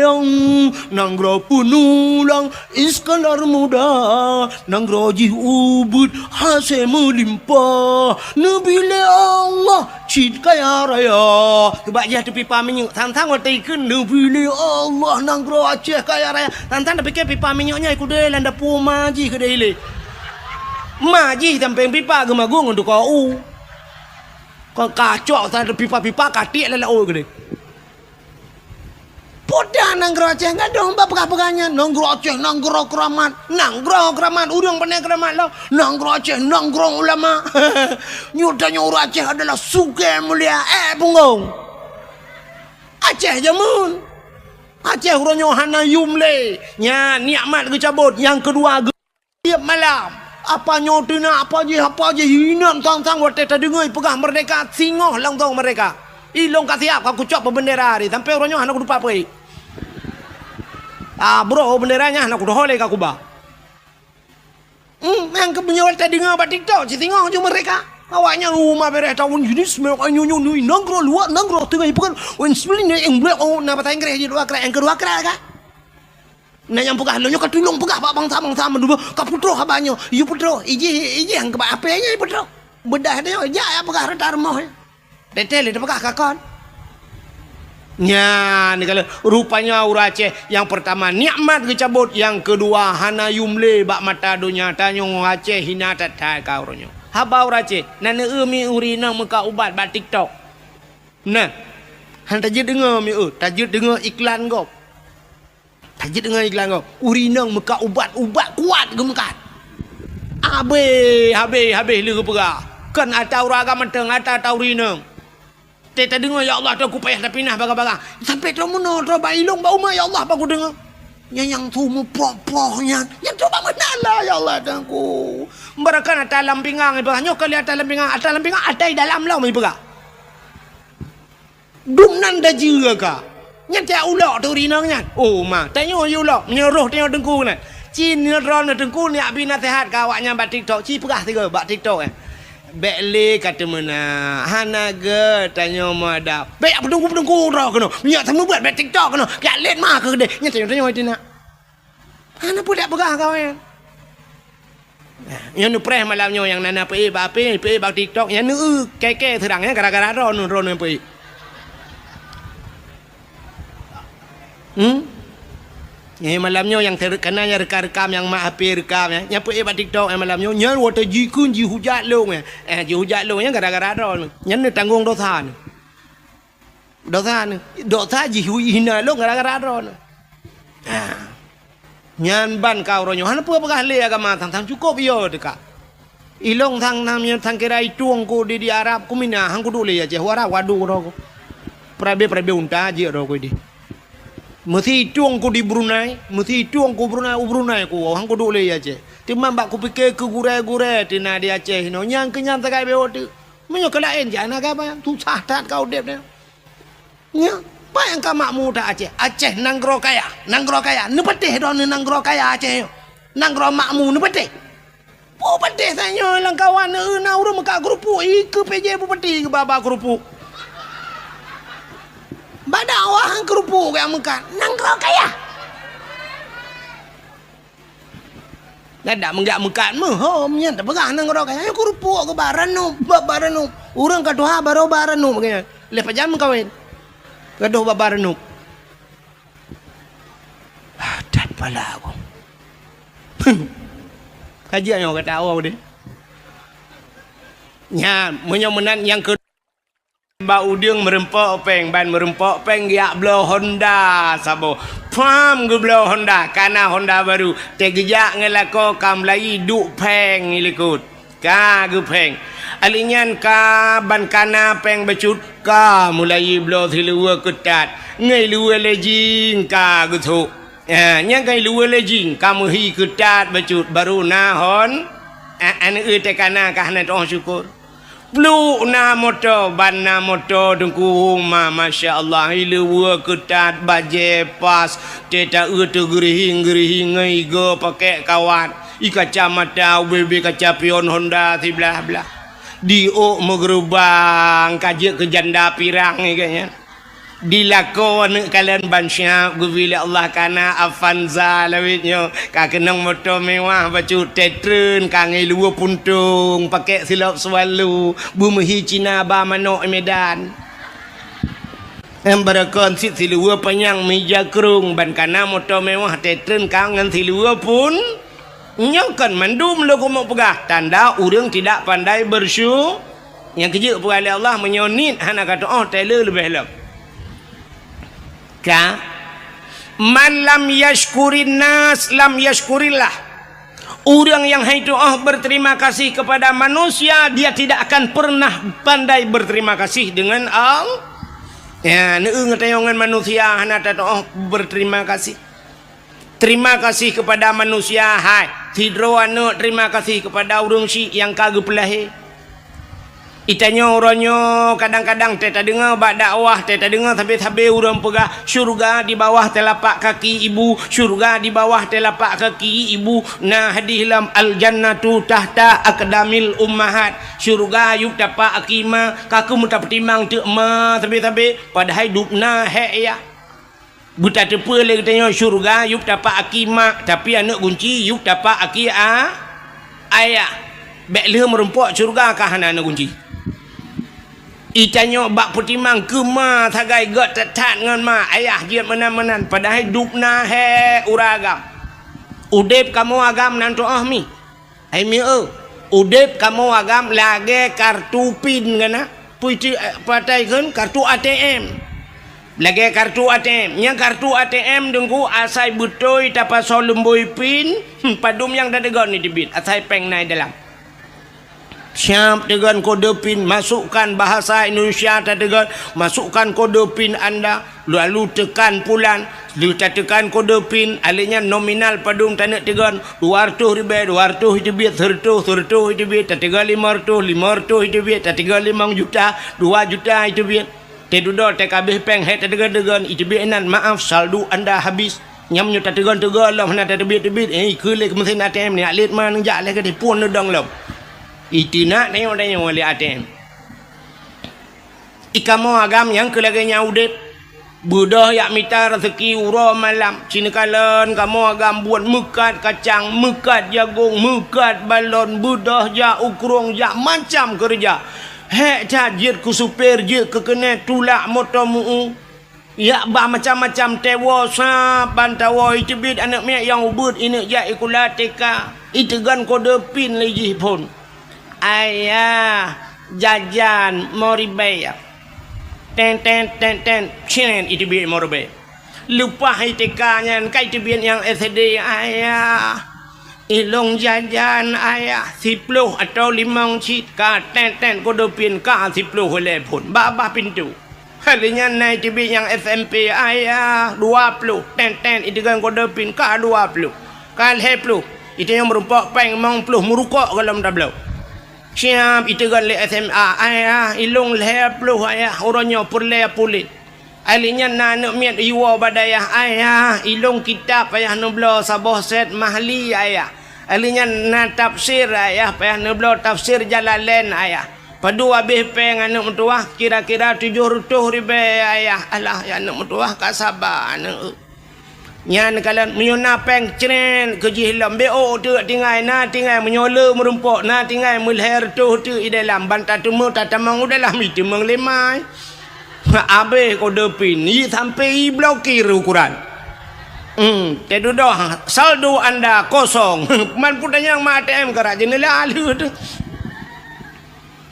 sayang, Nanggro penulang Iskandar muda, Nanggro ji ubud hasil melimpah, Nabila Allah cid kaya raya. Sebab dia tu pipa minyak, tang-tang waktu ikan Nabila Allah Nanggro Aceh kaya raya. Tang-tang dah fikir pipa minyaknya ikut dia landa puma ji ke dia ile. Maji sampai pipa gemagung untuk kau. Kau kacau tak ada pipa-pipa katik lah oh gede. Poda Nanggro Aceh enggak dong pegah-pegahnya. Nanggro Aceh, Nanggro keramat, urang pandai keramat lah. Nanggro Aceh, Nanggro ulama. Nyudah nyuruh Aceh adalah suge mulia. Punggong. Aceh jamun. Aceh uronyo hana yumle. Nya nikmat ke cabut. Yang kedua tiap malam. Apa nyotina apa je hina tang-tang waktu tak dengar pegah merdeka singoh lang tong mereka. Ilong kasiap aku cop bendera hari sampai orangnya anak lupa pergi. Bro benderanya anak udah holek aku ba. Yang kebenyawal tak dengar ba TikTok si singoh je mereka. Awaknya rumah beres tahun jenis mereka nyunyu Nanggro luar Nanggro tengah ipukan wen sebenarnya yang blek na bahasa Inggris je dua kerak yang kedua kerak kan. Nah yang pegah lo nyokat tulung pegah pak bangsa dulu kaputro kabanyo you putro iji yang kebak apa nya putro bedah dia ya pegah reta remah detel dia pegah kakon nya ni kalau rupanya Aceh yang pertama nikmat kecabut yang kedua hana yumle bak mata dunia tanyong Aceh hina tatai kau ronyo haba Aceh nana mi urina muka ubat bak TikTok nah han tajid dengar mi tajid dengar iklan kau tajid dengan iklan kau urinang muka ubat kuat gemekat habis lu pegah kan atau raga menteng atau urinang tak dengar ya Allah aku payah dah pindah baga-baga sampai tu mana tu bailong bau ma ya Allah aku dengar yang tu mu popohnya yang tu mana lah ya Allah aku mereka atas lampingang ibu hanya kali atas lampingang atas dalam lah ibu pegah dumnan dah juga ka nyata ulok tu rinangnya. Oh ma, tanya ulok menyeruh tengok dengku ni. Cin ron dengku ni abi nasihat kawaknya bat TikTok. Ci pegah tiga bat TikTok Bekle kata mana hanaga tanya mada. Bek apa dengku ro kena. Minyak sama buat bat TikTok kena. Kak let mah ke gede. Nyata tanya itu nak. Hana pun tak pegah kawan. Yang nu preh malamnya yang nana pe bak TikTok yang nu keke terangnya gara-gara ron pe. Malamnya yang terkenanya rekam yang mak HP rekam yang pergi buat TikTok malamnya nyan water jikun ji hujat long ji hujat long yang gara-gara ron nyan tanggung dosa ji hina long gara-gara ron nyan ban kau ronyo han apa pegah le agama tang cukup yo dekat ilong tang kira ituang ko di Arab ku mina hang ku dole ya je wara wadu ro prabe unta je ro ko di mesti tuang ku di Brunei, Brunei ku hang ku dole ya je. Timam bak ku pikir ke gure-gure tina di Aceh no nyang kenyang takai beot. Menyo kelain jana ka ba tu sahtat kau dep ne. Nya, pa yang ka makmu ta Aceh Nanggro kaya. Ne petih don Nanggro kaya Aceh yo. Nanggro makmu ne petih. Po petih sanyo lang kawan na urang maka grupu ke PJ pu petih ke baba grupu. Badak orang kerupuk yang makan Nanggro kaya. Dadak menggak makan nya tak pegah Nanggro kaya kerupuk ke baranu. Urang kaduha baru baranu begini. Lepas jam kawin. Gaduh baranu. Dat pala aku. Kajian yang kata awak deh. Nya menyomenan yang ke Mbak Uding merempok peng giak blow Honda sabo pam gu blow Honda kana Honda baru tegejak ngelako kam lai duk peng ilikut ka gu peng alinyan ka ban kana peng becut ka mulai blow thilua ketat ngai lua lejing ka gu thu nyang ngai lua lejing kamu hi ketat becut baru nahon an te kana ka hana oh syukur Blue na motor, ban na motor, dengku ma, masya Allah, hilewa ketat, baje pas, teta tu gerihing ngai go pakai kawat, kacamata, UBB kaca pion Honda, ti belah. Dio megerubang, kajik ke janda pirang ni kayaknya. dilakon kalian bansyap gubila Allah kana afanza lawitnya ka kenang motor mewah baju tetren kangai luar puntung pakai silap selalu bumehi Cina ba manok Medan berakon sit silua penyang meja kerung ban kana motor mewah tetren kangen silua pun nyangkan mandum lo mau pegah tanda urang tidak pandai bersyukur yang kerja pada Allah menyonit hana kata oh tailor lebih lep ka man lam yashkurin nas lam yashkurillah orang yang itu berterima kasih kepada manusia dia tidak akan pernah pandai berterima kasih dengan Allah ya neung tayangan manusia hana kata berterima kasih terima kasih kepada manusia hai tidro anu terima kasih kepada urang si yang kagak pelahe itanya orangnya kadang-kadang teta dengar bak dakwah teta dengar sampai urang pegah syurga di bawah telapak kaki ibu syurga di bawah telapak kaki ibu nah hadihlam al jannatu tahta aqdamil ummahat syurga yuk tapak akima kaku muta pertimbang tek ma sampai padahal hidupna he ya buta tepe le katanya syurga yuk tapak akima tapi anak kunci yuk tapak aki ayah bek le merumpok syurga kah anak kunci itanya bak pertimang ke ma tagai got tetat dengan ma ayah dia menan-menan padahal hidupna he uragam udep kamu agam nanto mi ai mi udep kamu agam lagi kartu pin kana puiti patai kan kartu ATM lagi kartu ATM yang kartu ATM dengku asai butoi tapa solemboi pin padum yang dadegon ni debit asai peng nai dalam siap dengan kode pin masukkan bahasa Indonesia tegan masukkan kode pin anda lalu tekan pulan lalu tekan kode pin alihnya nominal padung tanak tegan 200 ribu 200 hidupit 100 hidupit tegan 500 hidupit tegan 5 juta 2 juta hidupit tedudo tekabih peng het tegan hidupit enan maaf saldo anda habis nyamnya tegan lah mana tebit kele ke mesin ATM ni alit man jak le ke pun dong lom itu nak tengok oleh ATM ikamu agam yang kelaganya udit budah yak mita rezeki uro malam cina kalan kamu agam buat mekat kacang mekat jagung mekat balon budah jak ukurung jak macam kerja hek tajir ku supir je ke kena tulak motor mu ya bah macam-macam tewa sa bantawa itu bid anak mek yang ubud ini jak ikulateka itu gan kode pin lagi pun ayah jajan moribe ten cinen itu biar moribe lupa hitekanya kai itu biar yang SD ayah ilong jajan ayah 10 atau 5 cit ka ten kode pin ka 10 oleh pun babah pintu halinya naik itu biar yang SMP ayah 20 ten itu kan kode pin ka 20 kan 10 itu yang merumpak peng mang peluh merukak kalau tablau siap itu kan le SMA ayah ilung le peluh ayah orangnya purle pulit alinya nanak miat iwa badayah ayah ilung kitab ayah nublo sabah set mahli ayah alinya na tafsir ayah payah nublo tafsir Jalalain ayah padu habis peng anak mentuah kira-kira 700 ribu ayah alah ya anak mentuah kak sabar anak nyan kalian menyona peng ceren kejilam bo tu tinggal menyola merumpok na tinggal melher tu i dalam bantah temu tatamang udahlah mi temang lemai abe kode pin ni sampai blokir ukuran tedu dah saldo anda kosong man pun yang ma ATM kerak jenela alu tu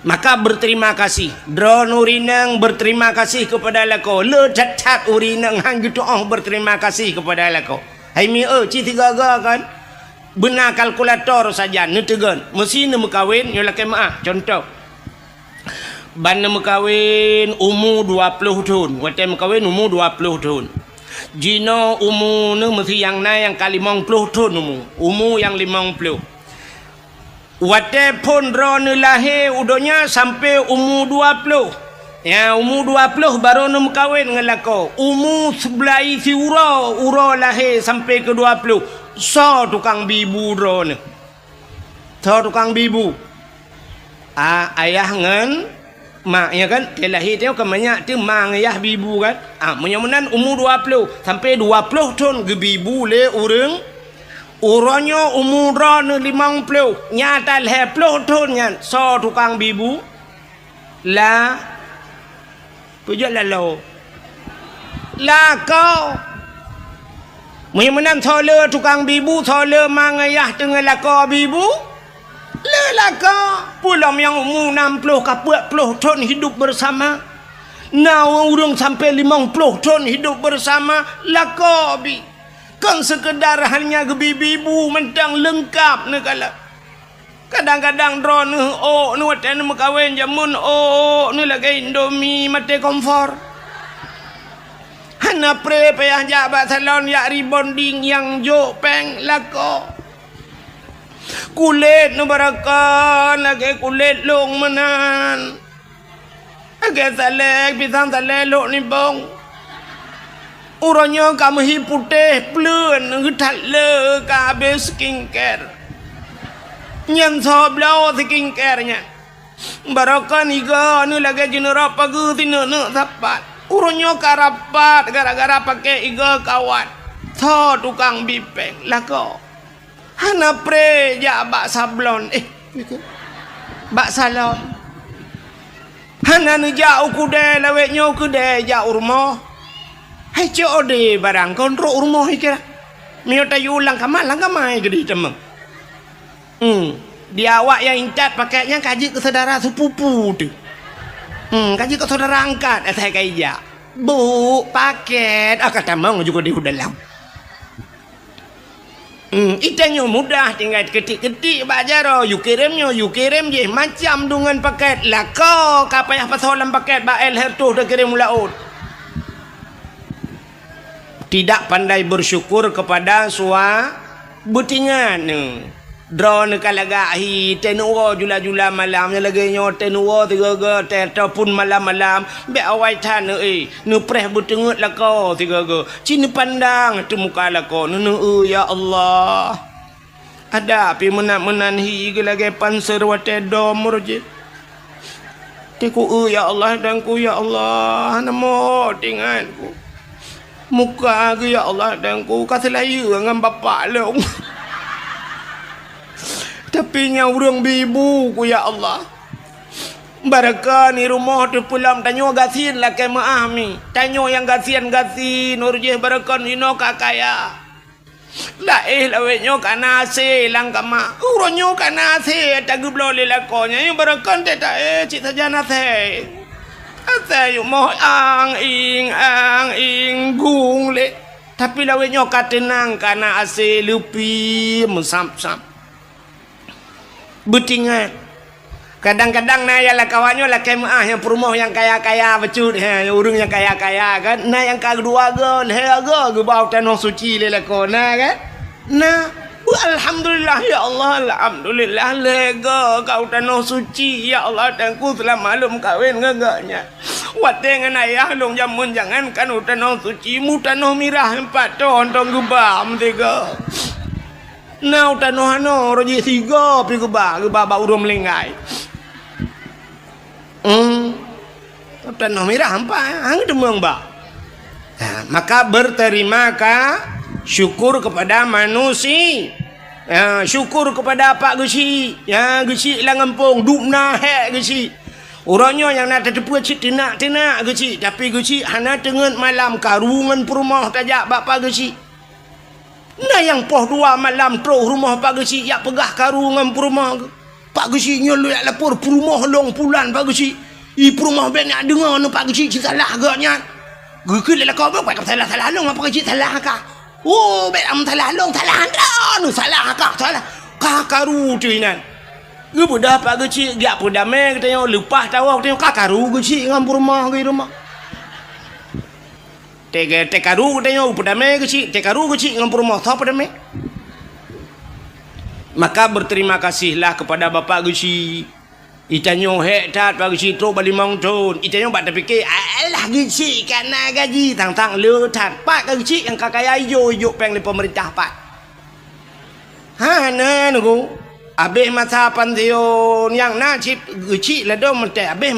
maka berterima kasih drone urinang berterima kasih kepada lako le cacat urinang hang gitu berterima kasih kepada lako hai mi ci tiga kan benar kalkulator saja netegan mesin mekawin yo laki maah contoh ban mekawin umur 20 tahun wate mekawin umur 20 tahun jino umur ne mesti yang na yang kali 50 tahun umur yang 50 wate pun drone lahir udonya sampai umur 20 ya umur 20 baru nak kahwin dengan lako umur sebelah si uro lahir sampai ke 20 so tukang bibu drone so tukang bibu ayah ngen mak ya kan dia lahir tengok ke banyak tu mang ayah bibu kan menyamunan umur 20 sampai 20 tahun ke bibu le orangnya umur 50 nyata 20 tahun kan so tukang bibu lah pujak lalu lah kau menyamunan soler tukang bibu soler mang ayah tengah lako bibu lelaka pulang yang umur 60 ke 40 tahun hidup bersama orang sampai 50 tahun hidup bersama laka bi kan sekedar hanya gebibu mentang lengkap negala kadang-kadang drone nu watan mekawin jamun nu lagi indomie mate kompor hana pre payah jabat salon ya rebonding yang jo peng laka kulit nu barakan lagi kulit long menan lagi salek pisang salek lok ni bong urangnya kamu hi putih plun ngetat le kabe skincare nyan soblau skincare nya barakan iga nu lagi jenera pagi tinu nu sapat urangnya karapat gara-gara pakai iga kawan tho tukang bipeng lako hana pre ya bak sablon bak salon hana nu jauh kude lawek nyo kude jauh rumah hai co de barang kontro rumah kira mio tayu ulang kamai gede temeng dia awak yang incat pakainya kaji ke saudara sepupu tu kaji ke saudara angkat saya kaya bu paket kata mau juga di dalam itanya mudah tinggal ketik-ketik bajaro you kirim je macam dengan paket lah kau kapayah pasolan paket bael hertuh dah kirim laut tidak pandai bersyukur kepada sua butingan drone kalagahi tenuo jula-jula malamnya lagi nyo tenuo tiga telepon malam-malam be awai tan nu preh butengut lako tiga cini pandang tu muka lako nu ya Allah ada pi menan hi lagi panser wate dom roje tiku ya Allah dan ku ya Allah namo tinganku muka ku ya Allah dan ku kaselayu dengan bapak long tapi nya urang bibu ku ya Allah baraka ni rumah tu pulang tanyo gasin lah ke maami tanyo yang gasin urjeh baraka ni no kakaya la lawe nyo kana se lang kama uronyo kana se tagublo le lakonya yang baraka te ta cik sajana se ate yu mo ang ing gung le tapi lawe nyo katenang kana ase lupi mesam-sam butingan kadang-kadang na ya lah kawannya lah kemah yang perumahan yang kaya-kaya becut urung yang kaya-kaya kan na yang kedua ga ge bau tanah suci le lah kona kan na alhamdulillah ya Allah alhamdulillah lega kau tanah suci ya Allah dan ku telah malum kawin ngagaknya wate ngan ayah long jamun jangan kan tanah suci mu tanah mirah 4 tahun tong gebam tiga now tanah ano roji tiga pi geba ba urung melinggai tanah merah apa hang demang ba maka berterima syukur kepada manusia syukur kepada Pak Gesi Gesi lah ngempung dupna hek Gesi orangnya yang nak terdepu cik tinak Gesi tapi Gesi hana tengen malam karungan perumah tajak Bapak Gesi nah yang poh 2 malam terus rumah Pak Gesi yak pegah karungan perumah Pak Gesi nyolo yak lapor perumah long pulan Pak Gesi perumah ben nak dengar nu Pak Gesi salah agaknya geukeul lah kau buat salah long Pak Gesi salah ka bet am salah long salah nu salah ka salah ka karu tuinan ge budak Pak Gesi giak pudame katanya lepas tahu katanya ka karu Gesi ngam perumah ge rumah tekaru katanya pudame Gesi tekaru Gesi ngam perumah tha pudame maka berterima kasihlah kepada Bapak Gesi itanyo hek tat Pak Gesi tro bali mong ton itanyo bat terfikir alah Gesi kana gaji tang le tat Pak Gesi yang kakaya ijo peng di pemerintah Pak na nugo Habis masa pantiun yang najib gecik lah dong mentek habis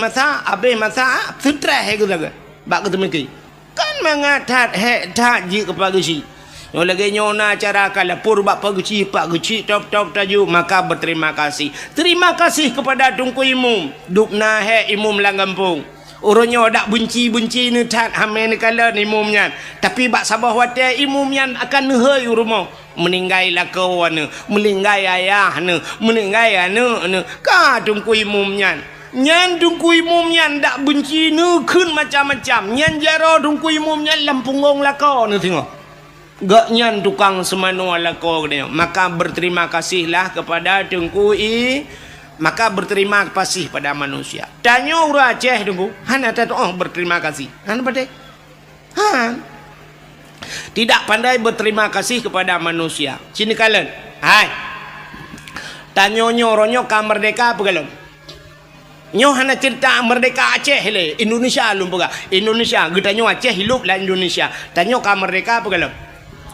masa sutra ke tak bak ketemu kan mengatat tak ji kepada gecik yo lagi nyona cara kala pur bak pagecik pak gecik top tajuk maka berterima kasih kepada tungku imum dukna imum lang kampung Orangnya dak benci ni tat hamen kala ni imumnya. Tapi bak sabah wate imumnya akan nehai rumah. Meninggai lah kawan, meninggai ayah ni, meninggai anak ni. Ka tungku imumnya. Nyan tungku imumnya dak benci ni kun macam-macam. Nyan jaro tungku imumnya lampungong lako ni tengok. Gak nyan tukang semano lako dia. Maka berterima kasihlah kepada tungku maka berterima kasih pada manusia. Tanya orang Aceh tunggu, han ada berterima kasih. Han pada, han tidak pandai berterima kasih kepada manusia. Sini kalian, hai. Tanya nyoronyo ka merdeka apa galon? Nyo hana cerita merdeka Aceh le, Indonesia lum pega. Indonesia, getanyo Aceh hidup lah Indonesia. Tanya ka merdeka apa galon?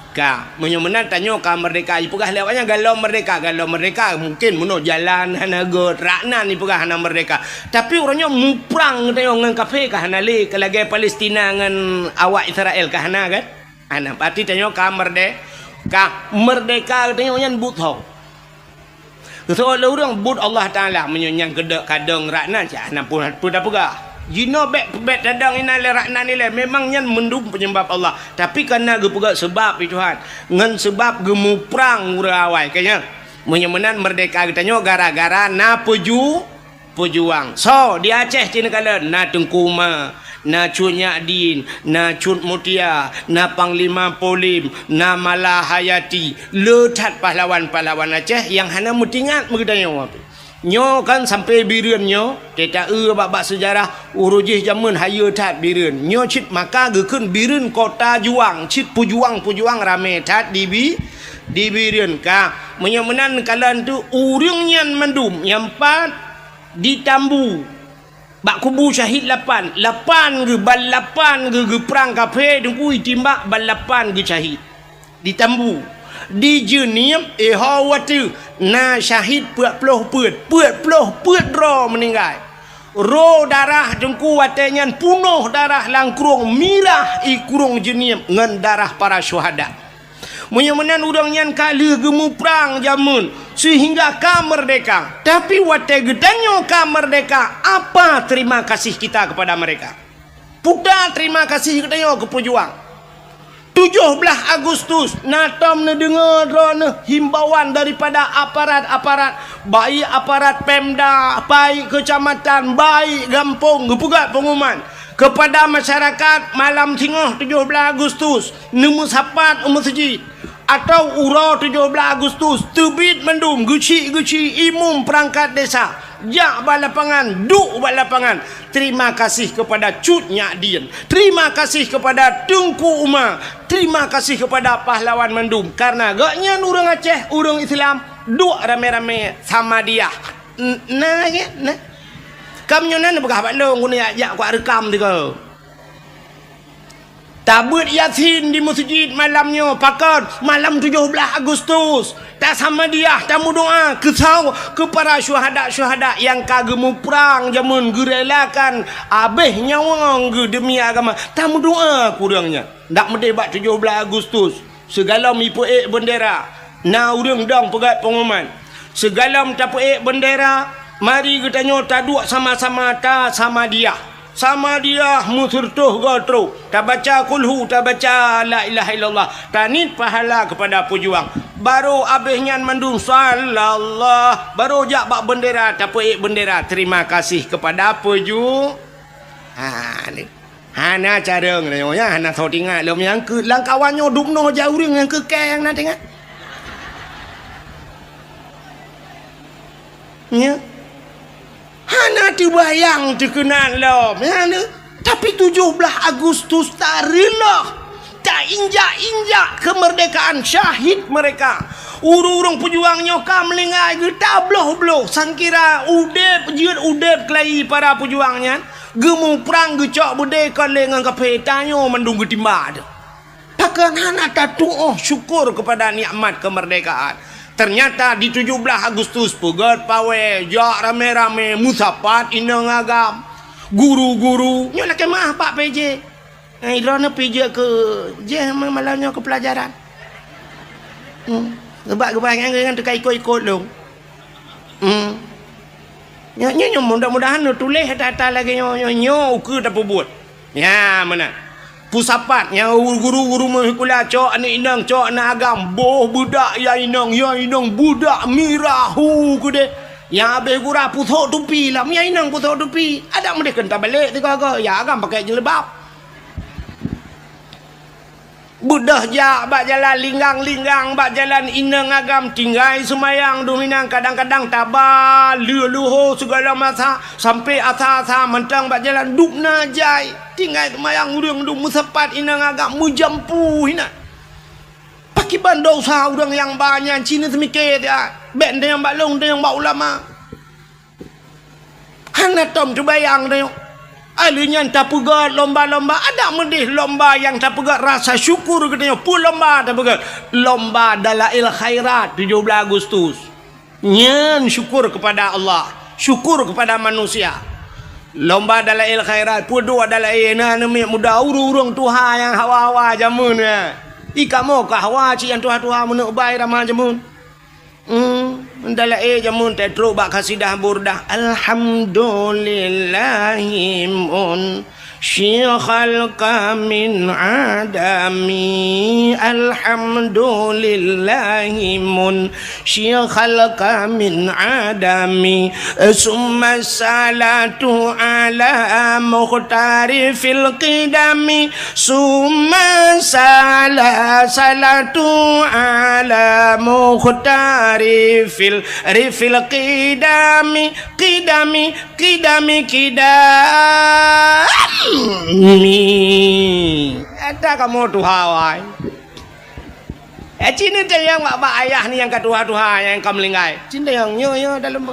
Ka menyomenan tanyo ka merdeka ipugah lewatnya galau merdeka mungkin muno jalan hana god rakna ni pugah hana merdeka tapi orangnya muprang tayo ngan kafe ka hana le kalagay Palestina ngan awak Israel ka hana kan ana berarti tanyo ka merdeka tanyo nyan buto so orang but Allah Taala menyonyang kedek kadang rakna ja hana pun pugah Jino bet dadang ina le rakna ni le memang nyan mendum penyebab Allah tapi karena gepugak sebab itu Tuhan ngan sebab gemu perang urawai kayaknya menyemenan merdeka getanyo gara-gara na pejuang so di Aceh cina kala na tengkuma na cunya din na cut mutia na panglima polim na malahayati letat pahlawan-pahlawan Aceh yang hana mutingat megetanyo nyo kan sampai bireun nyo teta bab sejarah urujih jamun hayu tat bireun nyo cit maka gekeun bireun kota juang cit pujuang rame tat di bireun ka menyemenan kalan tu urang nyan mendum nyampat di tambu bak kubu syahid 8 ge bal 8 ge perang kafe dengku timbak bal 8 ge syahid di tambu di jenim hawatu na syahid 40 put ro meninggal ro darah dengku watenya punuh darah langkrung mirah ikurung jenim ngan darah para syuhada menyemenan urang nyan kala gemu perang jamun sehingga ka merdeka tapi wate gedanyo ka merdeka apa terima kasih kita kepada mereka puda terima kasih gedanyo ke pejuang 17 Agustus natom ne dengar drone himbauan daripada aparat baik aparat Pemda baik kecamatan baik kampung gepugat pengumuman kepada masyarakat malam tengah 17 Agustus nemu sapat masjid atau urau 17 Agustus terbit mendum guci imum perangkat desa jak balapangan duk balapangan terima kasih kepada Cut Nyak Dien terima kasih kepada Tengku Umar terima kasih kepada pahlawan mendum karena gaknya orang Aceh orang Islam duk rame-rame sama dia nah ya nah kamnyonan begah balong guna ajak kuat rekam tiga tabut Yasin di masjid malamnya pakar malam 17 Agustus tak sama dia tamu doa kesau ke para syuhada yang kagemu perang jamun gerelakan abeh nyawang ge demi agama tamu doa kurangnya ndak mendebat 17 Agustus segala mipuek bendera na urang dang pegat pengumuman segala tapuek bendera mari getanyo taduk sama-sama ta sama dia musurtuh gotro tak baca kulhu tak baca la ilaha illallah tanit pahala kepada pejuang baru abihnya mendung sallallahu baru jak bak bendera tapi bendera terima kasih kepada pejuang ni hana cara nyonya hana thau tingat lom yang ke lang kawannya dukno jauh ring yang ke keng na tengah nya hana terbayang terkenal lom tapi 17 Agustus tak rela tak injak kemerdekaan syahid mereka urung pejuangnya ka melingai geta bloh sangkira udep kelai para pejuangnya gemu perang gecok bude lengan kape tanyo mendung getimba pakan hana tatu syukur kepada nikmat kemerdekaan Ternyata di 17 Agustus pegat pawe jak rame-rame musapat inang agam. Guru-guru nyo nak kemah Pak PJ. Irana PJ ke je malamnya ke pelajaran. Gebak-gebak yang dekat ikut-ikut lu. Nyo mudah-mudahan tulis atas lagi nyo ke tak buat. Ya mana? Pusapat yang guru-guru mahikula cok anak inang cok anak agam boh budak ya inang budak mirahu kude yang habis gura putok tupi lah ya inang putok tupi ada mereka kena balik tu kau ya agam pakai jilbab budah jak bak jalan linggang bak jalan inang agam tinggai semayang dominang kadang-kadang tabah luho segala masa sampai asa-asa mentang bak jalan duk najai tinggai semayang urang duk musapat inang agam mujampu hina pakai bandau sah urang yang banyak Cina semikir dia ben dia yang balong dia yang bak ulama hana tom tu bayang dia Alunya tak pegat lomba-lomba ada medih lomba yang tak pegat rasa syukur katanya pun lomba tak pegat lomba dalail khairat 17 Agustus nyan syukur kepada Allah syukur kepada manusia lomba dalail khairat pun dua dalail na nami muda urung tuha yang hawa-hawa jamun ya ikamu ka hawa ci yang tuha-tuha menuk bai ramah jamun Dalail jamun tetro bak kasidah burdah alhamdulillahimun syikhal kamin adami alhamdulillahimun syikhal kamin adami summa salatu ala mukhtari fil qidami summa salatu ala mukhtari fil qidami ada kamu tuhawai Cina yang bak ayah ni yang katuha-tuha yang kamu linggai Cina yang nyo dalam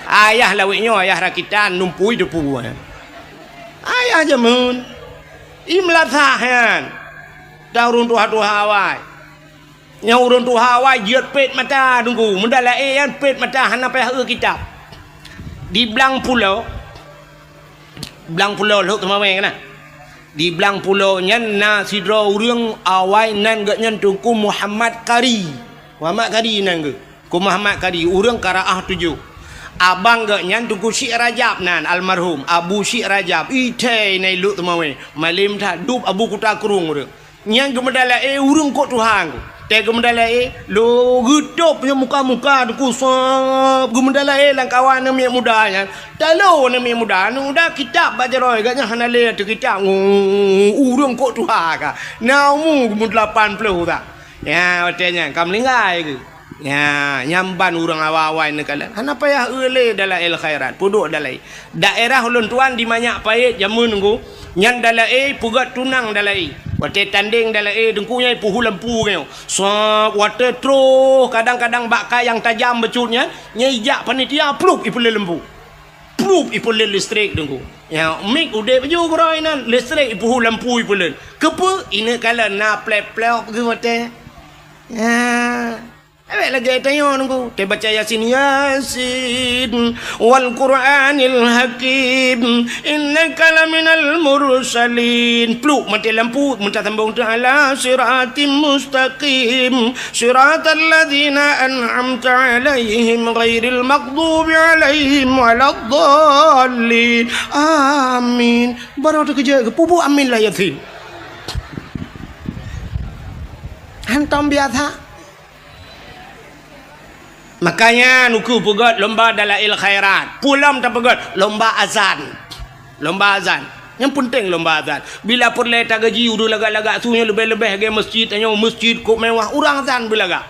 ayah lawiknya ayah rakitan numpui depu ayah jamun imlathahan dah urun tuha-tuhawai yang urun tuhawai jiat pet mata tunggu mendalai yang pet mata hana payah kitab di belang pulau lu teman-teman kan di belang pulau nyan na sidra urang awai nan gak nyan tungku Muhammad Kari nan ke ku Muhammad Kari urang Karaah 7 abang gak nyan tungku Syekh Rajab nan almarhum Abu Syekh Rajab ite nai lu teman-teman malim tha dup Abu Kuta Kurung urang nyan gemedala urang kok Tuhan te gemedala lo gedup punya muka-muka tungku sop gemedala lang kawan nami muda nya talo nami muda nu dah kitab baca roy gaknya hanale tu kitab urang kok Tuhan ka naumu gemu 80 tak ya watenya kam linggai ke ya nyamban urang awal-awal ni kala hana payah eule dalail khairat puduk dalai daerah ulun tuan di banyak pait jamun nunggu nyan dalai pugat tunang dalai wate tanding dalai dengkunya puhu lampu kau so wate tro kadang-kadang bakka yang tajam becutnya nyejak panitia pluk ipule lampu pluk ipule listrik dengku ya mik ude baju koroi nan listrik puhu lampu ipule kepe ini kala na plep-plep ke wate ya awak lagi tanya nunggu te baca Yasin wal Qur'anil Hakim innaka laminal mursalin pluk mati lampu minta sambung ala siratim mustaqim siratal ladzina an'amta alaihim ghairil maghdubi alaihim waladdallin amin baru tu kerja ke pupu amin lah Yasin hantam biasa. Makanya nuku pegat lomba dalail khairat pulam tak pegat lomba azan yang penting lomba azan bila perle tak gaji udah lagak-lagak sunya lebih-lebih ke masjid tanya masjid kok mewah urang azan belaga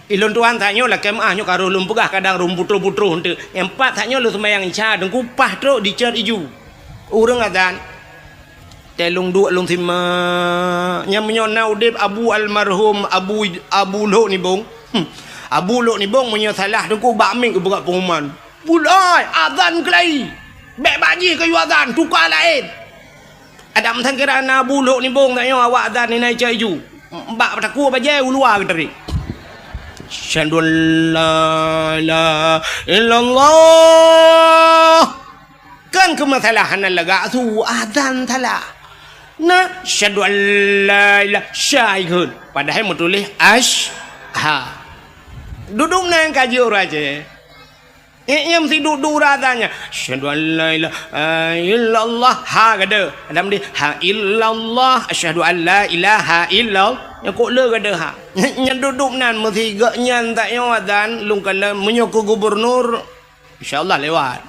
ilon tuan tanya lah kemahnya karo lum pegah kadang rum putru-putru hente yang empat tanya lu semayang isya dengku pah truk di cer iju urang azan telung dua lung sima yang menyona udip abu almarhum abu lo ni bong Abu Lok ni bong punya salah dengku bakmik ke berat pengumuman. Bulai azan kelai. Bek baji ke azan tukar lain. Ada mentang kira Abu Lok ni bong tanya awak azan ni naik caju. Mbak takku bajai luar ke tadi. Asyhadu an la ilaha illallah. Kan kemasalahan laga tu adzan thala. Na asyhadu an la ilaha syaikhun. Padahal mau tulis ha. Duduk nang kaji raja. Yang mesti duduk radanya. Asyhadu an la ilaha illallah. Ha gada. Adam dia ha illallah. Asyhadu an la ilaha illallah. Yang kok le gada ha. Yang duduk nan mesti gak nyan tak yang adzan lung kala menyoku gubernur. Insyaallah lewat.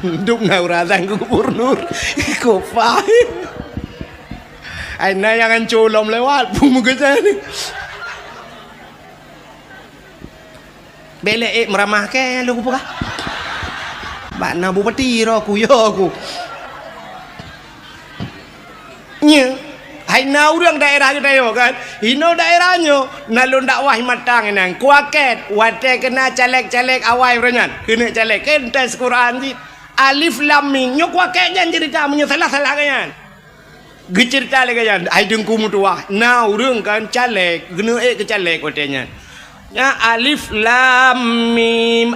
Duduk nan adzan gubernur. Kok faham. Ai na yang colom lewat pun muka ni. Belek meramah ke lu apa? Bak na bupati ro aku yo aku. Nya, hai na urang daerah kita yo kan. Hino daerahnya nalun dakwah matang nang kuaket wate kena caleg-caleg awai renyan. Kena caleg kentas Quran di alif lam mim nyo kuaket jan cerita menyo salah-salah kan. Gecerita lagi kan. Ai dengku mutuah. Na urang kan caleg, gena ke caleg watenya. Ya alif lam mim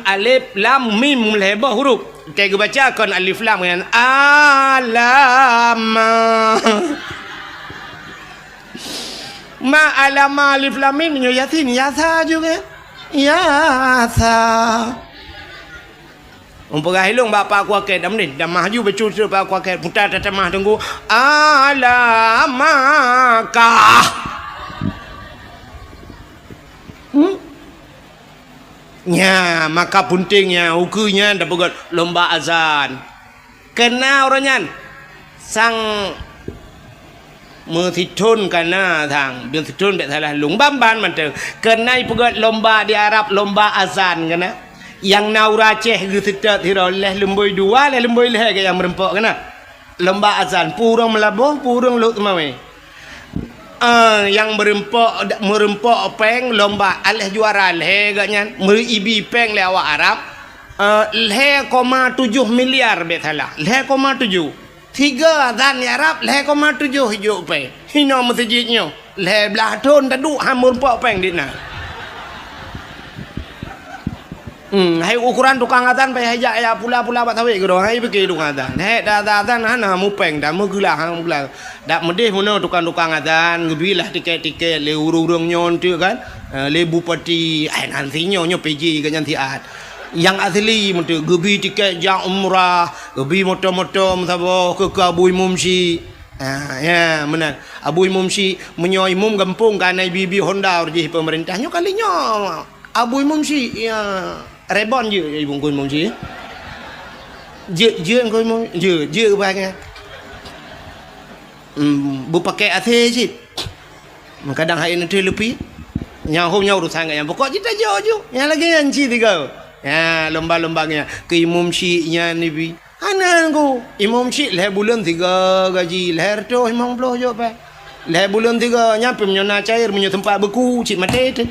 lebah huruf. Kita baca kan alif lam kan alama. Ma alama alif lam mim nyo yasin yasa juga. Yasa. Umpah hilung bapa aku aket dah menit dah maju becu bapa aku aket putar tatamah tunggu alamaka. Nya maka puntingnya ukunya dah buat lomba azan. Kena orangnya sang mertitun kana thang mertitun tak salah lung bamban mantu. Kena buat lomba di Arab lomba azan kana. Yang naura ceh gitu tiroleh lemboi dua le lemboi leh ke yang merempok kana. Lomba azan purung melabuh purung lut mawe. Yang merempok peng lomba aleh juara leh gaknya meribi peng le awak Arab 0,7 miliar betala 0,7 tiga dan Arab 0,7 hijau peng hino masjidnya le belah ton tadu ham merempok peng dina. Hai ukuran tukang adzan pai hajak ya pula-pula bat tawe gedo hai pergi tukang adzan. Hai dah adzan hana mu peng dah megelah hang gelah. Dak medih mono tukang-tukang adzan ngebilah tiket-tiket le urung-urung nyon tu kan. Le bupati ai nantinya nyo PJ kan nanti ad. Yang asli mentu gebi tiket jang umrah, gebi motor-motor sabo ke Abu Mumsi. Ya benar. Abu Mumsi menyoi mum kampung kan bibi Honda urjih pemerintahnya kalinya. Abu Mumsi ya Rebon je ibu kun mong je. Je kun mong je bang. Bu pakai ate je. Kadang hari nanti lebih. Yang hom nyau urusan yang pokok kita jo. Yang lagi yang ci tiga. Ya lomba-lombanya ke Imam Syi'nya Nabi. Anan ko Imam Syi' leh bulan 3 gaji leher tu Imam bloh jo pa. Leh bulan 3 nyampe menyona cair menyo tempat beku cik mate tu.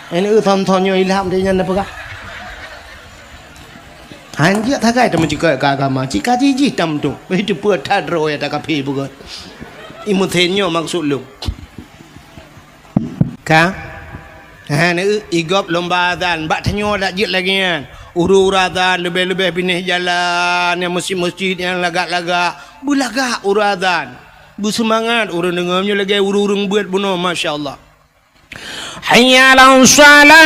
Ini thon-thonnya ilham dia nyanda pegah. Anjir tak kaya teman cakap agama. Cika jiji tam tu. Itu buat tadro ya tak kapi buat. Imutenyo maksud lu. Ka? Ni igop lomba adzan. Bak tanyo dak jit lagi kan. Uru-uru adzan lebih-lebih pindah jalan yang masjid-masjid yang lagak-lagak. Bulagak uru adzan. Bersemangat orang dengarnya lagi uru-urung buat bunuh masya-Allah. Hayya 'alas salat.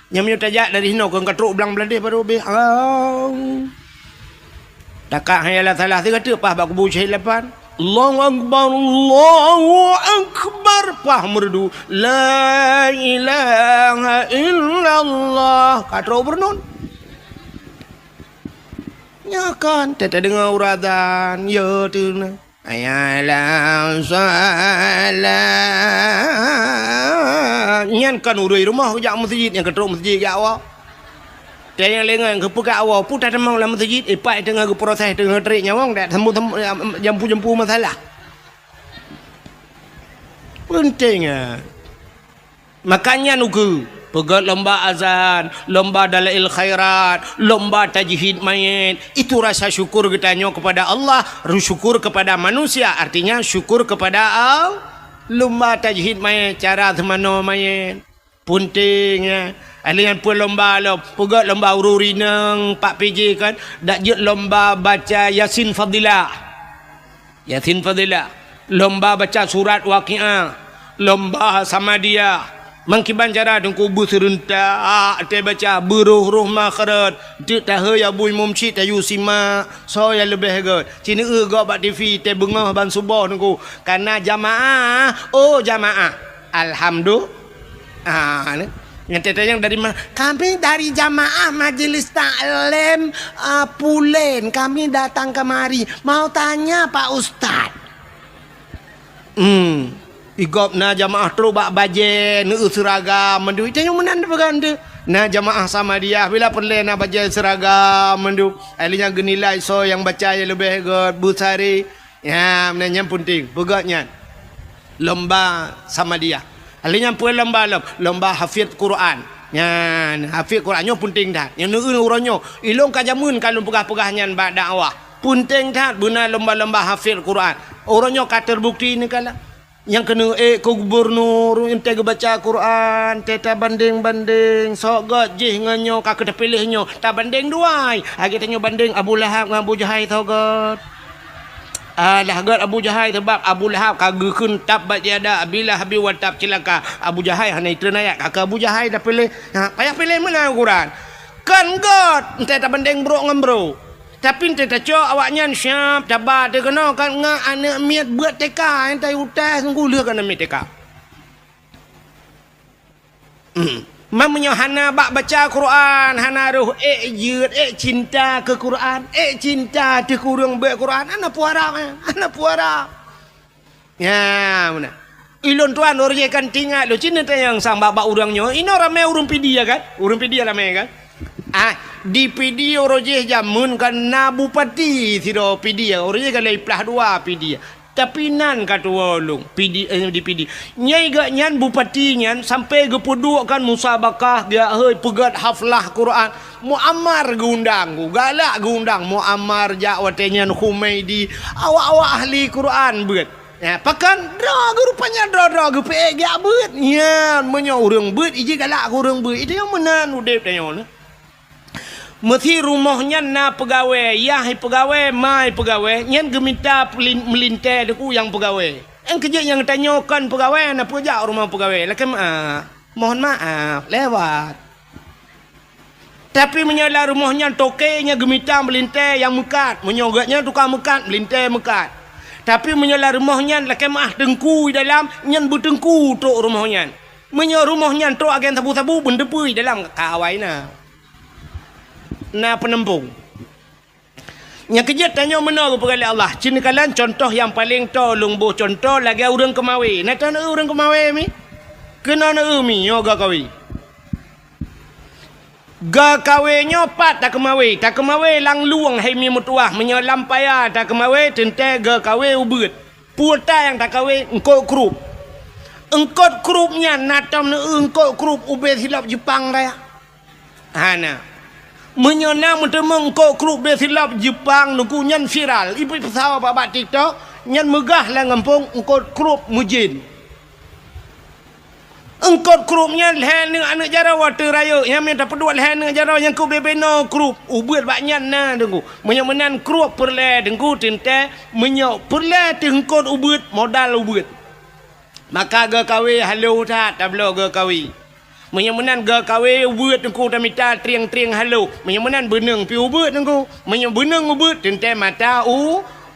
Nyamnya tajak dari hino kau katruk belang beladih pada ubih. Takak hayalah salah tiga tu pah bak kubu syahid lapan. Allahu akbar, Allahu akbar. Pah merdu la ilaha illallah. Katruk bernun. Ya kan, tak dengar uradan. Ya tu na. Ayalah salat. Nyan kan urui rumah jak masjid yang ketruk masjid ya awak. Dia yang lengan ke pekat awal pun tak demang dalam masjid. Pak tengah ke proses tengah terik nyawang tak temu jampu masalah. Penting ah. Makanya nuku pegat lomba azan, lomba dalail khairat, lomba tajhid mayit. Itu rasa syukur kita nyo kepada Allah, syukur kepada manusia. Artinya syukur kepada Allah. Lomba tajhid mayit, cara semano mayit. Penting ya. Alian pun lomba lo, pegat lomba ururi nang 4 PJ kan, dak je lomba baca Yasin Fadilah. Yasin Fadilah. Lomba baca surat Waqiah. Lomba sama dia. Mangkiban cara dengku bu serentak te baca beruh-ruh makharat. Dik tahu ya bui mumci tayu sima. So ya lebih god. Cina go bak TV te bengah ban subuh dengku. Karena jamaah, oh jamaah. Alhamdulillah. Ni yang tanya dari mana? Kami dari jamaah Majelis Taklim Pulen. Kami datang kemari. Mau tanya Pak Ustaz. Igop na jamaah terus bak baje nu seragam mendu. Itu yang menan berganda. Na jamaah sama dia bila perle na baje seragam mendu. Alinya genilai so yang baca yang lebih god busari. Ya, menanya penting. Begatnya. Lomba sama dia. Alinya pun lomba hafiz Quran. Yan, hafiz Qurannya penting dah. Yang nu uronyo, ilong kajamun kalau pegah-pegahnya bak dakwah. Penting dah guna lomba-lomba hafiz Quran. Uronyo kata terbukti ni kala. Yang kena ke gubernur yang tega baca Quran, teta banding-banding, sok gajih nganyo kakak terpilihnya. Tak banding duai. Agi tanya banding Abu Lahab dengan Abu Jahal tau god. Lah god Abu Jahal sebab Abu Lahab kagakun tabat tiada bila habis watab celaka. Abu Jahal hanya itu ayat kakak Abu Jahal dah pilih. Payah pilih mana Quran. Kan god ente tak banding bro dengan bro. Tapi ente tak cok awaknya siap tabat dia kena kan ngak anak miat buat teka ente utas ngulur kan miat teka. Mamanya hana bak baca Quran, hana ruh yud cinta ke Quran, cinta te kurang baca Quran, ana puara. Ya, mana? Ilon tuan orang kan tinggal lo cina yang sang bak urangnya. Ini ramai urang pidi ya kan? Urang pidi ramai kan? Di pidi orang jamun kan na bupati siro pidi ya. Orang kan leplah 2 pidi. Tapi nan kata walung PD di PD nyai gak nyan bupati nyan sampai gepuduk kan musabakah dia pegat haflah Quran muammar gundang galak gundang muammar jak watenyan Humaidi awak ahli Quran bet ya pakan drog rupanya drog pe gak bet ya menyo urang bet iji galak urang bet itu yang menan udep tanya mesti rumahnya na pegawai, yahi pegawai, mai pegawai, nyan geminta melintai deku yang pegawai. Yang kerja yang tanyakan pegawai, na pejak rumah pegawai. Laki mohon maaf, lewat. Tapi menyala rumahnya tokenya geminta melintai yang mekat, menyogatnya tukang mekat, melintai mekat. Tapi menyala rumahnya laki dengku dalam, nyan bertengku tok rumahnya. Menyala rumahnya tok agen sabu-sabu bendepui dalam kawai na. Na penempung. Yang kejut tanya mana kepada Allah. Cina kalan contoh yang paling tolong bu contoh lagi orang kemawi. Nak tahu orang kemawi mi? Kena na mi yoga kawi. Ga kawinyo pat tak kemawi lang luang hai mi mutuah menyolam payah tak kemawi tente ga kawi ubut. Puta yang tak kawi engkau krup. Engkau krupnya natam na engkau krup ubet hilap Jepang raya. Hana. Menyona mentemeng kok grup besilap Jepang nuku nyan viral ibu pesawat babat TikTok nyan megah lah ngampung engkau grup mujin engkau grupnya lehan dengan anak jara water raya yang minta pedua lehan dengan jara yang ku bebeno grup ubet banyak na dengku menyan grup perle dengku tinte menyok perle tengkot ubet modal ubet maka ga kawe halo tak tablo ga kawe menyemenan ga kawe ubet engku tamita triang-triang halo menyemenan beneng pi ubet engku menye beneng ubet tente mata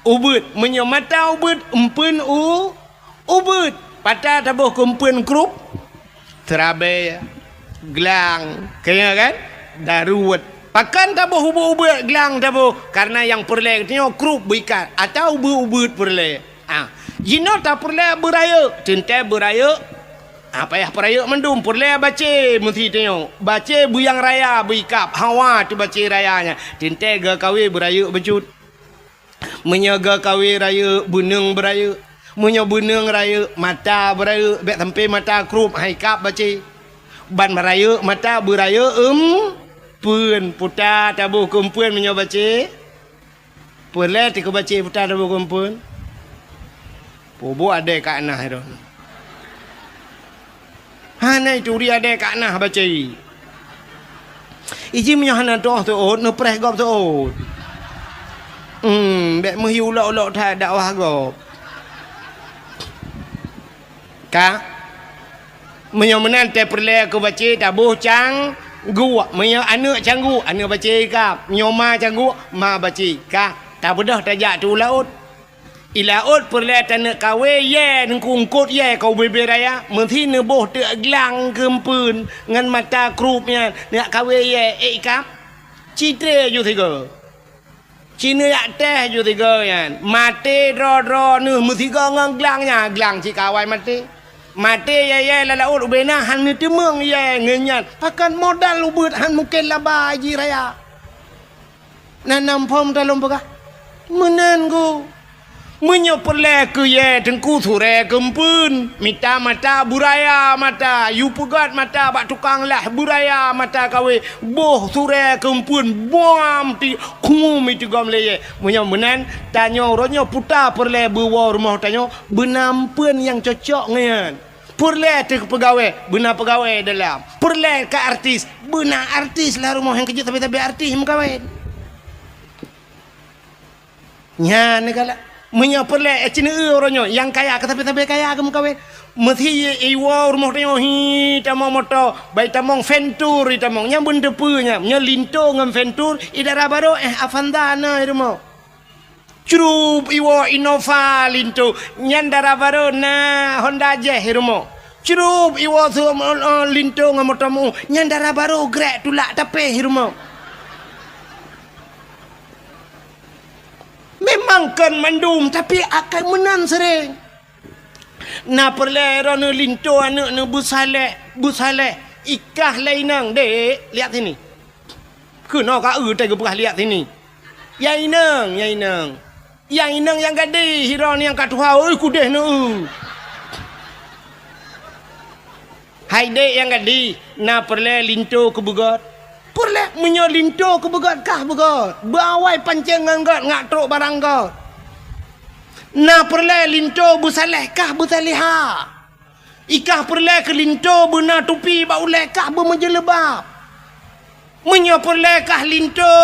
ubet menye mata ubet empen ubet patah tabuh kumpen krup terabe gelang kaya kan daruat pakan tabuh ubet gelang tabuh karena yang perle tanya krup berikat atau ubet perle jino tak perle beraya tente beraya Apa ya peraya mendum purle baca muti tengok. Baca buyang raya buikap. Hawa tu baca rayanya. Tintega kawe beraya becut. Menyaga kawe raya bunung beraya. Menyo bunung raya mata beraya. Bek tempe mata krup haikap baca. Ban beraya mata beraya pun putar tabuh kumpun menyo baca. Purle tiku baca putar tabuh kumpun. Pobo ada kat nah tu. Hana itu dia ada kat nah baca. Iji punya hana doh tu no preh gop tu. Bek menghiu ulok-ulok tak dakwah gop. Ka menyomenan te perle aku baca tabuh cang gua menyo anak canggu anak baca kap nyoma canggu ma baca ka tak bedah tajak tu laut. Ilaut perle tanah kawe ye nengkungkut ye kau bebe raya mesti neboh te glang kempun ngan mata krupnya nak kawe ye kap citre ju tiga cina yak teh ju tiga yan mate ro nu mesti ngang glangnya glang ci kawai mate ye laut ubena han ni temeng ye ngenyan pakan modal ubut han mungkin laba ji raya nanam pom dalam begah menen go menyo perle ke ye tengku sure kempun mita mata buraya mata yu pegat mata bak tukang lah buraya mata kawe boh sure kempun bom ti kumum itu gam le ye menyo menan tanyo ronyo puta perle bewa rumah tanyo benampun yang cocok ngan perle te pegawai benar pegawai dalam perle ke artis benar artis lah rumah yang kerja tapi artis mengkawin nya negala menyaperle cina orangnya yang kaya tapi kaya kamu kawin mesti iwa rumah tengok hi tamong motor baik tamong ventur tamong yang benda punya nya linto ngam ventur idara baru afandana rumah curup iwa Innova linto nyandara baru na Honda Jazz rumah curup iwa tu linto ngam motormu nyandara baru grek tulak tapi rumah memang kan mandum tapi akan menang sering. Na perle rona linto anak na busale ikah lainang dek lihat sini. Kena ka tak gepah lihat sini. Yainang yang gade hiron yang katuha oi kudeh na Hai dek yang gade na perle linto ke bugot. Perle menyo linto ke begat kah begat bawai pancengan gat ngak truk barang gat na perle linto busaleh kah busaliha ikah perle ke linto bena tupi ba uleh kah bermenjelebab menyo perle kah linto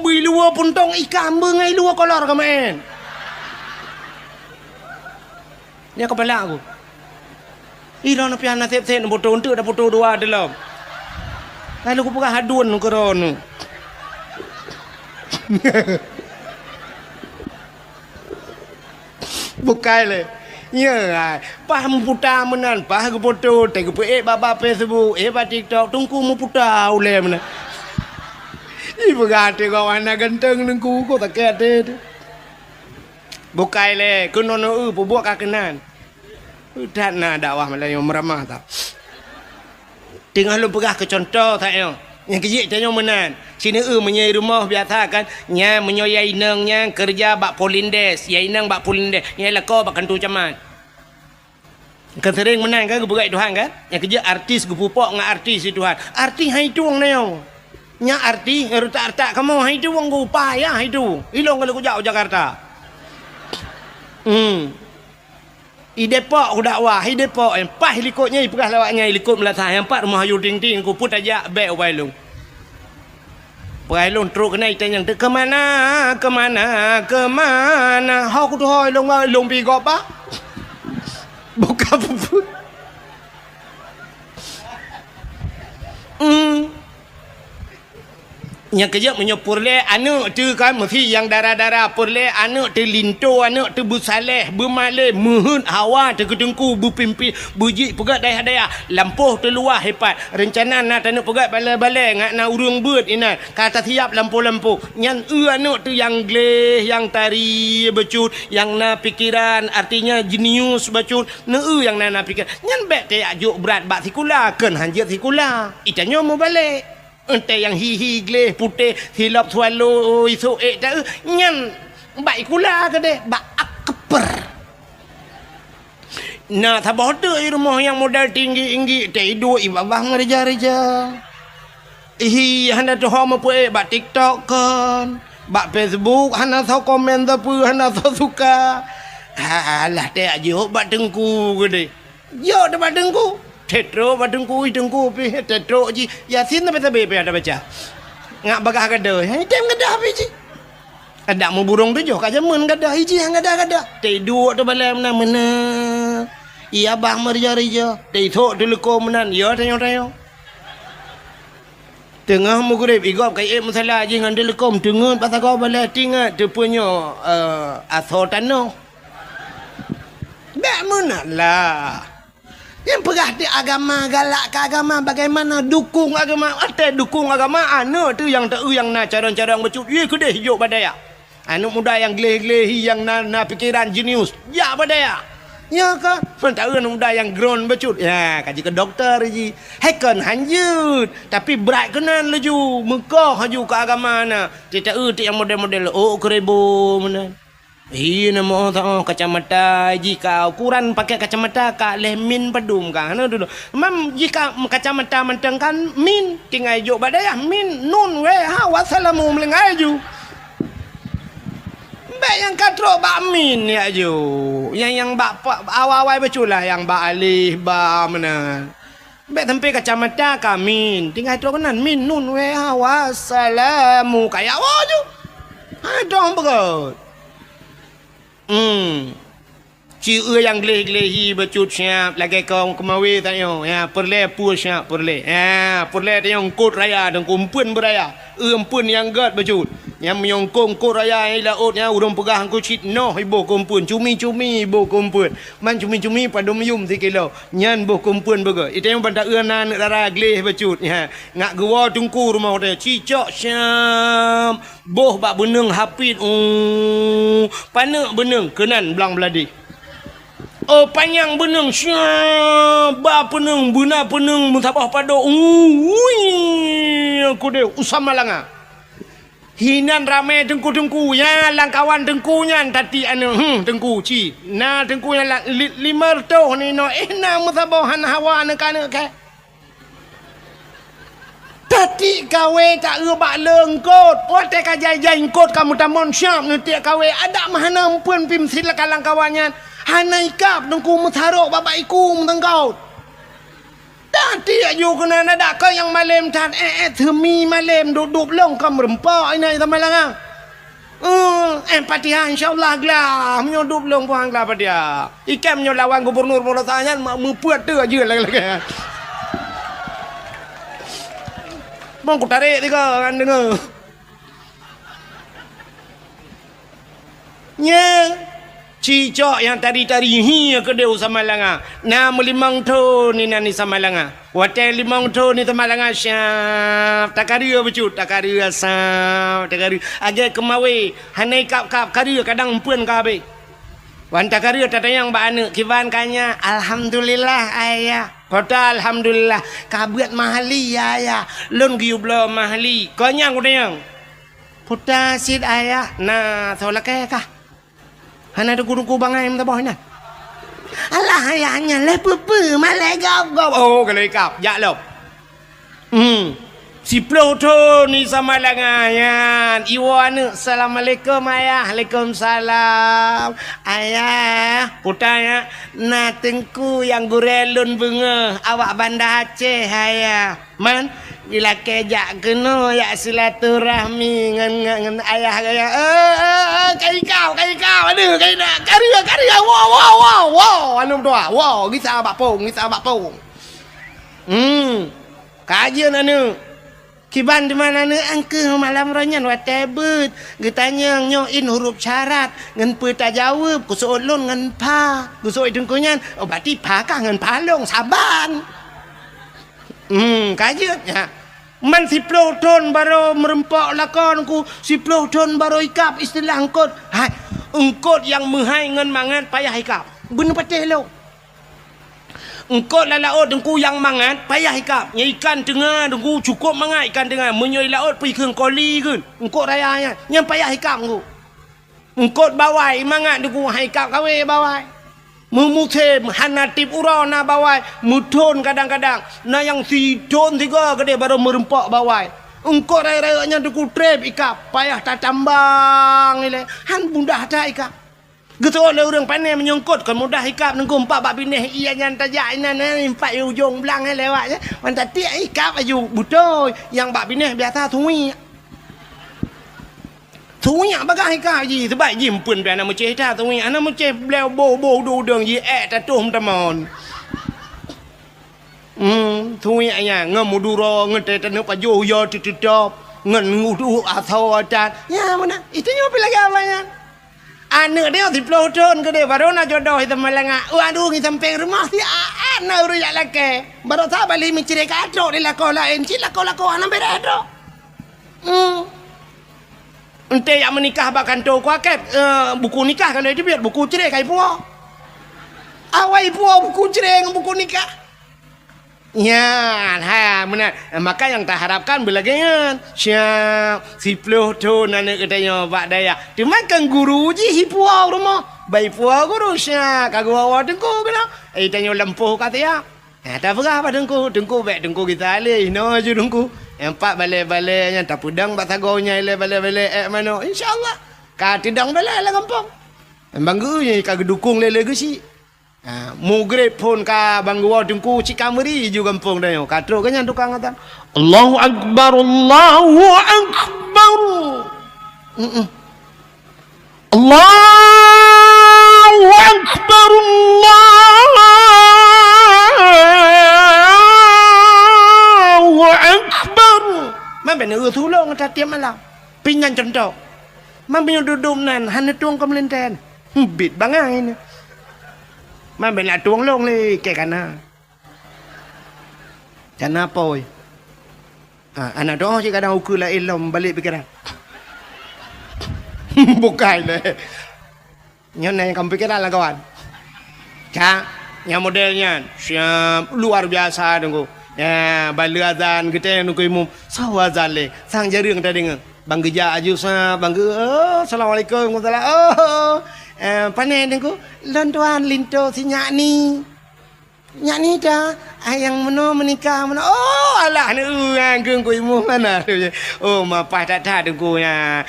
bui luar puntong ikah bengai luar kolor ke main ni kepala aku irana piana sep-sep foto untuk dah foto dua dalam lalu aku pernah hadun korona. Bukai le. Ya, paham putar menan, paham foto, tengok baba Facebook, ba TikTok, tungku mu putar ule mana. Ibu gati kau anak ganteng nengku kau tak kete. Bukai le, kunono buat kakenan. Udah na dakwah Melayu meramah tak. Tengah lu pegah ke contoh tak yo. Yang kejik tanya menan. Sini menyai rumah biasa kan. Nya menyo yainang nya kerja bak polindes. Yainang bak polindes. Nya lako bak kantu camat. Kan sering menan kan gebegai Tuhan kan. Yang kerja artis gepupok ngak artis Tuhan. Artis hai tuang neo. Nya artis rutak-rutak kamu hai tuang go upaya hai tu. Ilong kalau ku jauh Jakarta. I Depok ku dakwah, i Depok yang pas helikopnya pegah lawaknya helikop melatah yang empat rumah hayu ting-ting ku put aja bek wailung. Wailung truk kena itanya ke mana? Hau ku tu hoi long pi gop ba. Buka pupu. Yang kerja menyopur le anak tu kan mesti yang darah-darah pur le anak tu linto anak tu busaleh bermalih muhun hawa tu ketengku bupimpi buji pegat daya-daya lampuh tu luar hebat rencana nak anak pegat balai-balai ngak na urung beut ina kata siap lampu-lampu nyan anak tu yang gleh yang tari becut yang na pikiran artinya jenius becut na yang na pikir nyan bet te ajuk berat bak sikula ken hanjit sikula itanyo mau balik ente yang hihi gleh putih hilap swallow isu tak nyan baik kula ke deh bak akper nah tabah tu rumah yang modal tinggi tidur ibabah ngereja-reja handa tu hama pue bak TikTok kan bak Facebook handa tau komen tapi handa tau suka alah teh ajo bak tengku ke deh yo dah bak tengku tetro badengku pi tetro ji yasin tapi ada baca ngak bagah kada tem kada pi ji ada mu burung tu jo ka jamun kada hiji hang kada tidur tu balai mana iya bah merja-reja tithok tu leko menan ya tayo tengah mu gurep igop kai masalah ji ngan telekom dengun pasal kau balai tingat tu punya asotano dak menalah yang pegah di agama galak ke agama bagaimana dukung agama ada dukung agama anak tu yang tak yang nak cara-cara becut ye kedeh hijau badaya anak muda yang gleh-gleh yang na pikiran jenius ya badaya ya kan tak anak muda yang ground becut ya kaji ke dokter ji heken hanjut tapi berat kenan laju mekah haju ke agama na tidak yang model-model oh kerebo mana nama tahu kacamata jika ukuran pakai kacamata kak leh min padum kan dulu mam jika kacamata menteng kan min tinggal jo badaya min nun we ha wassalamu melengai ju baik yang katro bak min ya ju yang bak awal-awal beculah yang bak alih ba mana baik tempe kacamata kamin tinggal tro kanan min nun we ha wassalamu kayak wa ju ha dong begot Ci yang gleh-glehi becut siap lagi kau kemawi tayo ya perle pu siap perle ya perle yang kod raya dan kumpun beraya empun yang gad becut yang menyongkong kod raya laut ya urang pegah ku cit noh ibu kumpun cumi-cumi ibu kumpun man cumi-cumi pada meyum 3 kilo nyan boh kumpun bega itu yang pada eunan dara gleh becut ya ngak gua tungku rumah dia cicok siap boh bak beneng hapit panak beneng kenan belang beladi oh panjang beneng siap ba peneng buna peneng musabah pado aku deh usam malanga hinan ramai tengku-tengku ya langkawan tengkunya tadi anu tengku ci na tengkunya lima toh ni no na musabahan hawa anak-anak ke tadi kawe tak bak lengkot pote ka jai-jai kot kamu tamon siap nanti kawe ada mahana pun pim silakan langkawannya hanai kap tengku mutharok bapak iku mentengkau tadi ayo kena ada kau yang malam tan themi malam duduk long kam rempah ini sama lang empatiha insyaallah glah menyodup long puang glah padia ikan menyolawan gubernur Polosanya membuat tu aja lagi bang ku tarik tiga kan dengar nya cicok yang tari-tari hi ke dia sama langa na melimang tu ni nani sama langa hotel limang tu ni sama langa syaf takaria becut takaria saf takaria agak kemawe hanai kap karia kadang empun ka be wan takaria tatayang ba anak kiban kanya alhamdulillah ayah kota alhamdulillah kabuat mahali ya lon giublo mahali konyang udang puta sid ayah na tholake ka hana ada guru bangai minta bawahnya alah ayahnya le pepe malai gap oh kalau gap ya lo si ploto ni sama langayan iwan assalamualaikum ayah waalaikumsalam ayah putanya na tengku yang gurelun bunga awak Banda Aceh ayah man bila kejak kena ya silaturahmi ngan ayah gaya kai kau aduh kai nak karya wow anu doa wow gisa bak pong kajian anu Kiban di mana ne angke malam ranyan watebut. Getanya nyoin huruf syarat ngan peta jawab ku soolon ngan pa. Ku sooi dengkunyan oh berarti pa kah ngan palong saban. Kajet ya. Man 10 ton baru merempok lakon ku 10 ton baru ikap istilah engkot. Hai, engkot yang menghai ngan mangan payah ikap. Bener patih lo. Engkau lah laut dengku yang mangat payah ikap. Nya ikan tengah dengku cukup mangat ikan tengah. Menyoi laut pergi ke koli ke. Engkau rayanya. Yang payah ikap engkau. Engkau bawai mangat dengku ikap kawe bawai. Memutih hanatip urau na bawai. Mudon kadang-kadang. Na yang sidon 3 gede baru merempak bawai. Engkau raya-rayanya dengku trip ikap. Payah tak tambang nilai. Han bundah tak ikap. Gitu oleh orang pandai menyongkot kan mudah ikap nengku 4 bab bineh ia yang tajak inan 4 ujung belang lewat je mantap tiak ikap aju butoy yang bab bineh biasa thui bagah ikap ji sebab ji mpun biar nama cerita thui ana macam beliau bo do deng ji tatum tamon thui anya ngamuduro ngete tanu pajo yo titop ngan ngudu atau adat ya mana itu nyopi lagi apanya. Anak dia 10 tahun ke dia baru nak jodoh itu melengah. Aduh ni sampai rumah si anak ruyak laki. Baru tak balik mencari kadok di lakon lain. Si lakon-lakon anak beredok. Ente yang menikah bahkan tu kuakep buku nikah kan dia biar buku cerai kai puak. Awai puak buku cerai dengan buku nikah. Ya, benar. Maka yang tak harapkan belakangnya siap 10 tahun anak katanya Pak Daya. Dimakan guru je hipuau rumah. Baik puau guru siap kagak awak dengku kena. Tanya lempuh kata ya. Tak apa dengku baik dengku kita alih no je dengku. Empat balik-baliknya tak pudang bak tagonya ile balik-balik mana insyaallah. Ka tidang balik lah kampung. Bangga kagak dukung lele ke si. Mugrib pun ka bangguwa dengku cikameri juga kampung dah yo katro kanya tukang ngatan Allahu akbar Allahu akbar Allahu akbar Allahu akbar man ben tulung ta tiam malam pingan contoh man ben duduk nan han tuang komlenten bit bangai ni man ben la tuang long le ke kana kana poi anak doa je kadang ukur la ilom balik pikiran bukan le nyon yang kamu pikiran lah kawan ya yang modelnya siap luar biasa dengku ya balik azan kita yang nunggu imum sawazan le sang jaring tadi ngeng bang geja aju sa bang assalamualaikum warahmatullahi panen dengku lontuan linto si nyakni dah yang menikah oh alah ni angkung ku imu mana oh mapah tak dengku ya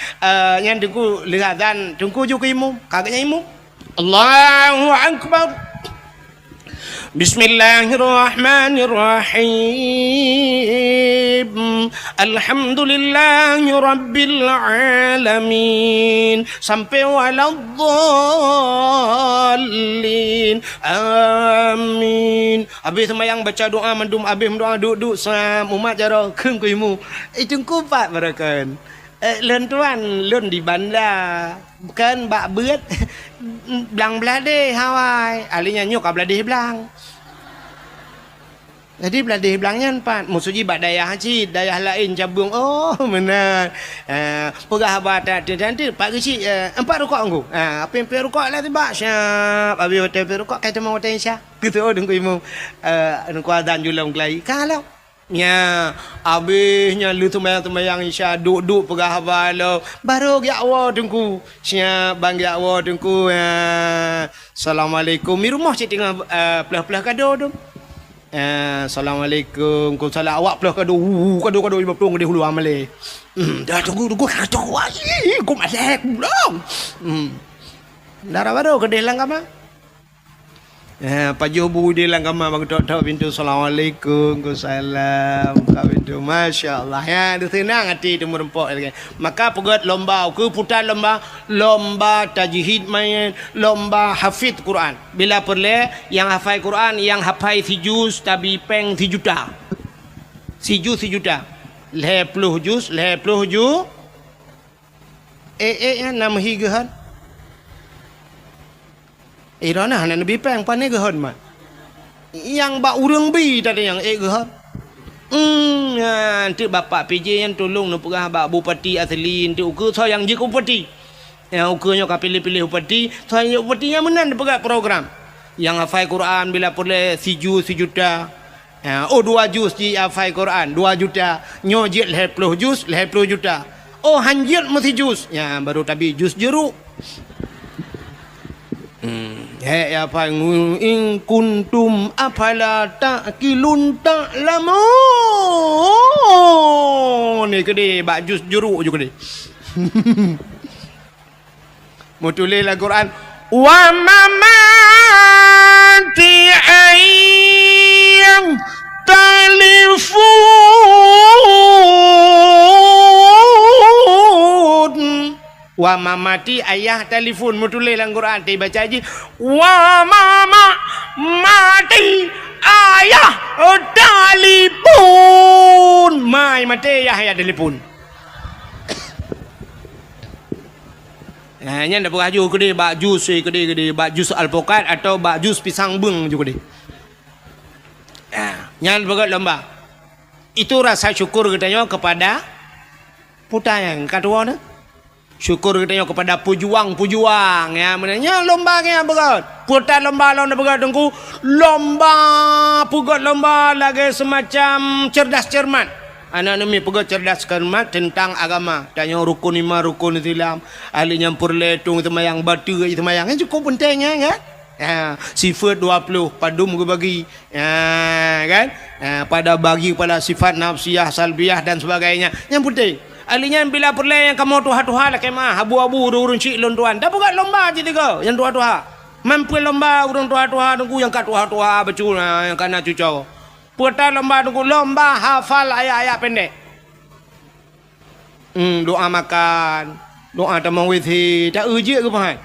yang dengku lihatan dengku juga imu kagaknya imu Allahu akbar Bismillahirrahmanirrahim Alhamdulillahi Rabbil Alamin sampai waladdallin amin. Habis sembahyang baca doa mendum habis doa duduk sam umat jara keung kuimu itu kupat barakan lentuan lun di bandar bukan bak beut belang belade Hawaii alinya nyok belade belang. Jadi beladih belangnya empat musuji bak dayah haji dayah lain cabung oh benar pegah batat nanti pak kecil 4 rukuk anggu apa yang rukuk lah tiba siap habis hotel rukuk kata mau hotel insya gitu oh dengku imu dengku adan julang kelai kalau nya habisnya lu tumayang insya duduk pegah balo baru ya Allah dengku siap bang ya Allah dengku assalamualaikum mi rumah cik tengah pelah-pelah kado dong assalamualaikum kau salah awak pelah kado 50 gede hulu amale dah tunggu kacau ai kau malek belum darah baru gede lang kama pajo bu di lang kama bang tok pintu assalamualaikum kau salam kau pintu masyaallah ya dia senang hati tu merempok maka pegat lomba ke putar lomba tajwid main lomba hafid Quran bila perle yang hafal Quran yang hafal si juz tabi peng si juta 50 juz 50 juz nya 6 higahan irana hanan nabi peng pane gahan mat yang ba urang bi tadi yang gahan nanti bapak PJ yang tolong nak pegah bak bupati asli nanti ukur saya yang jik bupati yang ukurnya ka pilih-pilih bupati saya bupati yang menan pegah program yang hafal Quran bila boleh sejuta 2 juz di hafal Quran 2 juta nyojit 50 juz 50 juta hanjit mesti juz ya baru tapi juz jeruk ya apa in kuntum afala ta'qilun ta'lamun ni gede bak juz jeruk juga ni mutulil Al-Quran wa mamati ayyam telefon wa mamati ayah telefon mutulil Al-Quran dia baca aja wa mati ayah telefon mai mati ayah telefon nya ndak beraju gede bak jus gede bak jus alpukat atau bak jus pisang beng juga gede nya begat lomba itu rasa syukur katanya kepada puta yang kedua ni syukur katanya kepada pujuang ya menanya lomba nya begat puta lomba begat tengku lomba pugat lomba lagi semacam cerdas cermat anak nami pegat cerdas cermat tentang agama tanya rukun 5 rukun Islam ahli nyampur letung semayang batu semayang kan cukup pentingnya kan sifat 20 padum ke bagi kan pada bagi pada sifat nafsiyah salbiyah dan sebagainya yang penting ahlinya bila perle yang kamu tuha-tuha lah kemah abu-abu urun cik lon tuan dah pegat lomba je tiga yang tuha-tuha mampu lomba urun tuha-tuha tunggu yang kat tuha-tuha becu yang kana cucau putar lomba tunggu lomba hafal ayat-ayat pendek doa makan doa tamang withi tak ujik ke pahat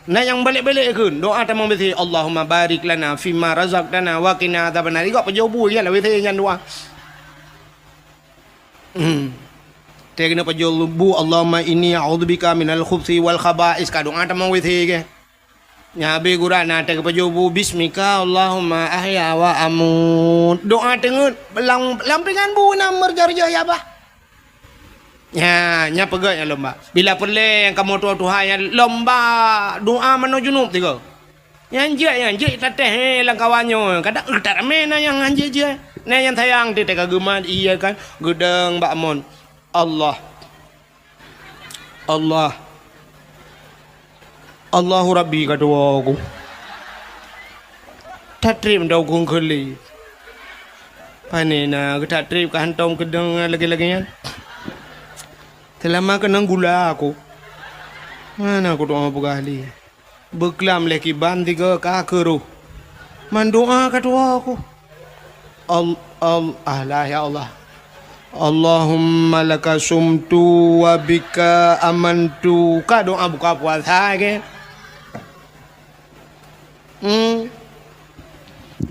nah yang balik-balik ke doa tamang withi Allahumma barik lana fima razaqtana wa qina adzabannar ikut pejobu ya lah withi yang doa dia kena pejobu Allahumma inni a'udzubika minal khubthi wal khaba'is ka doa tamang withi ke nya be Quran na tak pejobu bismika Allahumma ahya wa amut doa tengut lampingan bu namar jarja ya bah nya pegat yang lomba bila perle yang kamu tuha yang lomba doa mano junub tiga yang je tateh lang kawanyo kadang tak mena yang anje je na yang tayang ti tak geman iya kan gedeng bakmon Allahu Rabbi kadua aku tak trip dah aku keli panena aku tak trip ke hantam kedeng lagi-laginya selama kena gula aku mana aku doa berkali berkelam lagi ban 3 kakeruh mandoa kadua aku Allah ya Allah Allahumma laka sumtu wa bika amantu ka doa buka puasa ke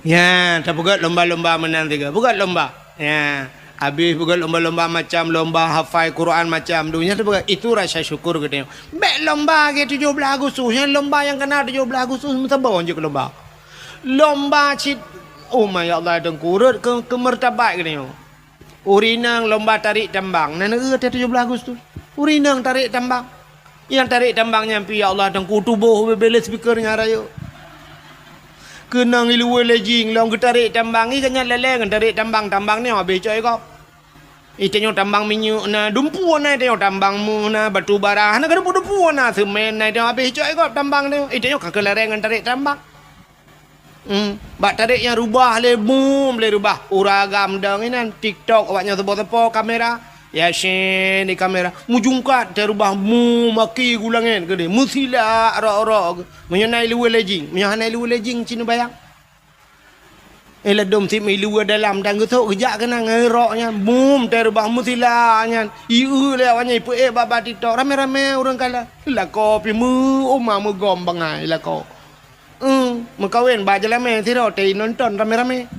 ya tak buat lomba-lomba menang tiga buat lomba ya habis buat lomba-lomba macam lomba hafal Quran macam dunia tu buat itu rasa syukur kita baik lomba ke 17 Agustus yang lomba yang kena 17 Agustus mesti bawa je ke lomba cit oh my Allah dengkurut ke martabat kita urinang lomba tarik tambang nana 17 Agustus urinang tarik tambang yang tarik tambang nyampi ya Allah dengku tubuh bebele speakernya rayo kenang ilu lejing long tarik tambang ni kanya lele ngan tarik tambang ni habis coy kau itenyo tambang minyak na dumpu na itenyo tambang mu na batu bara na dumpu na semen na itenyo habis coy kau tambang ni itenyo kan kelareng ngan tarik tambang bak tarik yang rubah le boom le rubah uragam dang ini TikTok awaknya tepo-tepo kamera ya shen di kamera mujungkat dia rubah mu maki gulangin gede musila ro menyenai luwe lejing cina bayang eladom si luwe dalam dan getok gejak kena ngeroknya boom dia rubah musilanya iu le awaknya ipu baba TikTok rame-rame orang kala la kopi mu oma mu gombang ai la ko mengkawin baca lama tidak nonton rame-rame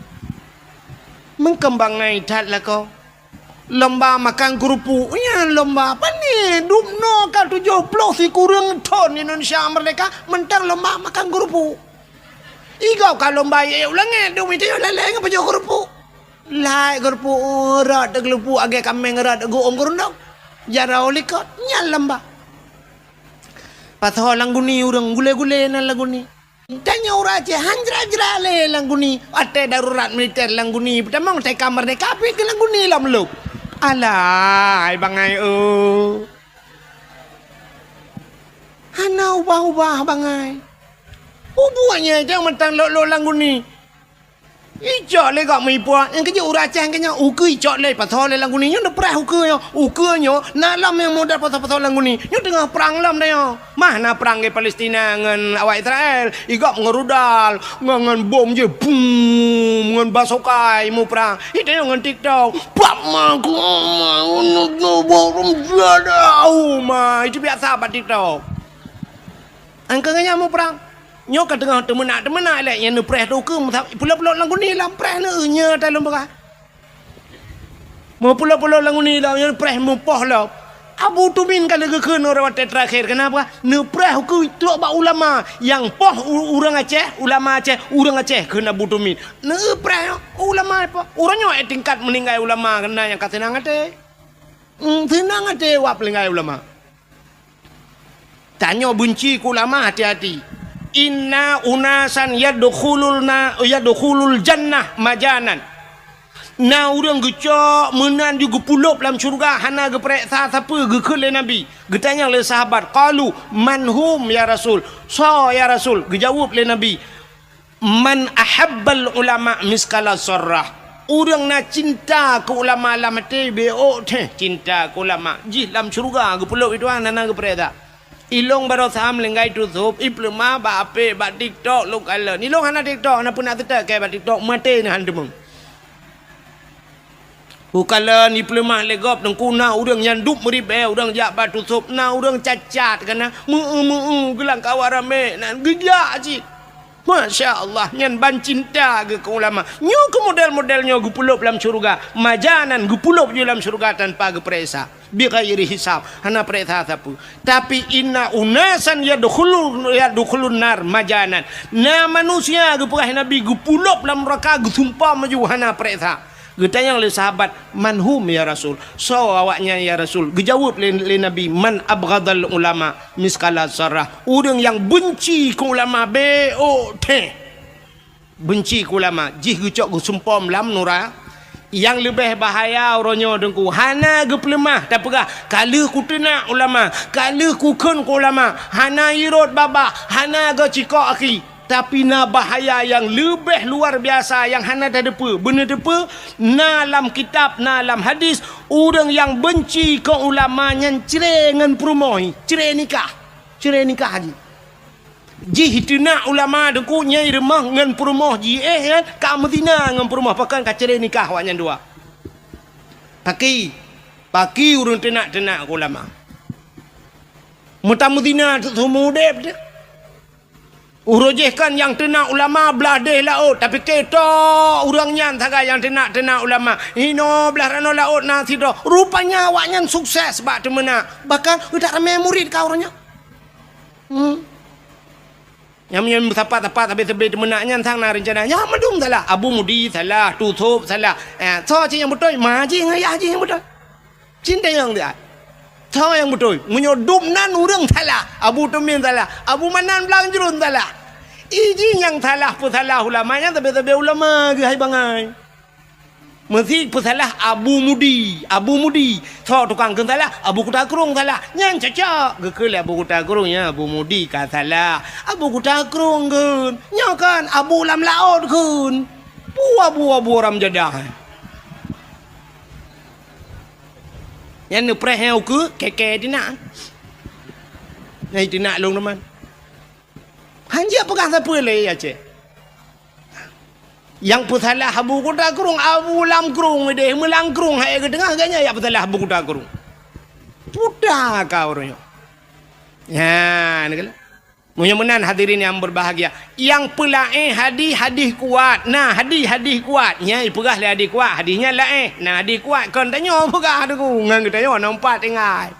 mengkembang ngai tat lah kau Lomba makan kerupuk. Ya, lomba apa ni? Dupno ka 70 si kurang ton Indonesia merdeka. Mentang lomba makan kerupuk. Igau ka lomba ye ulangan. Dumi tu leleng apa jauh kerupuk. Lai kerupuk. Rat kerupuk. Agak kameng rat. Go kurundang. Jara olikot. Nyal lomba. Pasal lagu ni orang gule-gule na lagu ni. Tanya orang Aceh, hanjra-jra le lagu ni. Ate darurat militer lagu ni. Pertama saya kamar ni kapi ke lagu ni lah meluk. Alah, bangai Hana ubah-ubah bangai. Ubuhnya jangan mentang lo lagu ni. Ijak le kak mipua. Yang kerja orang Aceh kanya uke ijak le pasal le lagu ni. Yang depreh ukenya. Ukenya nalam yang modal pasal lagu ni. Yang tengah perang lam dah. Mana perang ke Palestina dengan awak Israel. Igak ngerudal. Dengan bom je. Boom. Dengan basokai mu perang. Itu yang dengan TikTok. Pak maku. Itu biasa pada TikTok. Angkanya mu perang. Nyo ka tengah temenak lek yang preh tu ke pula-pula lagu ni lah preh le nya dalam berah. Mo pula-pula lagu ni lah yang preh mupoh lah. Abu Tumin kalau ke orang terakhir kenapa? Ne preh ke tu ba ulama yang poh orang Aceh, ulama Aceh, orang Aceh kena Abu Tumin. Ne preh ulama apa? Orangnya tingkat meninggal ulama kena yang kata tenang ate. Tenang ate wa meninggal ulama. Tanya benci ku ulama hati-hati. Inna unasan yadkhulul jannah majanan. Na urang gecok menan juga pulup dalam syurga hana geprek siapa gekele nabi. Getanya le sahabat qalu manhum ya rasul. So ya rasul gejawab le nabi. Man ahabbal ulama miskala sarrah. Urang na cinta ke ulama lamate beo cinta ke ulama. Ji dalam syurga gepulup itu hana geprek tak. Ilong baru saham lenggai tutup iplema ba ape ba TikTok lu kala ni long hana TikTok na pun nak tetak ke ba TikTok mate ni handemung ukala ni plema legop nang kuna urang nyanduk meribe urang jak ba tutup na urang cacat kana gelang kawarame nan gejak ji Masya Allah nyan ban cinta ke ulama nyo ke model-modelnya gupulup dalam syurga majanan gupulup dalam syurga tanpa gepresa bighairi hisab hana perintah sapu tapi inna unasan yadkhulun nar majanan na manusia geprah nabi gupulup dalam neraka gesumpah maju hana perintah getanya oleh sahabat manhum ya rasul so awaknya ya rasul gejawab le nabi man abghadal ulama miskala sarah urang yang benci ke ulama benci ke ulama jih gecok gesumpah dalam neraka yang lebih bahaya orangnya dengku hana geplemah tak pegah kala ku tenak ulama kala ku kun ku ulama hana irot baba hana ga cikok aki tapi na bahaya yang lebih luar biasa yang hana tak depa benar depa na dalam kitab na dalam hadis orang yang benci ke ulama yang cerai dengan perumah cerai nikah haji ji hituna ulama dengku nyai remah ngan perumah ji kan ka Madinah ngan perumah pakan ka cerai nikah wanya dua paki urang tenak ulama muta Madinah tu mudep dia urojehkan yang tenak ulama belah deh laut tapi ketok urang nyan saga yang tenak ulama hino belah rano laut na tido rupanya awaknya sukses bak temena bahkan udah ramai murid ka orangnya yang tepat habis tebih temenaknya sang na rencana ya madum salah Abu Mudi salah tutup salah so yang betul maji ngaya haji yang betul cinta yang dia so yang betul menyodum nan urang salah Abu Tumin salah Abu Manan belang jerun salah iji yang salah pun salah ulama yang tebih ulama ke hai bangai mesti pun salah Abu Mudi so tukang ke salah Abu Kutakrung salah yang cocok ke Abu Kutakrung ya Abu Mudi ka salah Abu Kutakrung kan nyakan Abu Lam Laut kan buah orang jadah yang nepreh yang ke keke dinak yang dinak long teman hanya pegang siapa le aje yang pesalah Abu Kutakrung Abu Lam Krung deh melang krung hai ke tengah ganya ya pesalah Abu Kutakrung pudah ka orangnya ya ni kala Mudah-mudahan hadirin yang berbahagia. Yang pelain hadis kuat. Nah, hadis kuat. Nyai perah lah hadis kuat. Hadisnya lain. Nah, hadis kuat. Kan tanya perah tu. Ngan kita tanya nampak tinggal.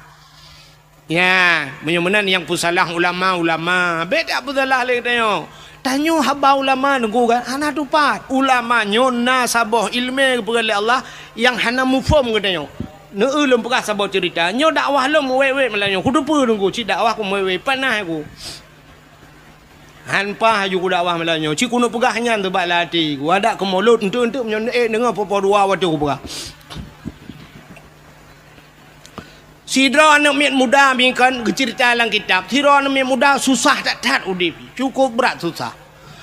Ya, mudah-mudahan yang pusalah ulama-ulama. Beda pusalah lagi tanya. Tanya haba ulama nunggu kan. Hana tupat. Ulama nyona sabah ilmu kepada Allah. Yang hana mufum katanya. Neulum perah sabah cerita. Nyo dakwah lom wei-wei melanyo. Ku dupa nunggu. Cik dakwah ku wei-wei. Panah aku. Hanpah aju ku dakwah melanyo. Cik kuno pegah nyan tu bak lati. Ku ada ke mulut untuk menyon dengar apa dua waktu ku pegah. Sidra anak miat muda bingkan cerita dalam kitab. Sidra anak miat muda susah tak udip. Cukup berat susah.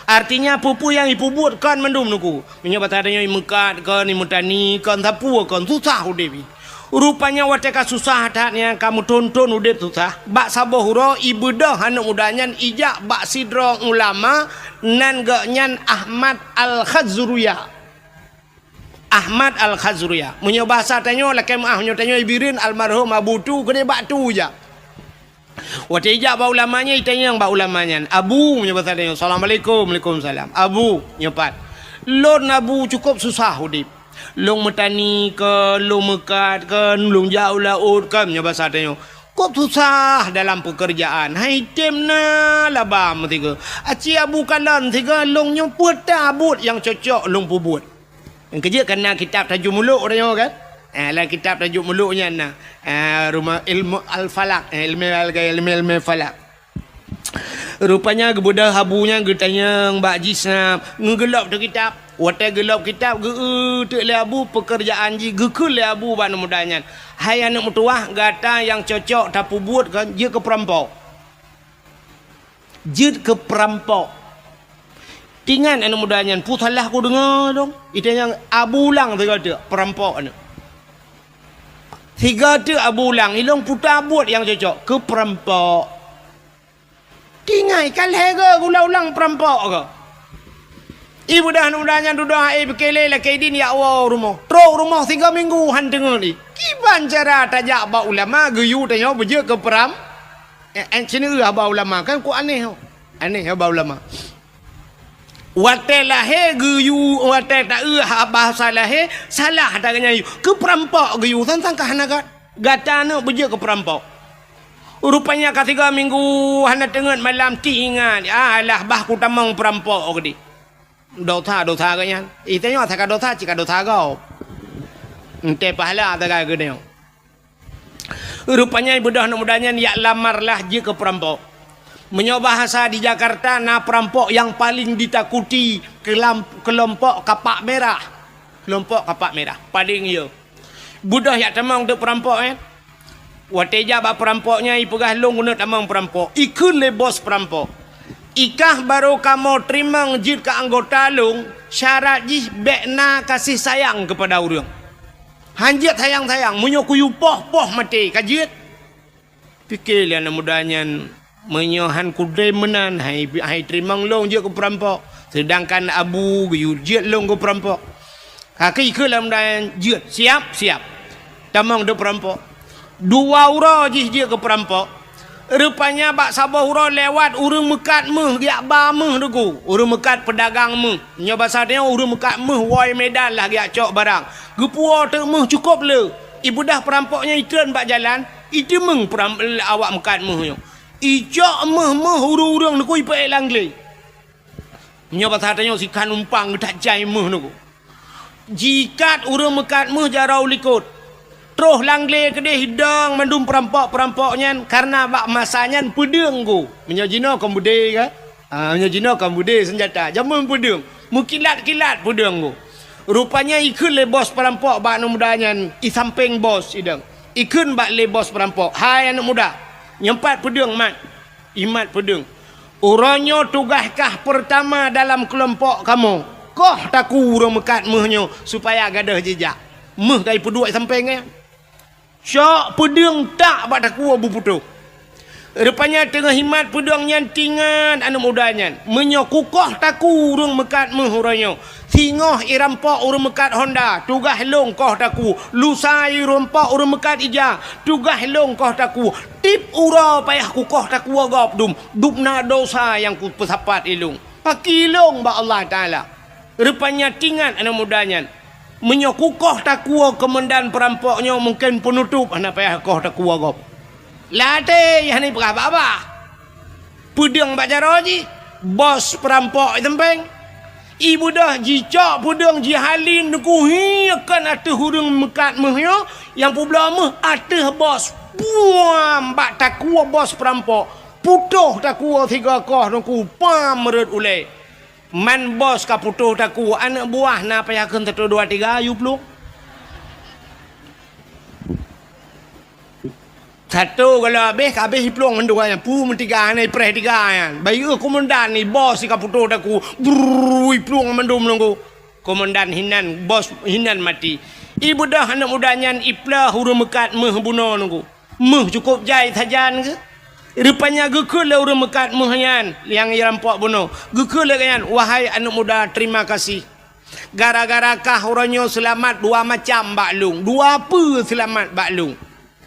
Artinya pupu yang ibu buat kan mendum nuku. Menyebut adanya mekat kan imutani kan tapu kan susah udip. Rupanya wateka susah hatnya kamu tonton udip susah. Bak saboh huro ibu dah anak mudanya ijak bak sidra ulama nan gaknyan Ahmad Al-Khazruya. Ahmad Al-Khazruya. Punya bahasa tanya lakai maah punya tanya ibirin almarhum Abu tu kena bak tu je. Wata ijak bak ulamanya itanya yang bak ulamanya. Abu punya bahasa tanya. Assalamualaikum. Waalaikumsalam. Abu nyepat. Lon Abu cukup susah udip. Long metani ke, long mekat ke, long jauh laut ke, punya bahasa tanya. Kok susah dalam pekerjaan. Hai tem na labam tiga. Aci Abu kalan tiga long nyemput abut yang cocok long pubut. Yang kerja kena kitab tajuk muluk tanya kan. Lah kitab tajuk muluknya nah. Rumah ilmu al-falak, ilmu falak. Rupanya kebudah habunya getanya mbak jisna ngegelap tu kitab. Wata gelap kitab tu le abu pekerjaan ji gekul le abu ban mudanya. Hai anak mutuah gata yang cocok tapu buat kan je ke perampok. Je ke perampok. Tingan anak mudanya putalah ku dengar dong. Itu yang abu lang tu kata perampok ni. Tiga tu abu lang ilong putar buat yang cocok ke perampok. Tingai kalhega ulang-ulang perampok ke. Ibu dah nudanya duduk berkele lah kaidin ya Allah rumah. Teruk rumah 3 minggu han dengar ni. Kiban cara tajak ba ulama geyu tanya beje ke peram. Sini ba ulama kan ku aneh. Aneh ba ulama. Wate lahir geyu wate tak bahasa lahir salah tak nyayu. Ke perampok geyu tentang kahanagat. Gatana beje ke perampok. Rupanya ke 3 minggu hana dengar malam ti ingat. Alah bah ku tamang perampok ke di. Dosa kanya. Itanya tak dosa cika dosa kau. Ente pahala tak ke dia. Rupanya ibu dah mudanya ya lamarlah je ke perampok. Menyoba bahasa di Jakarta na perampok yang paling ditakuti kelompok kapak merah. Kelompok kapak merah paling yo. Budah ya tamang de perampok Wateja ba perampoknya ipegah long guna tamang perampok. Ikun le bos perampok. Ikah baru kamu terima ngejid ke anggota long syarat jih bekna kasih sayang kepada orang. Hanjit sayang-sayang munyo kuyu poh mati kajit. Fikir lian mudanya menyohan kudai menan hai terima long je ke perampok. Sedangkan Abu kuyu jid long ke perampok. Kaki ke dalam dan jid siap. Tamang de perampok. 2 ura jih je ke perampok. Rupanya bak sabah hura lewat urang mekat meh giak ba meh deku. Urang mekat pedagang meh. Nya bahasa dia urang mekat meh woi medan lah giak cok barang. Gepua te meh cukup le. Ibu dah perampoknya itren bak jalan, itu meng awak mekat meh nyo. Ijak meh urang deku ipe langle. Nya bahasa dia sikan umpang tak jai meh deku. Jikat urang mekat meh jarau likut. Terus langle ke dia hidang mandum perampok-perampoknya karena bak masanya pedang ku. Menyajina kambude kan? Menyajina kambude senjata. Jaman pedang. Mukilat-kilat pedang ku. Rupanya ikun le bos perampok bak anak mudanya i samping bos idang. Ikun bak le bos perampok. Hai anak muda. Nyempat pedang mat. Imat pedang. Orangnya tugaskah pertama dalam kelompok kamu. Koh taku urang mekat mehnya supaya gadah jejak. Meh dari pedua sampingnya. Syok pedang tak bak taku abu putu. Rupanya tengah himat pudang nyantingan anu mudanya. Menyokukoh taku urung mekat mehuranyo. Singoh irampok urung mekat Honda. Tugah long koh taku. Lusai rompok urung mekat ija. Tugah long koh taku. Tip ura payah kukoh taku agap dum. Dupna dosa yang ku pesapat ilung. Pakilong ba Allah Ta'ala. Rupanya tingan anu mudanya. Menyokukoh taku kemendan perampoknya mungkin penutup. Anak payah koh taku agap. Late yang ni apa? Pudang baca roji, bos perampok tempeng. Ibu dah jicak pudang jihalin nukuhi akan ateh hurung mekat mehyo yang publa meh ateh bos. Buam bak takua bos perampok. Putuh takua 3 koh nuku pam merut ule. Man bos ka putuh takua anak buah na payakeun 1 2 3 ayu peluk. Satu kalau habis peluang mendua yang pu mentiga ni preh tiga yang. Bayu komandan ni bos si kaputo daku brui peluang mendum nunggu. Komandan hinan bos hinan mati. Ibu dah anak mudanya iplah hurung mekat meh buno nunggu. Meh cukup jai sajan ke? Rupanya gekul lah hurung mekat meh yan yang rampok buno. Gekul lah kan wahai anak muda terima kasih. Gara-gara kah orangnya selamat 2 macam baklung. 2 apa selamat baklung.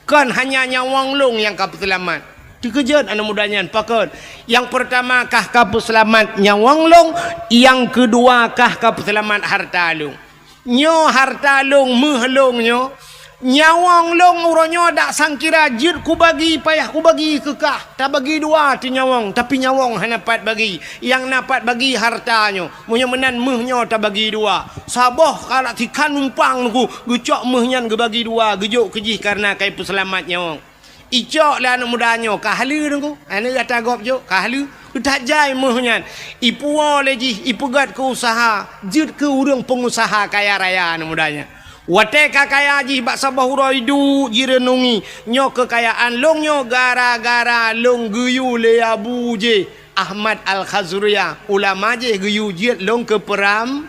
Kan hanya nyawang long yang kau selamat. Dikejut anak mudanya pakon. Yang pertama kah kau selamat nyawang long, yang kedua kah kau selamat harta long. Nyo harta long meh long nyo. Nyawang long uronyo dak sangkira jid ku bagi payah ku bagi kekah. Tak bagi 2 ti nyawang, tapi nyawang hanya dapat bagi. Yang dapat bagi hartanyo. Munyo menan mehnyo tak bagi 2. Saboh kalau tikan numpang ku gecok mehnyan ge bagi 2, gejuk kejih karena kai peselamat nyawang. Icok lah anak mudanyo kahlu nunggu. Ane kata gop jo kahlu. Tak jai mehnyan. Ipu leji ipugat ke usaha, jid ke urang pengusaha kaya raya anak mudanya. Wate kakaya ji bak sabah uraidu jirenungi nyo kekayaan long nyo gara-gara long guyu le Abu je Ahmad Al-Khazuriya ulama je guyu jid long ke peram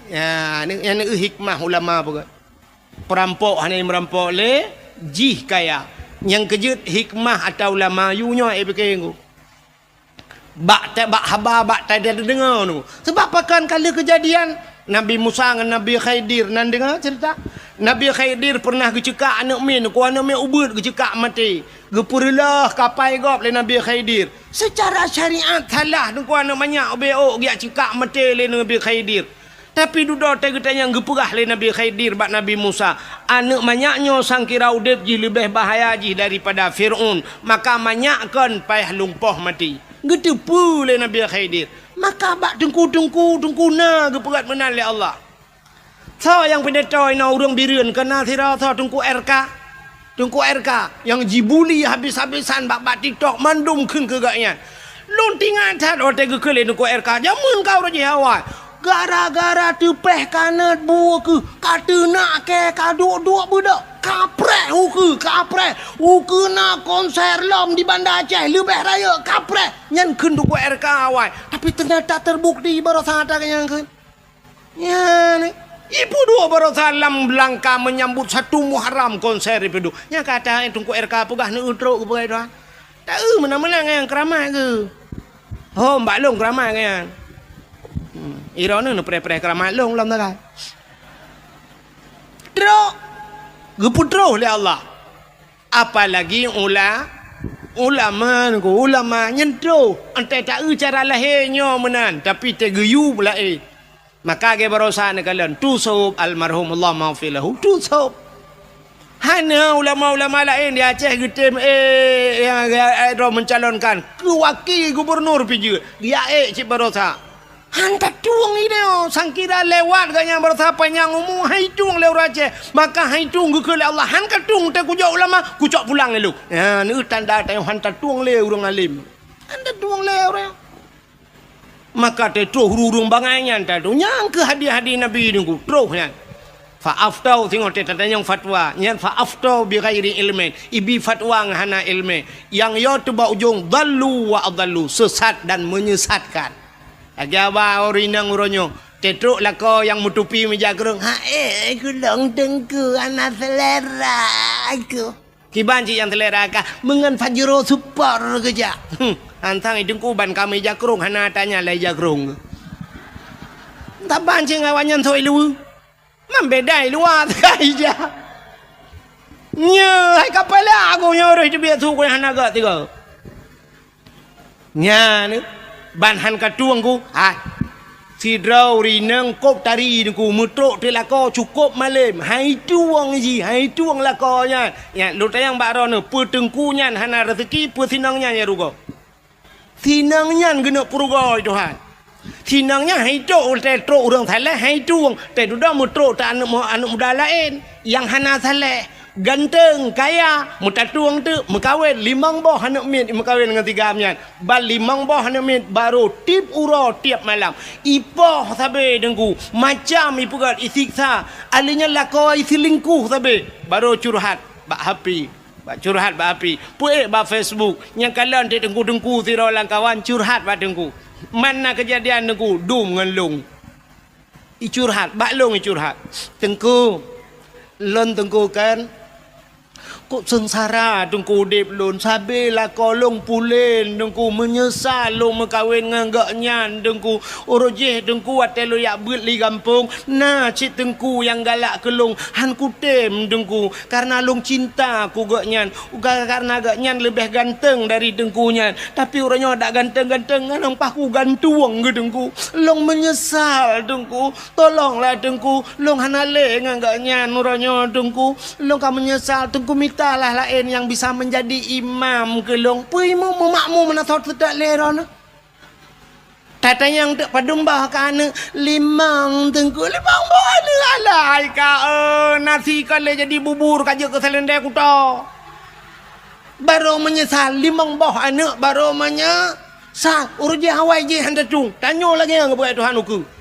ya ni yang hikmah ulama apa perampok hanya merampok le ji kaya yang kejut hikmah atau ulama yu nyo fikir bak haba bak tak ada dengar tu sebab pakan kala kejadian Nabi Musa dengan Nabi Khidir nan dengar cerita Nabi Khidir pernah gecekak anak min ku anak min ubud gecekak mati gepurilah kapai gop le Nabi Khidir secara syariat salah ku anak banyak obeo giak cekak mati le Nabi Khidir tapi duda tanya gepurah le Nabi Khidir bak Nabi Musa anak banyaknya sangkira udip ji lebih bahaya ji daripada Firaun maka banyakkan payah lumpuh mati getepu le Nabi Khidir maka bak tengku na geperat menan le Allah. Tho yang pendetoy na urang birun kena thira tho tengku RK yang jibuli habis-habisan bak TikTok mandum keun ke gaknya. Luntingan that ote ke kele tengku RK jamun kau raji awal. Gara-gara tepeh kanat buah ke kata nak ke kaduk-duk budak kaprek uke na konser lom di Banda Aceh lebih raya kaprek nyan keun tu RK awal tapi ternyata terbukti baru sata yang keun ya ni ibu 2 baru salam Belangka menyambut 1 Muharram konser itu nya kata itu RK pegah ni utro ke pegai doang tak menang-menang yang keramai ke oh mbak long keramai kan irona nu pre-pre keramai long lam tak tro geputro oleh Allah apalagi ulama nyentro ante tak cara lahirnya menan tapi tegeyu pula maka ge barosa ne kalian tu sob almarhum Allah maghfilahu tu sob hanya ulama-ulama lain di Aceh getem yang mencalonkan ke wakil gubernur piju dia cik barosa hantar tuang ini sangkira lewat ganya bertapa yang umum hai tuang lewat Aceh maka hai tuang ke Allah hantar tuang tak kujak ulama kucak pulang lu ya ni tanda tayang hantar tuang le urang alim hantar tuang le orang maka te troh urung bangaian tadu nyang ke hadiah-hadiah Nabi ni ku troh nya fa aftau tengok te tanda yang fatwa nyan fa aftau bi ghairi ilmin ibi fatwa ngana ilmu yang yo tu ba ujung dallu wa adallu sesat dan menyesatkan agaba orinang uronyo tetruk lako yang mutupi meja gerung ha aku long tengku anak selera aku Kiban cik yang teleraka mengan fajro super kerja. Antang idengku ban kami jakrung hana tanya lai jakrung. Taban cik ngawanyan thoi lu. Membedai luar kai ja. Nya hai kapala aku nyoro itu biar tu ko hana ga tiga. Nya ni ban han katuang ku. Si drau ri nang kop tari ku mutruk te lako cukup malam. Hai tuang ji, hai tuang lakonya. Ya lu tayang bak ro ne pu tengku nyan hana rezeki pu sinangnya ya rugo. Sinangnya gena purugo Tuhan. Sinangnya hai tok te truk urang thalah hai tuang te duda mutruk ta anak muda lain yang hana saleh. Ganteng, kaya, muta tuang tu, mekawin, 5 boh anak mit, mekawin dengan 3 mian. Bal 5 boh anak mit, baru tip uro tiap malam. Ipoh sabe dengku, macam ipu kat isiksa. Alinya lakau isi lingkuh sabe, baru curhat, bak happy. Bak curhat bak happy. Puik bak Facebook, yang kalian ti dengku-dengku tiro lang kawan, curhat bak dengku. Mana kejadian dengku, dum dengan long. I curhat, bak long i curhat. Dengku, lon dengku kan, kok sengsara dengku dip lon sabe lah kolong pulen dengku menyesal lo mekawin nganggak nyan dengku orojeh dengku atelo yak beut li kampung nah cik dengku yang galak kelong han kutem dengku karena long cinta ku gak nyan karena gak nyan lebih ganteng dari dengku nyan tapi orangnya dak ganteng-ganteng ngan pah ku gantuang ke dengku long menyesal dengku tolonglah dengku long hanale nganggak nyan orangnya dengku long ka menyesal dengku lah lain yang bisa menjadi imam kelong puimu memakmu menathot tidak leron tata yang tak padumbah kana limang tengku limang boleh alai ka nasi kale jadi bubur kaje ke selendai ku to baru menyesal limang boh anak baru menyesal urje hawai je handa tung tanyo lagi yang buat Tuhan uku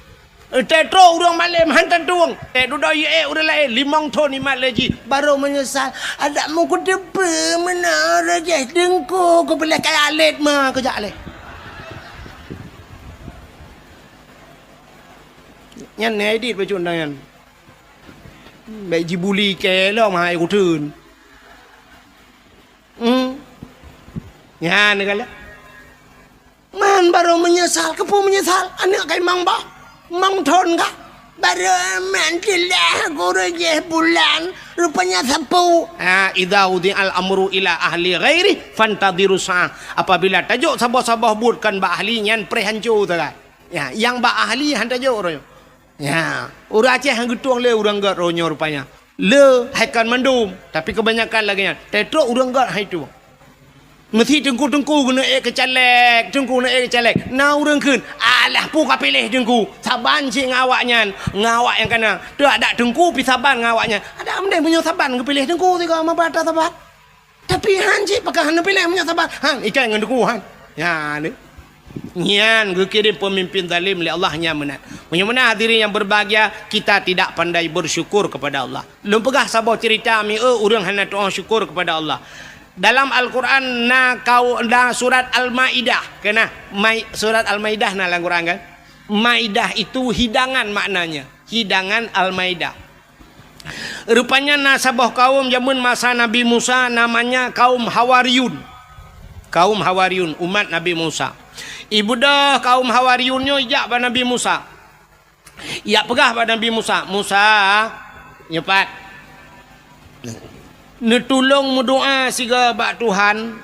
tetro urang malam hantar tuang duda ye urang lain 5 ton imat lagi baru menyesal ada mu ku depe mana raja dengku ku boleh kaya alit mah kejak le nyan ne edit baju ndan bai jibuli ke lo ma ai ku thun nyan kala man baru menyesal kepu menyesal anak kai mang ba Mang thon kah? Baru mantilah gurujeh bulan rupanya sapu. Idza udi al amru ila ahli ghairi fantadiru sa. Apabila tajuk sabah-sabah buatkan ba ahli nyan prehancu tagai. Ya, yang ba ahli han tajuk royo. Ya, urang Aceh hang getuang le urang gat ronyo rupanya. Le haikan mandum, tapi kebanyakan lagi nyan. Tetro urang gat hai tu. Mesti dengku-dengku kena kecalek, dengku kena kecalek. Nah urang kun, alah pu ka pilih dengku. Saban cik ngawaknya, ngawak yang kena. Dak ada dengku pi saban ngawaknya. Ada amdai punya saban ke pilih dengku tiga sama bata saban. Tapi han cik pakai han pilih punya saban. Han ikan dengan dengku han. Ya ni. Nyan kirim pemimpin zalim li Allah nya menat. Mudah-mudahan hadirin yang berbahagia kita tidak pandai bersyukur kepada Allah. Lum pegah sabah cerita mi urang hana doa syukur kepada Allah. Dalam Al-Quran surat Al-Maidah kena surat Al-Maidah na dalam Quran kan Maidah itu hidangan maknanya hidangan Al-Maidah rupanya nasabah kaum zaman masa Nabi Musa namanya kaum Hawariyun umat Nabi Musa ibu dah kaum Hawariyunnya ijak pada Nabi Musa ya pegah pada Nabi Musa nyepat netulung berdoa siga bak Tuhan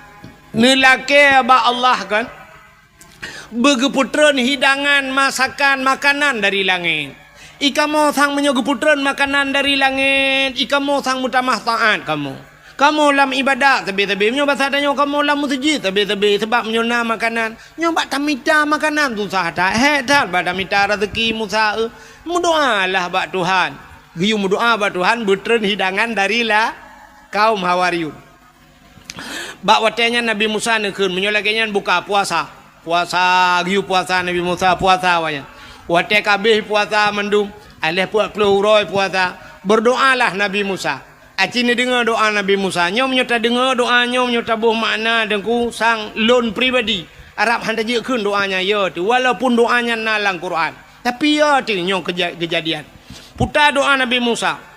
nelake bak Allah kan begeputran hidangan masakan makanan dari langit ikamu sang menyegeputran makanan dari langit ikamu sang mutamah taat kamu lam ibadah tapi nyoba sadanya kamu lam masjid tapi sebab menyona makanan nyoba tamita makanan tu sahata dak badamita rezeki Musa berdoalah bak Tuhan giu berdoa bak Tuhan butran hidangan dari kaum Hawariyun. Bak watenya Nabi Musa nekun menyolakenyan buka puasa giu puasa Nabi Musa puasa wanya. Wate kabeh puasa mendum alih 40 roi puasa berdoalah Nabi Musa. Acini dengar doa Nabi Musa. Nyom nyota dengar doa nyom nyota buh makna dengku sang lon pribadi. Arab handa je kun doanya ya tu walaupun doanya nalang Quran. Tapi ya tu nyom kejadian. Putar doa Nabi Musa.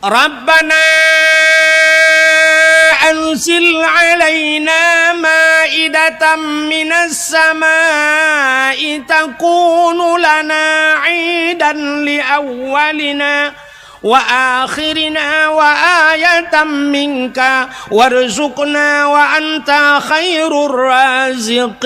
Rabbana أنزل علينا مائدة من السماء تكون لنا عيدا لأولنا وآخرنا وآية منك وارزقنا وأنت خير الرازقين.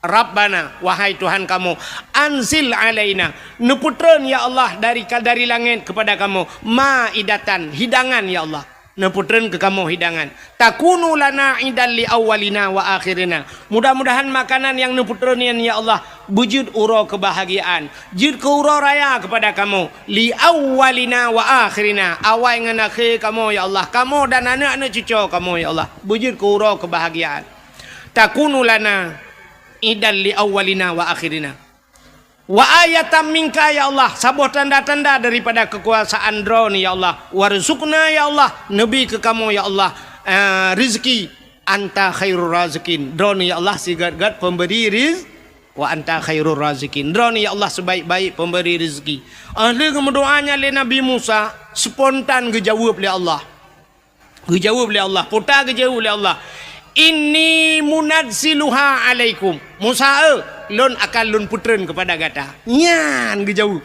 Rabbana, wahai Tuhan kamu, anzil alaina, neputreun ya Allah dari langit kepada kamu, maidatan, hidangan ya Allah, neputreun ke kamu hidangan, takunu lana idan li awwalina wa akhirina, mudah-mudahan makanan yang neputreun ya Allah wujud uro kebahagiaan, jud ke uro raya kepada kamu, li awwalina wa akhirina, awal ngan akhir kamu ya Allah, kamu dan anak-anak cucu kamu ya Allah, wujud ke uro kebahagiaan, takunu lana idan li awwalina wa akhirina wa ayatan minka ya Allah, sabuh tanda-tanda daripada kekuasaan drone ya Allah, warzuqna ya Allah, nabi ke kamu ya Allah, rizki, anta khairur razikin, drone ya Allah sigat-gat pemberi rizki, wa anta khairur razikin, drone ya Allah sebaik-baik pemberi rizki. Ahli kemudoanya le Nabi Musa spontan gejawab le Allah, gejawab le Allah, putar gejawab le Allah, inni munazziluha alaikum, Musa lon akan lon putren kepada gata, nyan gejauh,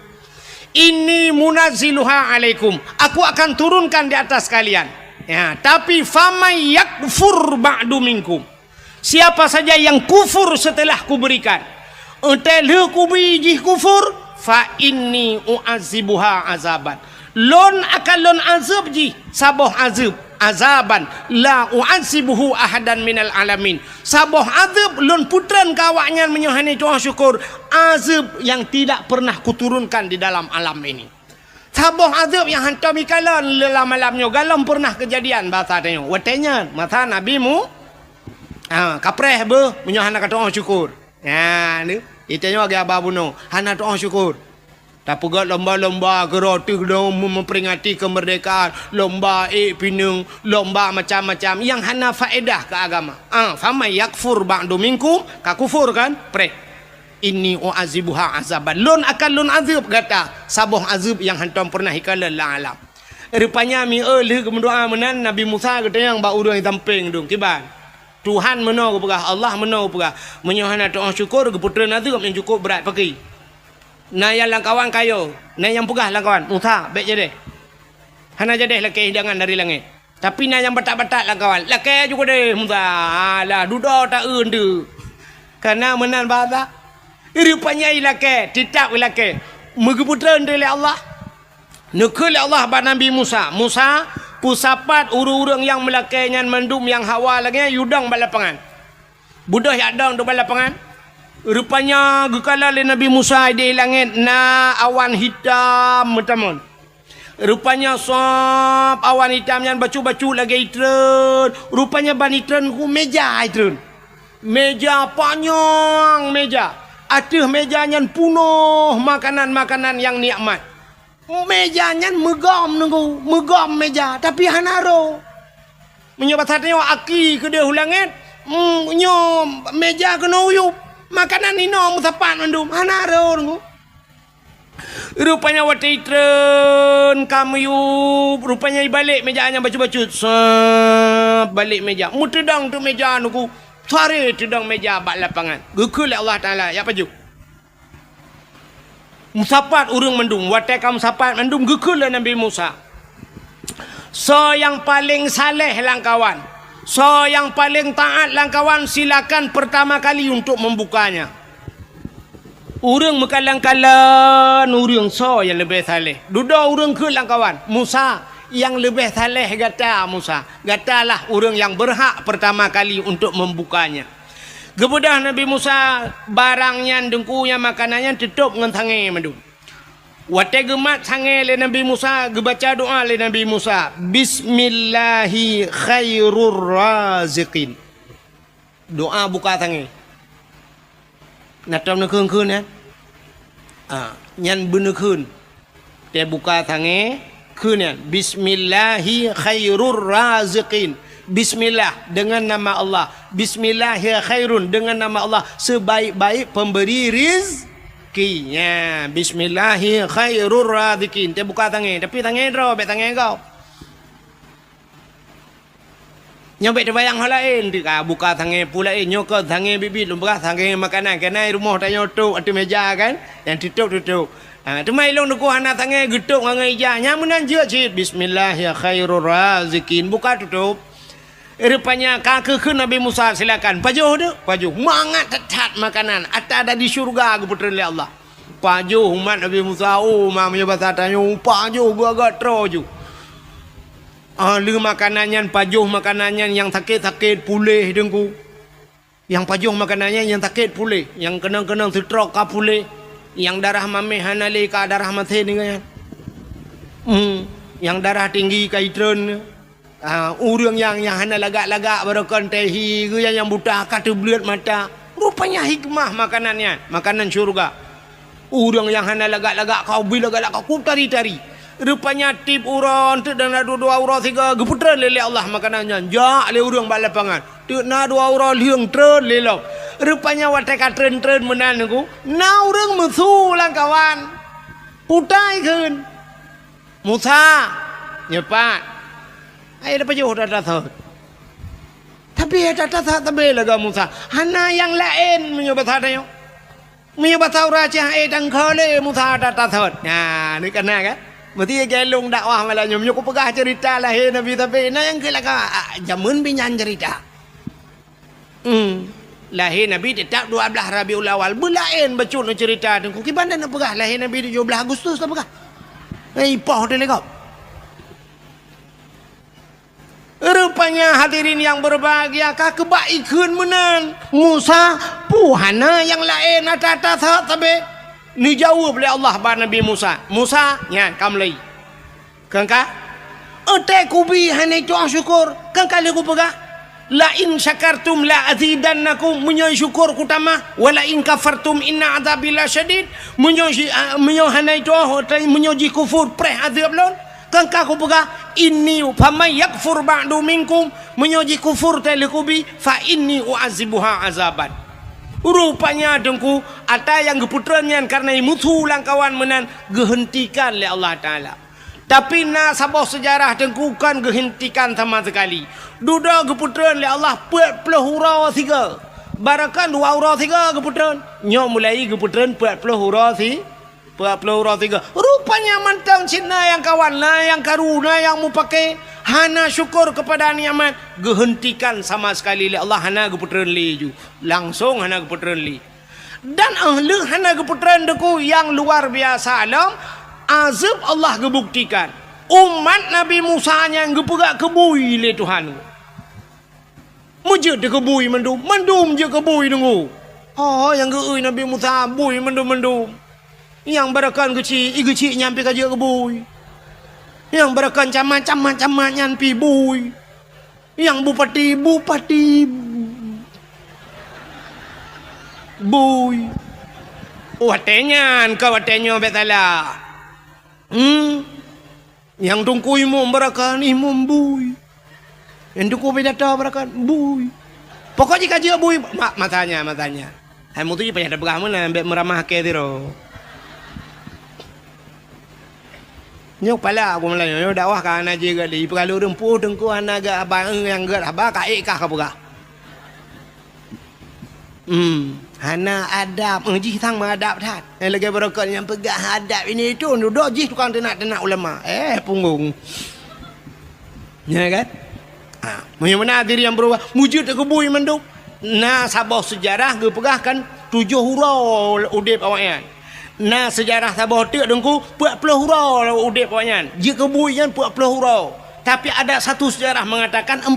inni munazziluha alaikum, aku akan turunkan di atas kalian ya, tapi famay yakfur ba'du minkum, siapa saja yang kufur setelah kuberikan, entel kubiji kufur, fa inni uazibuha azaban, lon akan lon azab ji, saboh azab, azaban la u'azibuhu ahadan minal alamin, saboh azab lon putran kawaknya menyuhani Tuhan syukur, azab yang tidak pernah kuturunkan di dalam alam ini, saboh azab yang hantar mikalan dalam alamnya galam pernah kejadian bahasa tanya watenya mata nabimu kapreh be menyuhana ka Tuhan syukur ya ni itanya agi ababuno hana Tuhan syukur. Tapi gak lomba-lomba geroti memperingati kemerdekaan, lomba pinung, lomba macam-macam yang hana faedah ke agama. Fama yakfur ba'du minkum, ka kufur kan? Pre. Inni u'azibuha azaban. Lon akan lon azab kata, sabuh azab yang hantam pernah hikala la alam. Rupanya mi kemendoa menan Nabi Musa kata yang ba urang tamping dong kiban. Tuhan meno pegah, Allah meno pegah. Menyohana Tuhan syukur keputra azab yang cukup berat pakai. Nah yang langkawan kayo, nah yang pegah langkawan, Musa baik jadi. Hana jadi laki hidangan dari langit. Tapi nah yang batak-batak langkawan, laki juga deh Musa. Lah duda tak undu. Karena menan bahasa. Rupanya laki, tidak laki. Megeputra dari Allah. Nekul Allah ba Nabi Musa. Musa pusapat urang-urang yang melakainya mendum yang hawa lagi yudang balapangan. Budah yadang tu balapangan. Rupanya gekala le Nabi Musa di langit na awan hitam teman. Rupanya sop awan hitam yang bacu-bacu lagi itren. Rupanya ban itren ku meja itren. Meja panjang meja. Aduh meja nyan penuh makanan-makanan yang nikmat. Meja nyan megam nunggu, megam meja tapi hanaro. Menyobat hatnya aki ke dia langit. Nyo meja kena uyup. Makanan ini musapan mandum hanaro nunggu. Rupanya wati tren kamu yuk. Rupanya balik mejanya bacu-bacu. Balik meja. Mutedang tu meja nunggu. Sari tedang meja bak lapangan. Gekul Allah Ta'ala. Ya paju. Musapat urang mandum. Wati kamu musapat mandum. Gekul Nabi Musa. So yang paling saleh langkawan. So yang paling taat langkawan silakan pertama kali untuk membukanya. Urang mekalang-kalang urang so yang lebih saleh. Duda urang ke langkawan. Musa yang lebih saleh gata Musa. Gatalah urang yang berhak pertama kali untuk membukanya. Kemudian Nabi Musa barangnya dengkunya makanannya tutup dengan tangan madu. Wate gemat sange le Nabi Musa, gebaca doa le Nabi Musa. Bismillahi khairur raziqin. Doa buka sange. Natam nak keun ya. Nyan bener keun. Dia buka sange keun ya. Bismillahi khairur raziqin. Bismillah dengan nama Allah. Bismillahi khairun dengan nama Allah sebaik-baik pemberi kaki ya bismillahi khairur razikin dia buka tangan tapi tangan ro bet tangan kau nyobek dia bayang hal lain dia buka tangan pula nyokot tangan bibit lumbah tangan makanan kenai rumah tak nyotok atas meja kan yang tutup tu mai long ku anak tangan geduk ngai ja nyamunan je cit bismillahi khairur razikin buka tutup rupanya kaki ke Nabi Musa silakan pajuh tu pajuh mangat tetat makanan ada di syurga ke putera Allah pajuh umat Nabi Musa mamanya bahasa tanya pajuh gua agak teroju lu makanannya pajuh makanannya yang sakit-sakit pulih dengku yang pajuh makanannya yang sakit pulih yang kenang-kenang stroke ka pulih yang darah mameh hanali ka darah mati ni kan yang darah tinggi ka itren urang yang hana lagak-lagak barakan tehi ke yang buta kata belut mata rupanya hikmah makanannya makanan syurga urang yang hana lagak-lagak kau bila lagak kau tari-tari rupanya tip uron tu dan dua uron tiga geputran lele Allah makanannya jak le urang balapangan tu na dua uron liang tren lelok rupanya watai ka tren menan ku na urang musuh lang kawan putai keun Musa nyepat ai dapat jauh dah tapi ada tapi laga Musa hana yang lain menyobat hadanya menyobat raja dan khale Musa datang nah ni kena kan berarti gelung dakwah malah nyum ku pegah cerita lahir Nabi tapi nah yang kelaga jamun binyan cerita lahir Nabi tetap 12 Rabiul Awal belain bacun cerita ku kibanda nak pegah lahir Nabi 17 Agustus lah pegah poh dia lekap. Rupanya hadirin yang berbahagia kah kebaikan menan Musa puhana yang lain ada tapi ni jawab oleh Allah bar Nabi Musa nya kamlai kangka ate kubi hane tu syukur kangka le ku pegah la in syakartum la azidannakum munyo syukur ku tamah wala in kafartum inna adzabil syadid munyo hane tu munyo ji kufur preh azab lon kangka ku pegah inni famay yakfur ba'du minkum menyoji kufur telekubi fa inni uazibuha azaban rupanya dengku ada yang geputrannya karena mutu langkawan menan gehentikan oleh Allah Ta'ala tapi na sabah sejarah dengku kan gehentikan sama sekali duda geputran oleh Allah 40 hurau 3 barakan 2 hurau 3 geputran nyo mulai geputran 40 hurau 3 rupanya mantang Cina yang kawan lah yang karuna yang mau pakai hana syukur kepada nikmat gehentikan sama sekali oleh Allah hana geputran li ju langsung hana geputran li dan ahli hana geputran deku yang luar biasa alam azab Allah gebuktikan umat Nabi Musa yang gepegak kebui le Tuhan mujud de kebui mendum je kebui dengu yang geui Nabi Musa bui mendum yang berakan kecil nyampe kaji kebui yang berakan camat nyampe bui yang bupati bui watenya betala yang tungku imum berakan imum bui yang tungku bedata berakan bui pokoknya kaji bui matanya hamu tu payah ada berahmana ambek meramah ke tiro nyok pala aku mulai nyok dakwah ka ana je gali perlu rempuh dengku ana ga abang yang ga abah ka ikah ka pura hana adab ji tang adab tat lagi barakat yang pegah adab ini tu duduk ji tukang tenak ulama punggung ya kan mana diri yang berubah wujud ke bui menduk nah sabah sejarah ge pegahkan 7 hurau udip awaknya nah sejarah sabah tu dengku 40 hurau udip awaknya je kebuian 40 hurau tapi ada satu sejarah mengatakan 40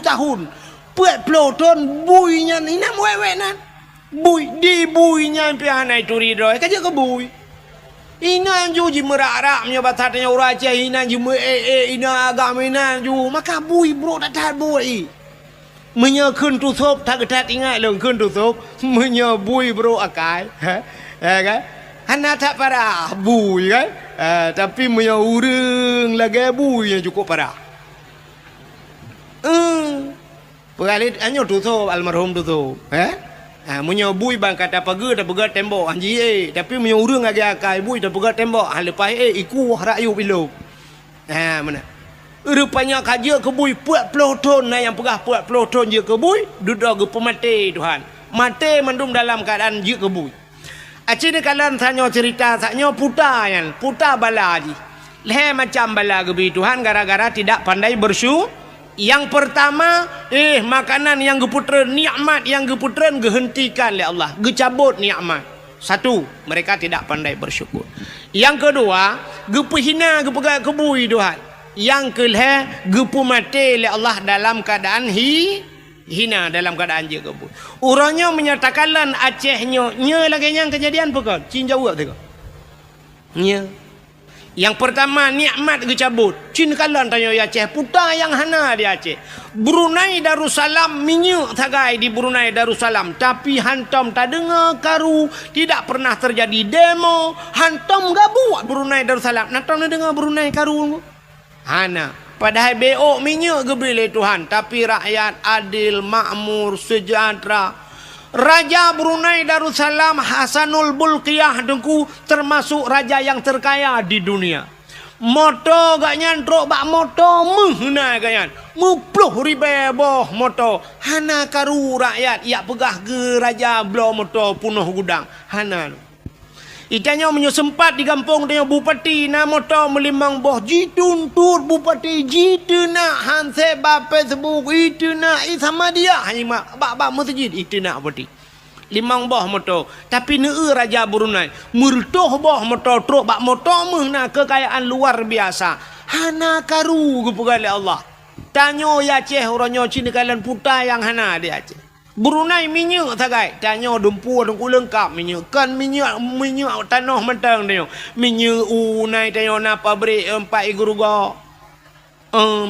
tahun 40 tahun buinya ni nak wewek nan bui di buinya pianai turi doi kaje ke bui ina ju ji merak-rak nya batatnya uraja ina ji ina agama ina ju maka bui bro tak bui menya keun tutup tak ketat ingat long keun tutup menya bui bro akai kan hana tak parah bui kan tapi menya urang lagi bui yang cukup parah Peralit anyo tutup almarhum tutup Munyo bui bang kata pega dah pega tembok anji tapi munyo urang agak akai bui dah pega tembok lepas iku rayu bilo. Mana? Rupanya kaja ke bui 40 ton yang pegah 40 ton je ke bui duduk ke pemati Tuhan. Mati mendum dalam keadaan je ke bui. Aci ni kalian tanya cerita saknya puta yang puta bala ji. Leh macam bala gebi Tuhan gara-gara tidak pandai bersyukur. Yang pertama, makanan yang geputren, nikmat yang geputren gehentikan oleh Allah, gecabut nikmat. Satu, mereka tidak pandai bersyukur. Yang kedua, gepehina gepegat kebui Tuhan. Yang kelih, gepu mati oleh Allah dalam keadaan hina, dalam keadaan je kebui. Orangnya menyatakanlah Acehnya, nya lagi yang kejadian pekon, cin jawab tu. Nya. Yang pertama nikmat gecabut. Cin kalan tanya Aceh puta yang hana di Aceh. Brunei Darussalam minyak tagai di Brunei Darussalam tapi hantam tak dengar karu, tidak pernah terjadi demo, hantam gak buat Brunei Darussalam. Nantam nak dengar Brunei karu. Hana. Padahal beok minyak gebeli Tuhan tapi rakyat adil, makmur, sejahtera. Raja Brunei Darussalam Hasanul Bulqiyah dengku termasuk raja yang terkaya di dunia. Moto gak nyantrok bak moto mehna ganyan. 10,000 boh moto. Hana karu rakyat ia pegah ke raja blo moto punuh gudang. Hana. Itanya sempat di kampung tanya bupati na moto melimang boh jitun tur bupati jituna hanse bape sebuk ituna sama dia hanya bak masjid ituna bupati limang boh moto tapi neu raja Brunei murtoh boh moto truk bak moto mehna kekayaan luar biasa hana karu gepegali Allah tanyo ya Aceh oranyo cina kalian puta yang hana di Aceh Brunei minyak tagai tanyo dumpu dengku lengkap minyak kan minyak tanah mentang tanyo minyak nai tanyo na pabrik 4 iguruga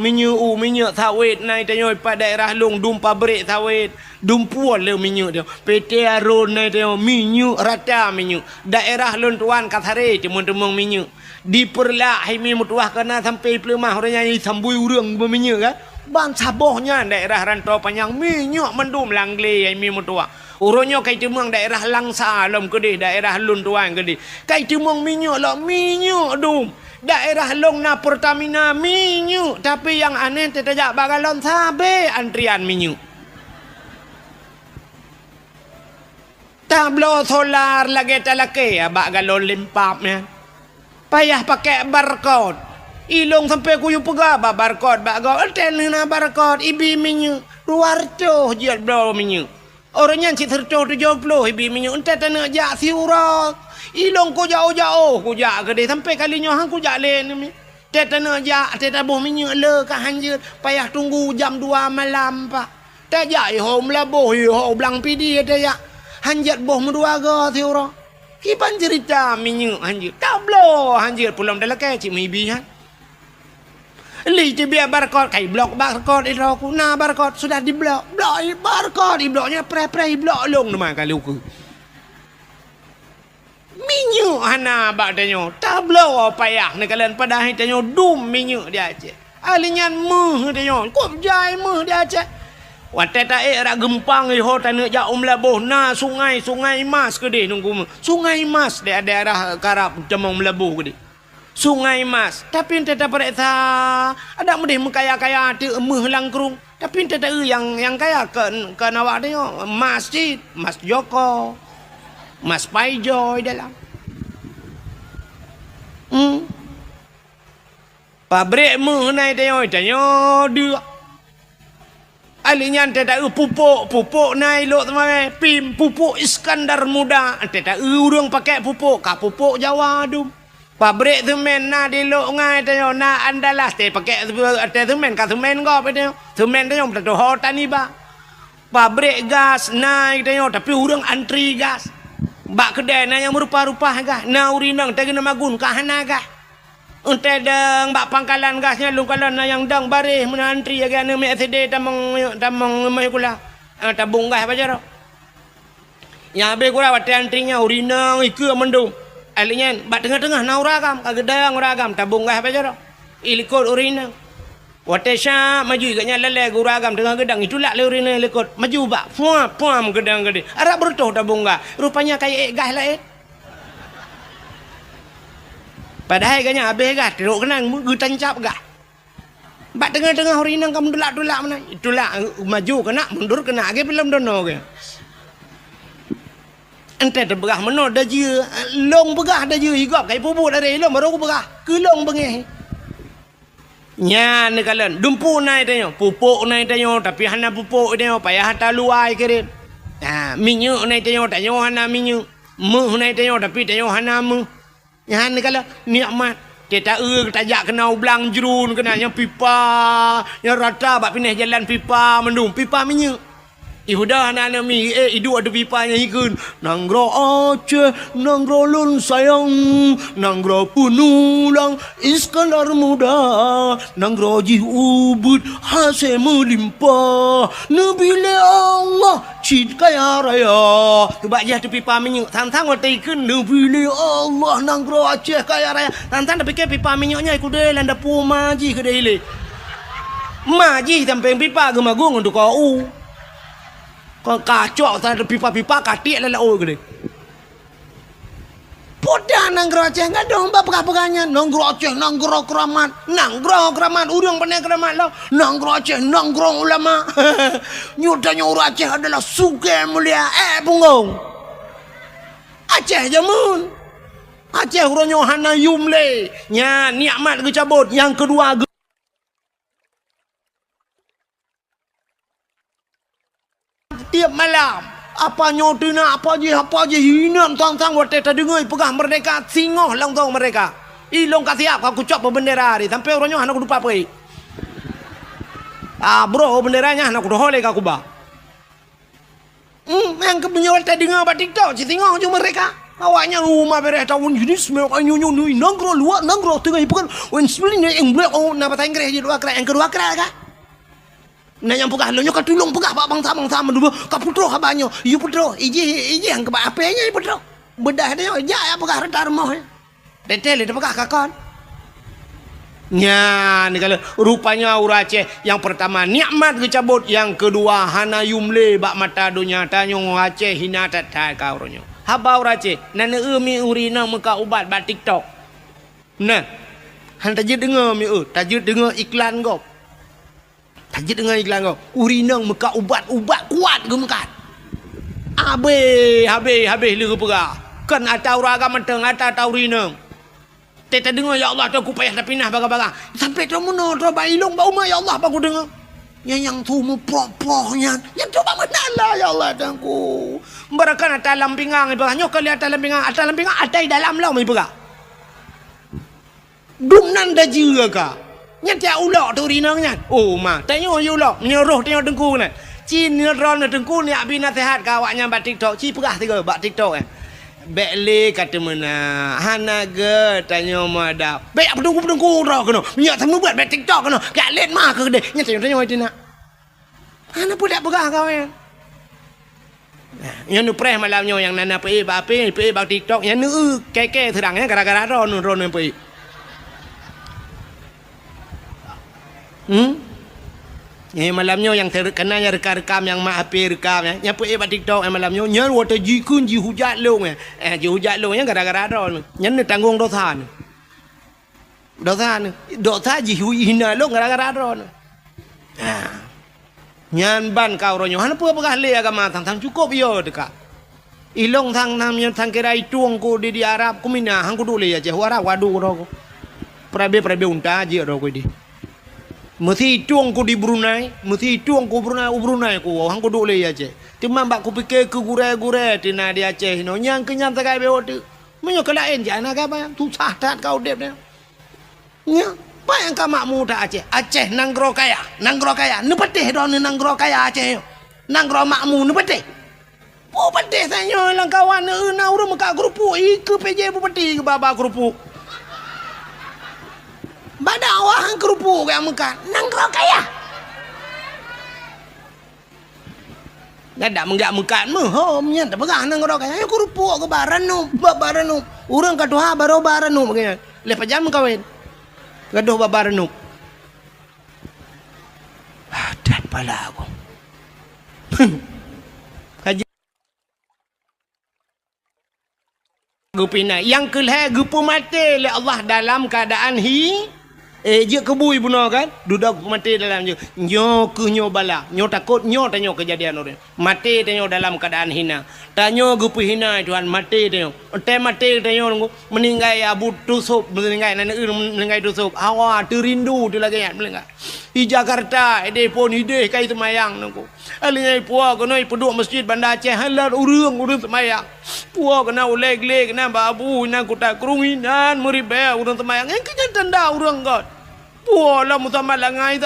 minyak sawit nai tanyo pada daerah long dum pabrik sawit dumpu le minyak dia PT Aron nai tanyo minyak rata minyak daerah lon tuan Kathare temung-temung minyak diperlak himi mutuah kena sampai pelemah orangnya sambui urang berminyak kan ban sabohnya daerah rantau panjang minyak mendum langle yang mi mutua uronyo kai temang daerah Langsa lom gede daerah lun tuan gede kai temang minyak lah minyak dum daerah long na Pertamina minyak tapi yang aneh tetajak bagalon sabe antrian minyak tablo solar lagi talake abak galon limpapnya payah pakai barcode ilong sampai kuyu pega barcode bago hotel na barcode ibi minyak 200 je bro minyak orangnya si 170 ibi minyak ente tanah jak siurat ilong ko jauh-jauh ko jak gede sampai kalinya hang ko jak len te tanah jak te tabuh minyak le ka hanjut payah tunggu jam 2 malam pak te jak hom labuh ho blang pidi te jak hanjut boh meduaga siurat kipan cerita minyak hanjut tablo hanjut pulang dalam ke cik mibi han li biar barcode kai blok barcode itu aku nah barcode sudah di blok barcode di bloknya pre blok long nama kali aku minyak hana bak tanyo tablo payah ni kalian pada tanyo dum minyak dia Aceh alinyan meh tanyo kop jai meh dia Aceh wate ta rak gempang ho tanah ja labuh na sungai mas gede nunggu sungai mas daerah karap Temang Melabuh gede Sungai Mas tapi ente tak periksa ada mudih mengkaya-kaya ti emeh langkrung tapi ente tak yang kaya ke nawak dia masjid Mas Joko Mas Paijoy dalam pabrik meh nai dia dia alinya ente tak pupuk nai lo teman pim pupuk Iskandar Muda ente tak urang pakai pupuk ka pupuk Jawa dum pabrik semen na di lo ngai tayo na andalas te pakai te semen ka semen go pe tayo semen tayo to hotani ba pabrik gas naik tayo tapi urang antri gas bak kedai na yang merupa-rupa gas na urinang te kena magun ka hana gas ente dang bak pangkalan gasnya lu kalan na yang dang baris men antri ya ne me SD tamang mai kula tabung gas ba jaro yang be kula wat antrinya urinang iku mendung alinya bat tengah-tengah na uragam kagedang uragam tabung gas apa jaro ilikot urina Watesha maju iganya lele guragam tengah gedang itulah leurine lekot maju bak puam gedang gede arab bertoh tabungga rupanya kayak gah lah padahal iganya habis gah teruk kenang gutan cap gah bak tengah-tengah hari nang kamu delak-delak mana itulah maju kena mundur kena ge belum dono ge ente terbegah meno dah je long begah dah je igap kai pubu dari long baru begah ke long bengeh nya ni kalian dumpu naik tanya pupuk naik tanya tapi hana pupuk tanya payah hata luai keren minyak naik tanya hana minyak meh naik tanya tapi tanya hana meh nya ni kalian nikmat kita tajak kena ublang jerun kena yang pipa yang rata bak pindah jalan pipa mendung pipa minyak Ihudah anak-anak mi idu ada pipanya ikun nanggro Aceh nanggro lun sayang nanggro punulang Iskandar muda nanggro jih ubud hasil melimpah nabile Allah cid kaya raya tu bak jah tu pipa minyak tantang waktu ikun nabile Allah nanggro Aceh kaya raya tantang dah fikir pipa minyaknya ikut dia landa pu maji ke dia ile maji sampai pipa gemagung untuk kau kau kacau tak ada pipa-pipa katik lah oh gede. Podah nanggro Aceh enggak dong pegah-pegahnya nanggro Aceh nanggro keramat urang pandai keramat lah nanggro Aceh nanggro ulama nyudanya orang Aceh adalah suge mulia bunggong Aceh jamun Aceh urangnya hana yumle nya nikmat ke cabut yang kedua tiap malam apa nyotina apa je hinan tang-tang wate ta dengai pegah merdeka singoh lang tong mereka ilong kasiap aku cop bendera hari sampai orangnya anak lupa pai bro benderanya anak udah hole aku ba yang kebenyol ta dengar ba TikTok si singoh je mereka awaknya rumah beres tahun jenis memang nyunyu nanggro luak nanggro tengah bukan wen sebenarnya yang blok na bahasa Inggris je dua kira yang kedua kira kan nah yang pegah lo nyoka tulung pegah bak bangsa menduba ka putro ka banyo yu putro iji yang ke bak apenya putro bedah dia ja ya pegah rentar moh detel dia pegah kakon nya ni kalau rupanya orang Aceh yang pertama nikmat kecabut yang kedua hana yumle bak mata dunia tanyo Aceh hina tatai ka oronyo haba orang Aceh nana mi urina muka ubat bak TikTok nah han tajid dengar mi tajid dengar iklan kau tajid dengan iklan kau urinang muka ubat-ubat kuat ke mekat habis lu pegah kan atau raga menteng atau urinang teta dengar ya Allah aku payah dah pindah baga-baga sampai tu mana tu bailong bau ya Allah aku dengar yang tu mu proh-prohnya yang tu bang menala ya Allah tangku berakan atas lampingang ibarat nyok kali atas lampingang atas dalam lau ibarat dumnan dah juga ka nyata ulok tu rinangnya oh mah tanya ulok nyeruh tengok dengku ni cin ron dengku ni abi nasihat kawaknya bak TikTok ci pegah tiga bak TikTok bekle kata mana hanaga tanya madap bek pedengku ro kena minyak temu buat bak TikTok kena gak let mah ke dia nyata tanya itu nak hana budak pegah kau yang nu preh malamnya yang nana pe bak TikTok yang nu keke terangnya gara-gara ron pe malamnya yang terkenanya rekam yang mak HP rekam yang pun buat TikTok malamnya nyer water jikun ji hujat long ji hujat long yang gara-gara ron nyen tanggung dosa ji hina long gara-gara ron nyan ban kau ronyo han pu pegah le agama tang cukup yo dekat ilong tang namnya tang kira ituang ko di Arab ku mina hang ku dule ya je wara wadu ro prabe unta je ro ko di mesti tuang ku di Brunei ku hang ku dole ya je timam bak ku pikir ke gure tina di Aceh no nyang kenyang takai be otu menyo kelain jana ka ba tu sahdat kau dep ne nya pa yang ka makmu ta Aceh nanggro kaya ne petih don nanggro kaya Aceh nanggro makmu ne petih po petih sanyo lang kawan na urang ka grupu ke PJ bu petih ke baba grupu bada awang kerupuk yang mekat nanggro kaya nggak menggak mekat nya tak pegang nanggro kaya ayo kerupuk ke baranu urang kadoha baru baranu begini lepas jam kawin gadoh baranu kepala aku. Haji gupina yang kelih gupu mati oleh Allah dalam keadaan je kebui bunuh kan duduk mati dalam je nyo ke nyo bala nyo takut nyo tanyo kejadian orang mati tanyo dalam keadaan hina tanyo gupu hina Tuhan mati tanyo ente mati tanyo meninggai abu tusuk meninggai nana meninggai tusuk awa terindu tu lagi meninggai di Jakarta ide pun ide kai semayang nunggu alingai puak kena peduk masjid Banda Aceh halar urang semayang puak kena uleg-leg kena babu kena kutak kerunginan meribah urang semayang yang kena tanda urang kot puak lah musa malangai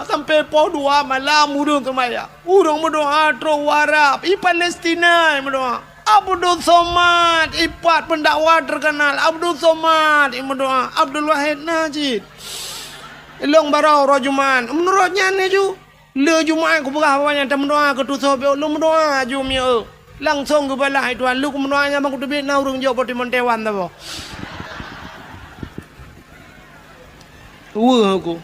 sampai pukul 2 malam urang semayang urang berdoa terus warap i Palestina berdoa Abdul Somad ipat pendakwa terkenal Abdul Somad berdoa Abdul Wahid Najid Long barau rojuman menurutnya ni ju le jumat ku berah banyak tak mendoa ke tu sobe lu mendoa ju mi langsung ke balah Tuhan lu mendoanya bang ku tebik na urang jo poti montewan ta bo aku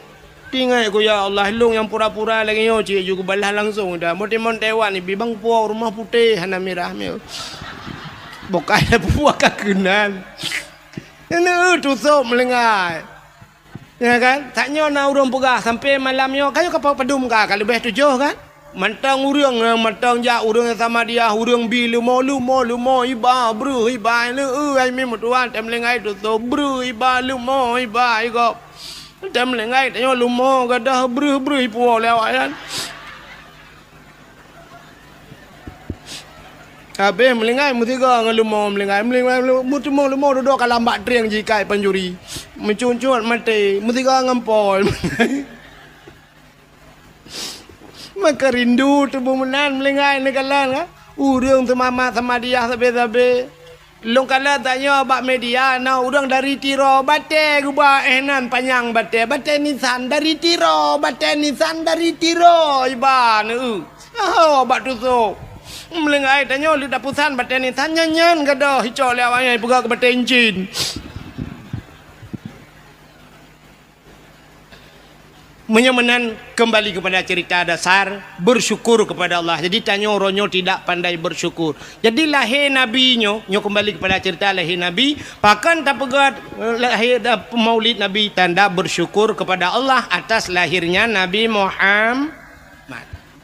tinggal aku ya Allah long yang pura-pura lagi yo cik ju ku balah langsung dah poti montewan ni bibang puak rumah putih hana merah mi bokai puak kakenan ini tu sob melengai ya kan taknya na urang pegah sampai malamnya kayu kapal pedum ka kalau lebih 7 kan mantang urang mantang ja urang sama dia urang bi lumo iba bru iba le ai mi mutuan tem lengai tu so bru iba lumo iba iko tem lengai taknya lumo gadah bru ipo lewat kan kabeh melingai mutiga ngelumo melingai mutumo lumo duduk kalambak triang jikai penjuri mencuncut mati mutiga ngempol maka rindu tubuh menan melingai ni kalan kan urang semama sama dia sabe long kala tanya bak media na urang dari tiro bate guba enan panjang bate nisan dari tiro iban bak tusuk melengai tanya lu dah pusan baten ni tanya nyan gadah hicau lewanya pegak ke baten jin menyamanan kembali kepada cerita dasar bersyukur kepada Allah. Jadi tanya ronyo tidak pandai bersyukur. Jadi lahir nabi nyo kembali kepada cerita lahir nabi pakan tak pegat lahir maulid nabi tanda bersyukur kepada Allah atas lahirnya Nabi Muhammad.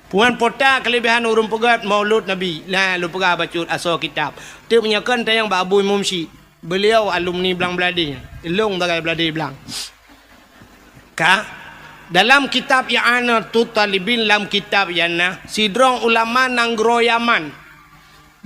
Puan pota kelebihan urung pegat maulud Nabi. Lah lu pegah baca asal kitab. Dia menyakan tayang Pak Abu Mumsi. Beliau alumni Belang Beladi. Long bagai Beladi Belang. Dalam kitab I'anatul Talibin dalam kitab Yana sidrong ulama Nanggro Yaman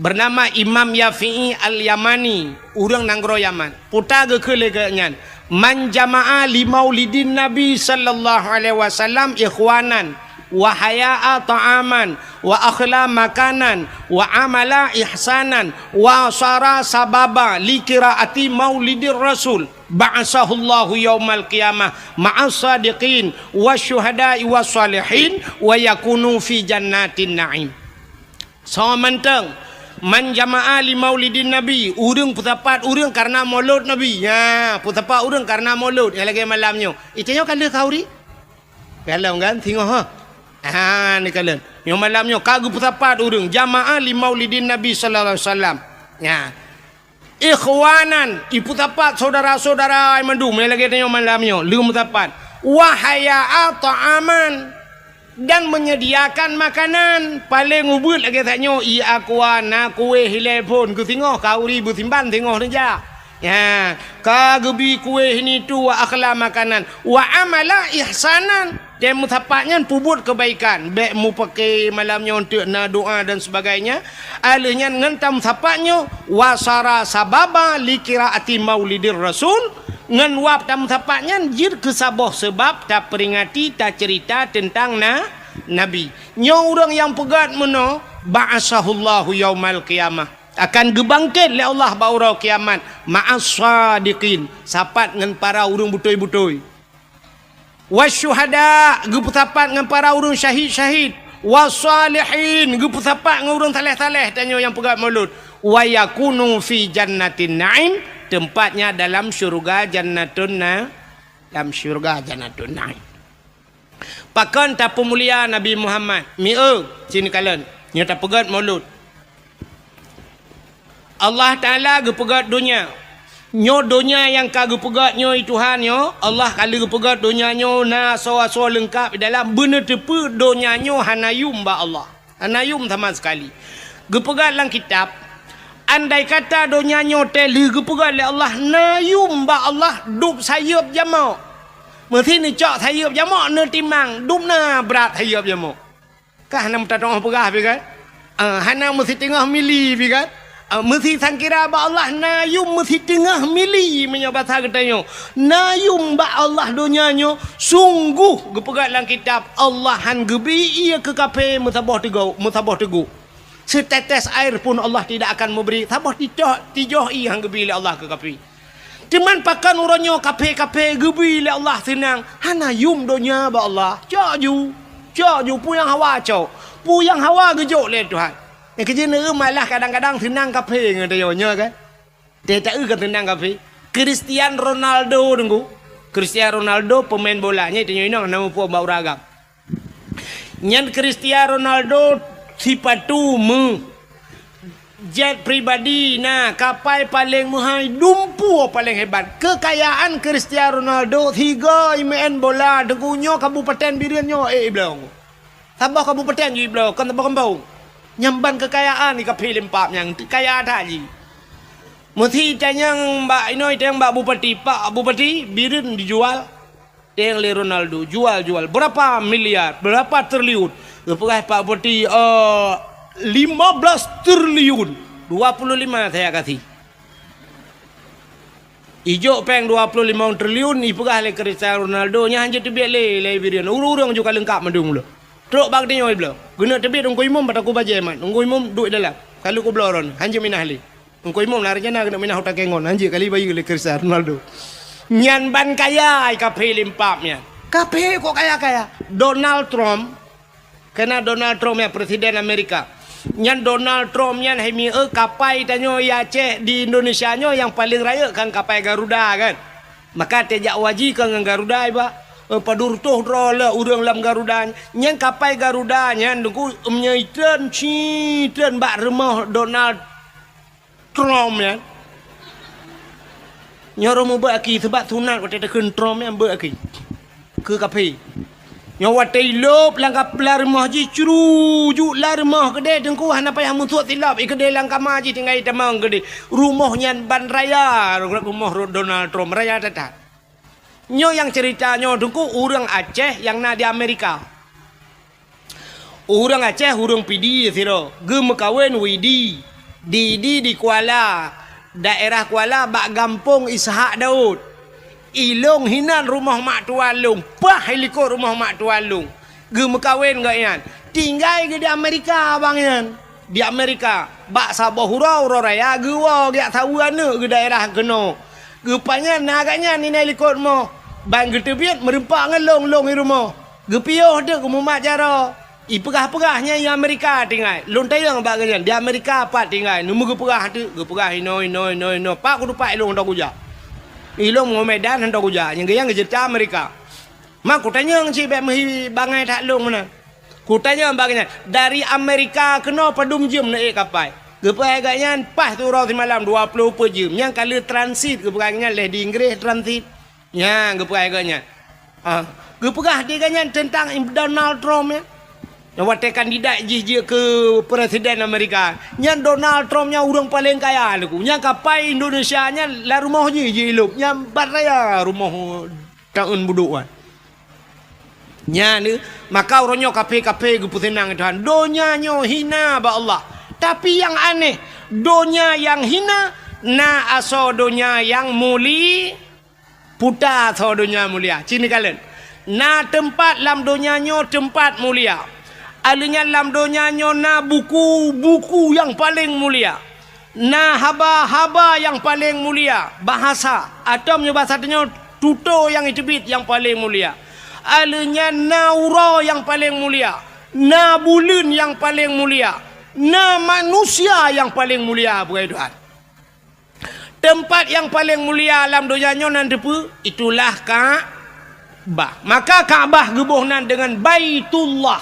bernama Imam Yafi'i Al-Yamani urang Nanggro Yaman. Puta ke keleganya man jama'a li maulidin Nabi sallallahu alaihi wasallam ikhwanan wa haya'a ta'aman wa akhla makanan wa amala ihsanan wa sara sababa li qiraati maulidir rasul ba'asahu Allahu yaumal qiyamah ma'as sadiqin wasyuhada'i wassalihin wa yakunu fi jannatin na'im. So menteng man jama'a li maulidin nabi urang putapat urang karena maulud nabi ya putapat urang karena maulud yang lagi malamnya itanya kala kauri kalau kan tengok ni kalian yang malamnya kagu putapat urang jamaah li maulidin Nabi sallallahu alaihi wasallam ya ikhwanan iputapat saudara-saudara mandum yang lagi tanya malamnya lu putapat wahaya ta'aman dan menyediakan makanan paling ubud lagi tanya i akuana kue telepon ku tengok kau ribu timban tengok saja ya kagubi kue ini tu wa akhla makanan wa amala ihsanan dan mutapaknya pubut kebaikan baik mu pakai malamnya untuk nak doa dan sebagainya alihnya ngentam tapaknya wasara sababa li qiraati maulidir rasul ngan wap tam tapaknya jir kesabah sebab tak peringati tak cerita tentang nabi nyo orang yang pegat meno ba'asahullahu yaumal qiyamah akan gebangkit oleh Allah baurau kiamat ma'as sadiqin sapat ngan para urang butoi-butoi wasyuhada geputapat dengan para urang syahid-syahid wasalihin geputapat dengan urang saleh-saleh tanya yang pegat maulud wa yakunu fi jannatin na'im tempatnya dalam syurga jannatun dalam syurga jannatun na'im. Pakan tapu mulia Nabi Muhammad. Sini kalian. Nya tak pegat maulud. Allah Ta'ala gepegat dunia. Nyo dunia yang kagak pegat nyo Tuhan nyo. Allah kali gepegat dunia nyo na so lengkap dalam benar tepu dunia nyo hanayum ba Allah. Hanayum sama sekali. Gepegat lang kitab. Andai kata dunia nyo teli gepegat le Allah nayum ba Allah dup sayup jamo. Merti ni cok sayup jamo ne timang dup na berat sayup jamo. Kah nam ta tong pegah pi kan? Hana mesti tengah mili pi kan? Mesti sangkira ba Allah nayum mesti tengah mili menyo bahasa katanya. Nayum ba Allah dunianyo sungguh gepegat dalam kitab Allah han gebi ia ke kape musabah teguh. Setetes air pun Allah tidak akan memberi. Sabah tijoh i hang gebi le Allah ke kape. Cuman pakan uronyo kape gebi le Allah senang. Hanayum dunia ba Allah. Cok ju puyang hawa cok. Puyang hawa gejok le Tuhan. Yang kerja ni malah kadang-kadang tenang kafe ngetanya kan. Dia tak kan tenang kafe. Cristiano Ronaldo tunggu. Cristiano Ronaldo pemain bolanya itu nama pun bau ragam. Nyan Cristiano Ronaldo sipatu jet pribadi kapal paling mahal dumpu paling hebat. Kekayaan Cristiano Ronaldo 3 main bola dengunyo kabupaten birianyo belong. Sabah kabupaten je belong kan tabah kembang. Nyamban kekayaan ni kapi lempak yang kaya tadi. Mesti tanyang mbak inoi tanyang mbak bupati birin dijual. Tanyang le Ronaldo jual. Berapa miliar? Berapa triliun? Lepas Pak Bupati 15 triliun. 25 saya kasih. Ijo peng 25 triliun ipegah le Cristiano Ronaldo nya hanya tebiak le birin. Urang juga lengkap mendung lo. Teruk bag dia nyoi belo. Guna tebi ungkoi imum pada ku baje man. Ungkoi imum duit dalam. Kalau ku bloron hanje minah li. Ungkoi imum lari jana kena minah utak kengon hanje kali bayi le Cristiano Ronaldo. Nyan ban kaya kape limpap nya. Kape kok kaya. Donald Trump kena Donald Trump ya presiden Amerika. Nyan Donald Trump nyan hemi kapai tanyo ya Aceh di Indonesia nyo yang paling raya kan kapai Garuda kan. Maka tejak waji kan Garuda iba. Padur toh rola urang lam Garuda nyang kapai Garuda nyan duku menyaitran citran bak rumah Donald Trump ya nyoro mo ba aki sebab sunat wate tekun Trump yang ba aki ke kapai nyawa tailop langkap la rumah ji curuju la rumah gede dengku hana payah musuh tilap gede langkap maji tinggal tamang gede rumah nyan ban raya rumah Donald Trump raya tata. Nyo yang ceritanya dengku orang Aceh yang na di Amerika. Orang Aceh orang pidi siro. Gem kawin widi. Didi di Kuala. Daerah Kuala bak gampung Ishak Daud. Ilong hinan rumah mak tualung. Pah heliko rumah mak tualung. Gem kawin gak yan. Tinggal di Amerika bang yan. Di Amerika. Bak Sabah hurau raya. Gewa gak tahu ane ke daerah kena. Gepanya nagaknya nina likut mo. Bang getebiat merempak ngelong di rumah. Gepioh dia ke mumat jara. Ipegah-pegahnya yang Amerika tinggal. Lontai yang bagian di Amerika apa tinggal. Numu gepegah tu, gepegah ino. Pak kudu pak ilong hendak kuja. Ilong mau Medan hendak kuja. Yang gayang ngejerta Amerika. Mak kutanya yang si bangai tak long mana. Kutanya bagian dari Amerika kena padum jam naik kapal. Gepegah agaknya pas tu orang semalam 20 per jam. Yang kali transit gepegahnya leh di Inggris transit. Ya, gepegah agaknya. Gepegah dia agaknya tentang Donald Trump ya. Yang waktu kandidat je ke presiden Amerika. Yang Donald Trumpnya orang paling kaya lagu. Yang kapal Indonesia nya la rumah je hidup. Yang baraya rumah tahun buduan. Nya ni maka orangnya kape gepusenang Tuhan. Donya nyo hina ba Allah. Tapi yang aneh, donya yang hina na aso donya yang muli. Putar so dunia mulia. Cini kalian. Na tempat lam dunianyo tempat mulia. Alunya lam dunianyo na buku yang paling mulia. Na haba yang paling mulia. Bahasa. Atau bahasanya tuto yang itibit yang paling mulia. Alunya na ura yang paling mulia. Na bulun yang paling mulia. Na manusia yang paling mulia. Bukan Tuhan. Tempat yang paling mulia alam dunianya nanti itulah bah. Maka Kaabah gebuhnan dengan Baitullah,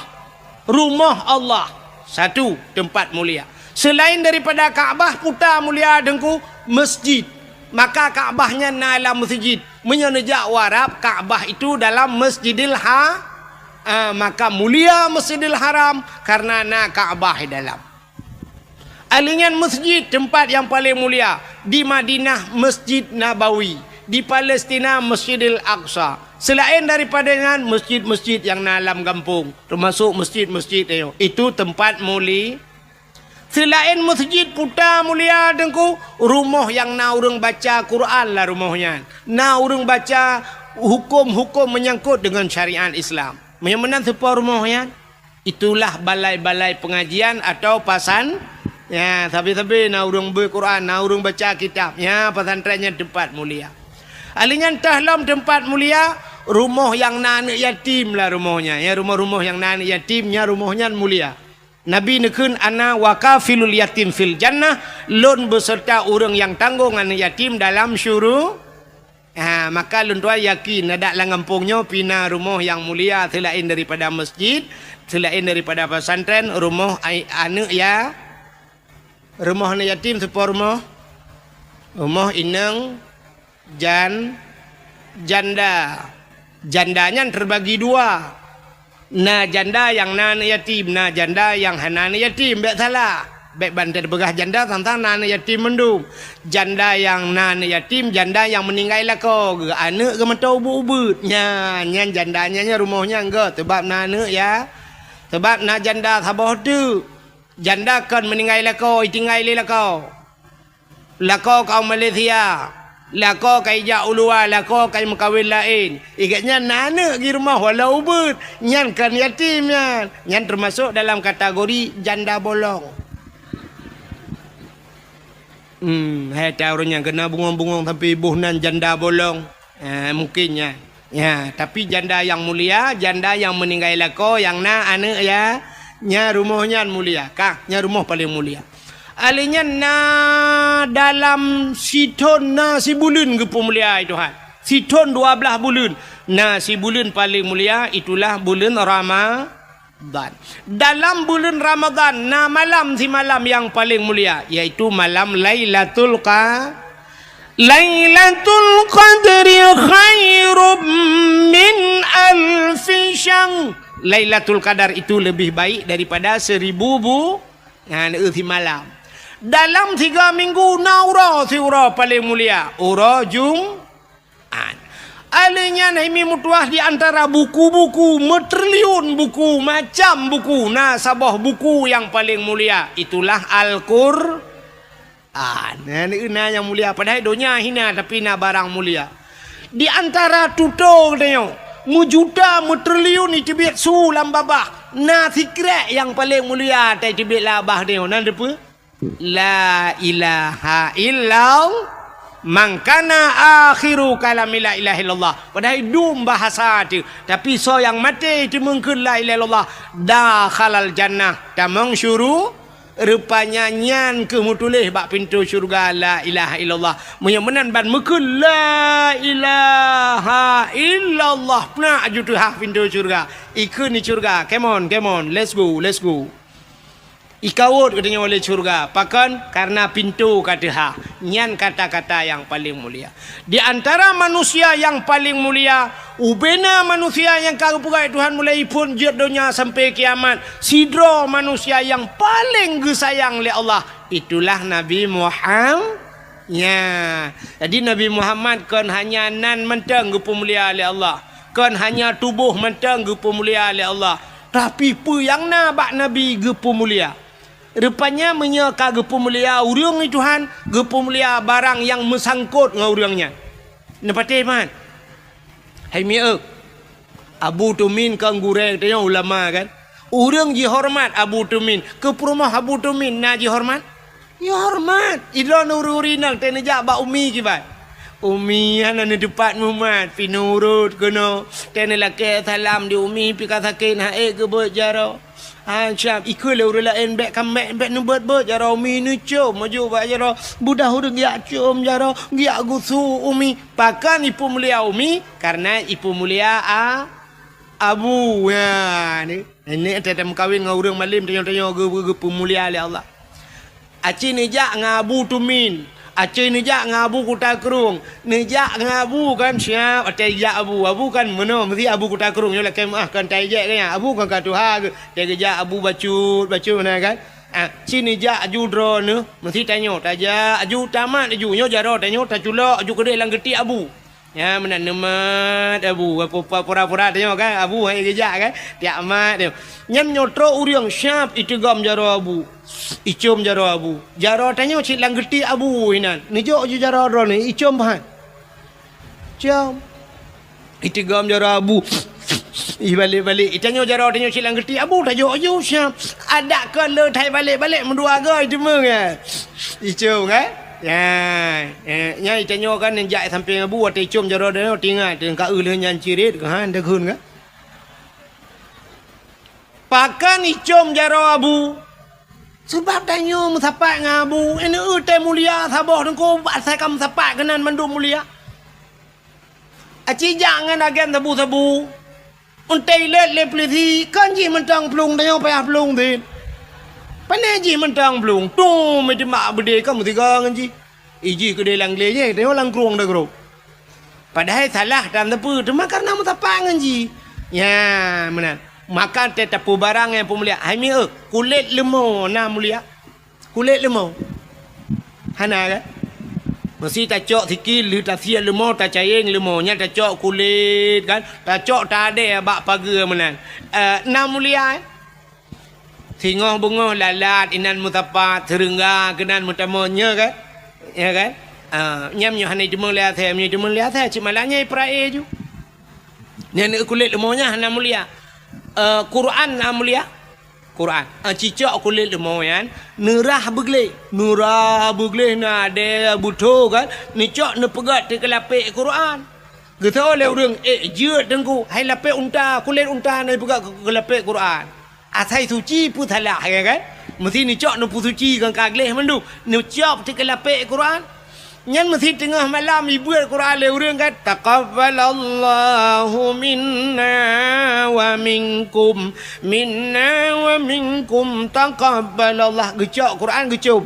rumah Allah. Satu tempat mulia. Selain daripada Kaabah putar mulia dengku masjid. Maka Kaabahnya dalam masjid. Menyenejak warab Kaabah itu dalam Masjidil maka mulia Masjidil Haram karena Kaabah dalam. Alingan masjid tempat yang paling mulia. Di Madinah Masjid Nabawi, di Palestina Masjidil Aqsa. Selain daripada dengan masjid-masjid yang dalam kampung, termasuk masjid-masjid itu tempat mulia. Selain masjid putar mulia dengku, rumah yang na urang baca Quran lah rumahnya. Na urang baca hukum-hukum menyangkut dengan syariat Islam. Yang mana sebuah rumahnya? Itulah balai-balai pengajian atau pasan. Ya, tapi na urang berquran, na urang baca kitab. Ya, pesantrennya tempat mulia. Alingan tahlam tempat mulia, rumah yang anak yatim lah rumahnya. Ya, rumah-rumah yang anak yatimnya rumahnya mulia. Nabi nekun ana wakafilul yatim fil jannah, lon beserta orang yang tanggung anak yatim dalam syurga. Maka lon tua yakin ada lang kampungnya pina rumah yang mulia selain daripada masjid, selain daripada pesantren, rumah anak ya. Rumah anak yatim sepo rumah inang janda. Jandanya terbagi dua. Janda yang anak yatim, janda yang anak yatim. Baik salah. Baik bantai begah janda tentang anak yatim mendung. Janda yang anak yatim, janda yang meninggal lako. Anak ke mentau ubud. Nyan jandanya rumahnya enggak. Sebab anak ya. Sebab janda sabah tu. Janda kan meninggal lako, tinggal lako. Lako kau Malaysia. Lako kai jak ulua, lako kai mengkawin lain. Ikatnya nana di rumah walau ubud. Nyan kan yatim nyan. Nyan termasuk dalam kategori janda bolong. Hai tahu orang yang kena bungong-bungong tapi buhnan janda bolong. Mungkinnya. Ya, tapi janda yang mulia, janda yang meninggal lako, yang anak ya, nya rumahnya mulia. Nya rumah paling mulia. Alinya dalam siton si bulan ke pemulia Tuhan. Siton 12 bulan. Si bulan paling mulia itulah bulan Ramadan. Dalam bulan Ramadan, malam si malam yang paling mulia yaitu malam Lailatul Qadri khairum min alfi syahr. Lailatul Qadar itu lebih baik daripada 1000 si malam. Dalam 3 minggu naura siura paling mulia ura Jumat. Alinya naimi mutuah di antara buku-buku metriliun buku macam buku sabah buku yang paling mulia itulah Al-Qur'an. Yang mulia padahal dunia hina tapi barang mulia. Di antara tutor tengok mujuta metriliun itu biak sulam babah. Sikret yang paling mulia tai tibik labah tengok depa. La ilaha illallah man kana akhiru kalami la ilaha illallah. Padahal dum bahasa tu tapi so yang mati itu mungkin la ilaha illallah dakhalal jannah tamang syuru rupanya nyan ke mutulih bak pintu syurga la ilaha illallah. Menyemenan ban mungkin la ilaha illallah nak jutu pintu syurga. Ikut ni syurga. Come on, let's go. Ikawut katanya oleh syurga. Pakan karena pintu kata nyan kata-kata yang paling mulia. Di antara manusia yang paling mulia, ubena manusia yang kagupugai Tuhan mulai pun jid dunia sampai kiamat. Sidro manusia yang paling gesayang oleh Allah. Itulah Nabi Muhammad. Ya. Jadi Nabi Muhammad kan hanya nan mentang gepemulia oleh Allah. Kan hanya tubuh mentang gepemulia oleh Allah. Tapi pu yang bak Nabi gepemulia. Rupanya menyeka gepemulia urang ni Tuhan, gepemulia barang yang mesangkut dengan urangnya. Nepati man. Hai miak. Abu Tumin kang gureng tanya ulama kan. Urang ji hormat Abu Tumin. Ke rumah Abu Tumin na ji hormat? Ya hormat. Idron urinang tene jak ba umi kibat. Umi ana ni depan Muhammad pinurut kena. Tene lake salam di umi pi kata ken hae ke bojaro. Syam ikut le urang lain back comeback back nu bet jaro mi nu cum maju ba jaro budah urang ya cum jaro ya gusu umi pakan ipu mulia umi karena ipu mulia abu ya ni tetem kawin ngau urang malim tanyo ge pemulia le Allah aci ni jak ngabu tumin aci ni jak ngabu kuta kerung ni jak ngabu kan siap atai jak abu kan mana mesti abu kuta kerung yo lakai kan tai jak kan abu kan ka tuha ke jak abu bacut mana kan cini jak aju dro ne mesti tanyo taja aju tamat aju nyo jaro tanyo taculok aju kede lang geti abu ya mana nemat abu apa pura-pura tanyo kan abu hai gejak kan tiak mat dia nyam nyotro uriang syap itigam jaro abu icom jaro abu jaro tanyo cik lang geti abu inan nijo aju jaro dro ni icom bahan com itigam jaro abu balik itanyo jaro tanyo cik lang geti abu tajo aju syap ada ke le thai balik mendua ke itu meng ya icom kan ya itanyo kan njak sampai abu ate icom jaro dano tinggal ka le nyan cirit ke han de khun kan pakan icom jaro abu sebab tanyo musapak ngabu ini te mulia saboh dengko saya kam sapak kenan mandu mulia aci jangan agen sabu untai let le polisi kan ji mentang plung tanyo payah plung din pane ji mentang plung tu mesti mak bede kamu tiga nganji iji ke delang le je tanyo lang krung dah gro padahal salah dan tepu cuma karena musapak nganji ya mana makan tetapu barang yang pemulia hami kulit lemau na mulia kulit lemau hana kan mesti tak cok sikit lu tak sia lemau tak cayeng lemau nya tak cok kulit kan tak cok tak ada bak pagar menan na mulia singoh bungoh lalat inan mutapa terengga kenan mutamonya kan ya kan nyam nyo hana cuma lihat saya nyo cuma lihat saya cuma malanya prae ju ni kulit lemau nya hana mulia Quran amulia Quran cicak kulit lemau yan nurah begle na de buto kan ni cok ne pegat te kelapik Quran gitu le urang jeut dengku hai lapik unta kulit unta ne pegat kelapik Quran asai suci pu thalah ya kan mesti ni cok ne pu suci kan kagleh mandu ni cok te kelapik Quran nyan mesti tengah malam ibu Quran le urang kan taqabbalallahu minna wa minkum taqabbalallah gecok Quran gecom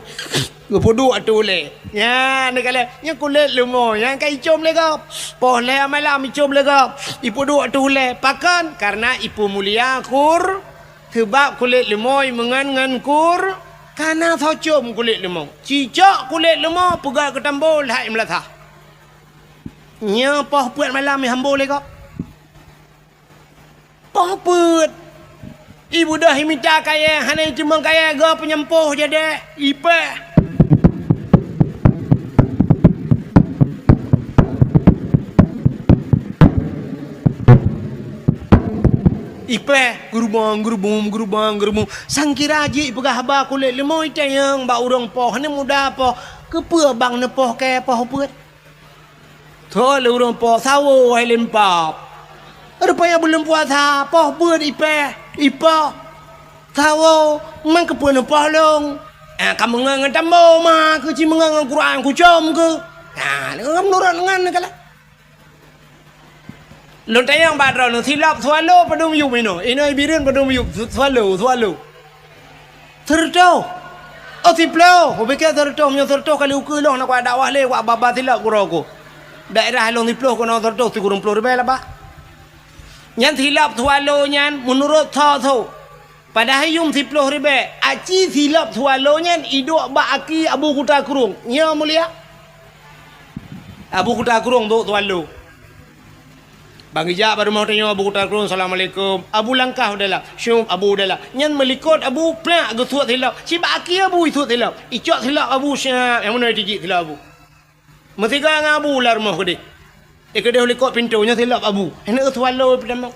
gepodu atu le ya ne kale nya kulit lumo yang kai com le gap poh le malam com le gap ipodu atu le pakan karena ipu mulia kur sebab kulit lumo mengan kur karena thocom kulit lemau cicak kulit lemau pegal ke tambol hai melatah nya poh puat malam ni hambol le kok poh puat ibu dah minta kaya hana cuma kaya ga penyempoh jadi ipe ipe gerubang sangkira ji pegah ba kulit lemau itayang ba urang poh ni muda poh kepua bang ne poh ke poh puat tho le urang poh sawo hai lempap rupanya belum puasa poh puat ipe sawo mang kepua ne poh long kamu ngan tambo ma ke ci mengang Quran ku com ke ngam nurut ngan kala Lontayang badro no silap swallow padum yuk mino ino ibirin padum yuk swallow terto siplo obeke terto myo terto kali ukulong na kwa dakwah le kwa baba silap kuroko daerah long siplo kono terto sigurung plur bela ba nyan silap swallow nyan menurut tho padahal yung siplo ribe aci silap swallow nyan idok ba aki abu kuta kurung nya mulia abu kuta kurung do swallow Bang Ijak baru mau tanya Abu Kutar Kurung Assalamualaikum Abu langkah udahlah Syum Abu udahlah Nyan melikot Abu plak ke suat hilap Cibak aki Abu itu hilap Icok hilap Abu syap Yang mana dijik hilap Abu Mesti kan Abu lah rumah kedai kedai melikot pintunya hilap Abu Ini swallow pertama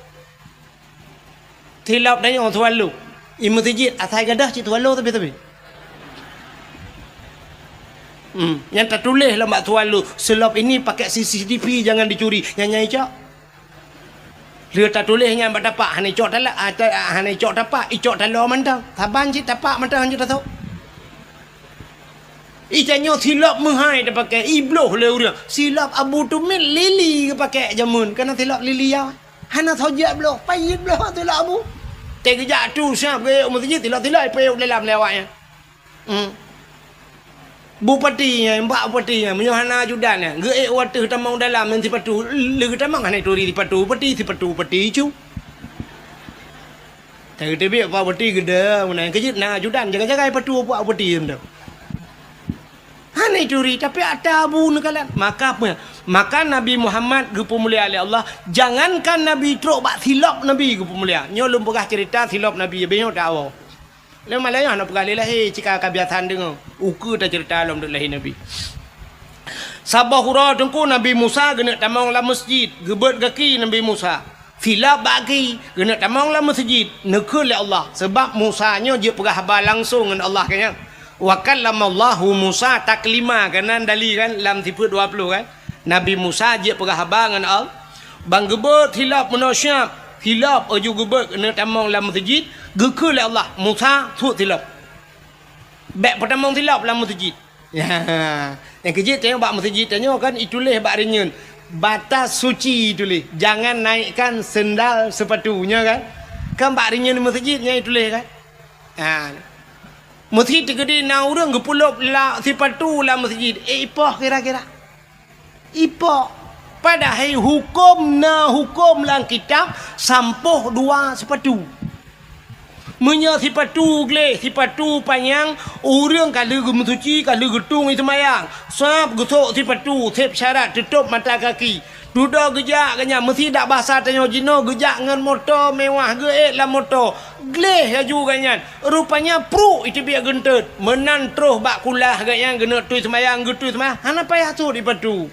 Hilap dan yang swallow Imu tijit asai gadah cik swallow tapi Yang tak tulis lah mbak swallow Selop ini pakai CCTV jangan dicuri Nyanyi Icok Dia tak tulisnya mbak tapak hani cok talak hani cok tapak icok talo mentang. Taban si tapak mentang je tahu. Ikannya silap menghai dia pakai ibloh le urang. Silap Abu Tumil lili ke pakai jamun kena silap lili ya. Hana thojak bloh, payit bloh silap Abu. Teg jatuh siap ke masjid tilak-tilak payuk dalam lewatnya. Bupatinya, mbak bupatinya, menyohana ajudannya. Ge waktu tamang dalam nanti patu, le tamang hanai turi di patu, pati cu. Tak kita apa bupati gede, mana kejut na ajudan jaga-jaga patu apa bupati dah. Hanai turi tapi ada abu nekalan. Maka Nabi Muhammad gupu mulia oleh Allah, jangankan Nabi truk bak silap Nabi gupu mulia. Nyo lum pegah cerita silap Nabi benyo tak awal. Lem malaya nak pegah lelahi cika kebiasaan dengo. Uku tak cerita lom dak lahi Nabi. Sabah hura tengku Nabi Musa gena tamang la masjid, gebet kaki Nabi Musa. Silap bagi gena tamang la masjid, nekul oleh Allah sebab Musa nyo je pegah habar langsung dengan Allah kanya. Wa kallamallahu Musa taklima kanan dali kan lam tipe 20 kan. Nabi Musa je pegah habar dengan Allah. Bang gebet hilap menosyap, hilap aju gebet kena tamang lam masjid, gekul Allah Musa tu hilap. Bek pertama hilap lam masjid. Ya. Yang kejit tengok bak masjid tanya kan itulah bak renyun. Batas suci itulah. Jangan naikkan sendal sepatunya kan. Kan bak renyun masjidnya itulah kan. Ha. Masjid gede na urang gepulop la sepatu la masjid. Ipah kira-kira. Ipah. Padahal hukum lang kitab sampuh dua sepatu. Menya sepatu gleh, sepatu panjang, urang kalau gemusuci, kalau getung itu mayang. Sab getok sepatu, sep syarat tutup mata kaki. Duduk gejak kanya, mesti tak bahasa tanya jino gejak dengan motor mewah ge lah motor. Gleh laju ganyan. Rupanya pru itu biar gentut. Menan terus bak kulah ganyan gena tui semayang getui semayang. Hana payah tu di patu.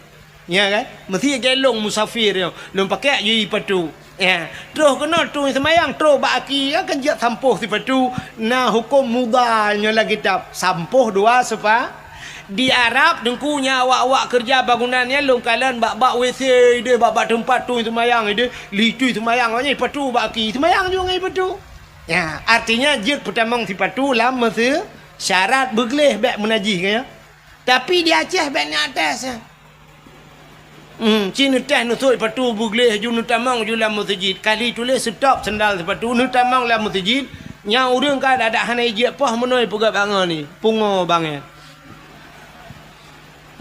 Ya kan? Mesti gelong musafir yo. Lom pakai je patu. Ya. Terus kena tui semayang terus bak aki akan jat sampuh di patu. Nah hukum mudahnya lagi kitab. Sampuh dua sepa. Di Arab dengkunya awak-awak kerja bangunannya longkalan bak-bak WC dia bak-bak tempat tu semayang dia litui semayang ni patu baki semayang juga ngai patu. Ya, artinya jet pertama si patu lam masa syarat bergelih bak menajih kaya. Tapi di Aceh bak ni atas ya. Cina teh nusuk patu bergelih ju nutamang ju lam masjid. Kali tulis stop sendal sepatu nutamang lam masjid. Nya urang ka ada hanai je pah menoi pegak bangan ni. Pungo bangnya.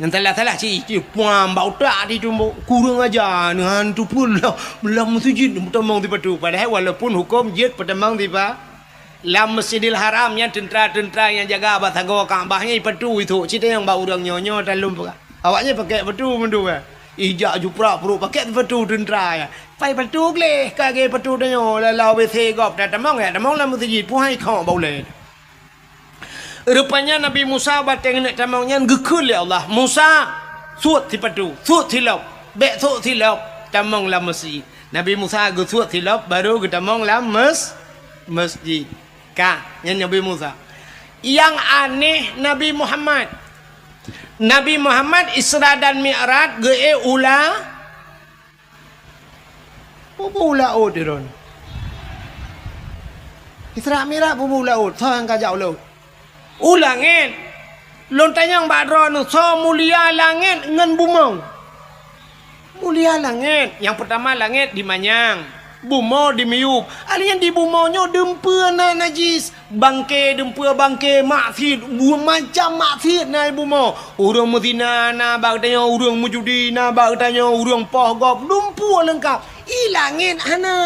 Yang telah cik puan bau tak di tu kurang aja dengan tu pun lah lam masjid pertama di patu padahal walaupun hukum jid pertama di pa lam Masjidil Haram yang tentera yang jaga batago Kaabahnya patu itu cerita yang bau orang nyonyo dalam awaknya pakai patu mendu ijak jupra perut pakai patu tentera ya pai patu gleh kage patu danyo lalau WC gop dah tamang ya tamang lam masjid pun hai kau bau le. Rupanya Nabi Musa batang nak tamangnya gekul ya Allah. Musa suat tipatu, suat tilap, bek suat tilap tamang lam masjid. Nabi Musa suat tilap baru ke tamang lam masjid. Ka, yang Nabi Musa. Yang aneh Nabi Muhammad. Nabi Muhammad Isra dan Mi'raj ge ula. Ula odron. Isra Mi'raj ula od, sang kajak ula. Ulangin lontanyang badron so mulia langit ngan bumau. Mulia langit. Yang pertama langit di manyang, bumau di miup. Alian di bumaunya dempua na najis, bangke dempua bangke maksiat, macam maksiat na bumau. Urang Medina na bagtanya urang mujudi na bagtanya urang pohgop dempua lengkap. Ilangin ana.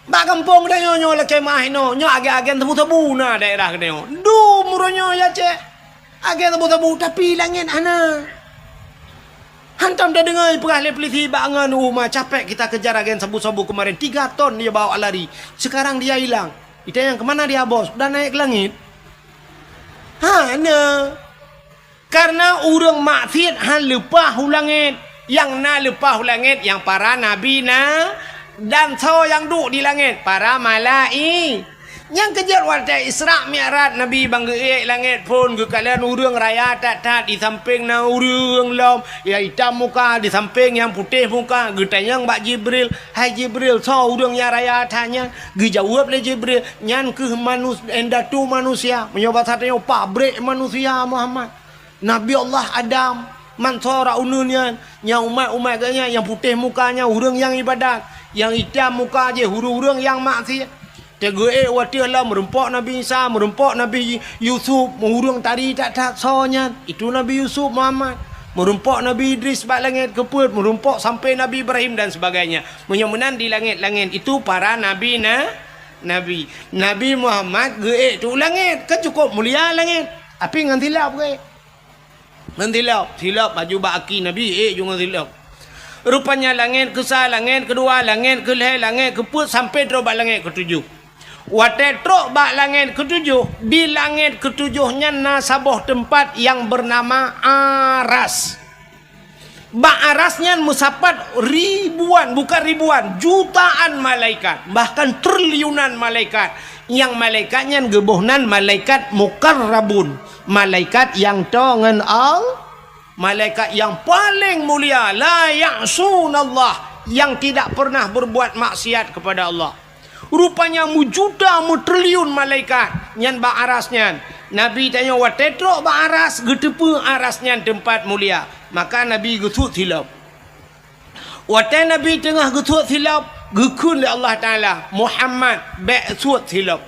Bak kampung dah nyo la kemah no nyo age-age tebu-tebu na daerah kene. Du muronyo ya cek. Age tebu-tebu tapi langit ana. Hantam dah dengar perah le polisi bangan rumah capek kita kejar agen sabu-sabu kemarin 3 ton dia bawa lari. Sekarang dia hilang. Itu yang kemana dia bos? Dah naik ke langit. Hana. Karena urang maksiat han lupa hulangit. Yang na lupa hulangit yang para nabi na dan so yang duduk di langit para malaikat. Yang kejut wadah Isra' Mi'raj Nabi bangga langit pun ke kalian urang raya tat-tat di samping na urang lom yang hitam muka di samping yang putih muka getanya Mbak Jibril, hai Jibril so urang yang raya tanya jawab le Jibril nyan ke endatu manusia menyobat satenya pabrik manusia Muhammad Nabi Allah Adam mansora ununnya yang umat-umat ganya yang putih mukanya urang yang ibadat yang hitam muka je urang yang maksiat. Tegue wati Allah merempok Nabi Isa, merempok Nabi Yusuf, mengurung tadi tak sonya. Itu Nabi Yusuf Muhammad. Merempok Nabi Idris bak langit keput, merempok sampai Nabi Ibrahim dan sebagainya. Menyemenan di langit-langit itu para nabi nabi. Nabi Muhammad ge tu langit, kan cukup mulia langit. Api ngan tilap ge. Ngan tilap baju baki Nabi juga tilap. Rupanya langit kesal, langit kedua, langit kelih, langit keput sampai terus bak langit ketujuh. Watetrok bak langit ketujuh. Di langit ketujuhnya nasabah tempat yang bernama Aras. Bak Arasnya musapat ribuan, bukan ribuan, jutaan malaikat, bahkan triliunan malaikat. Yang malaikatnya gebohnan malaikat mukarrabun, malaikat yang tongen malaikat yang paling mulia, la ya'sunallah, yang tidak pernah berbuat maksiat kepada Allah. Rupanya mujuda triliun malaikat nyan ba arasnya. Nabi tanya watetrok ba aras getepe arasnya tempat mulia. Maka Nabi getut hilap. Wate Nabi tengah getut hilap gekun Allah Taala Muhammad be'sut hilap.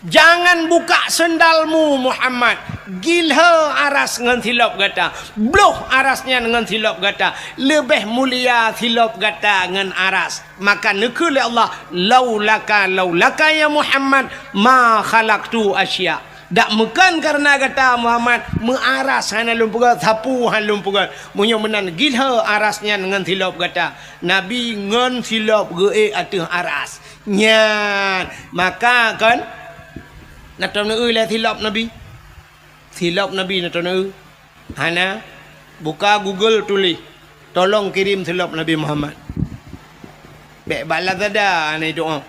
Jangan buka sendalmu Muhammad. Gilha aras dengan silap gata. Bloh arasnya dengan silap gata. Lebih mulia silap gata dengan aras. Maka nekul Allah. Laulaka ya Muhammad. Ma khalaqtu asya. Dak mekan karena kata Muhammad. Mengaras hana lumpugat. Sapu hana lumpugat. Munya menan gilha arasnya dengan silap gata. Nabi ngan silap ge atih aras. Nyan. Maka kan. Natau na lah silap Nabi. Silap Nabi natau na Hana buka Google tulis. Tolong kirim silap Nabi Muhammad. Bek balas ada ana doa.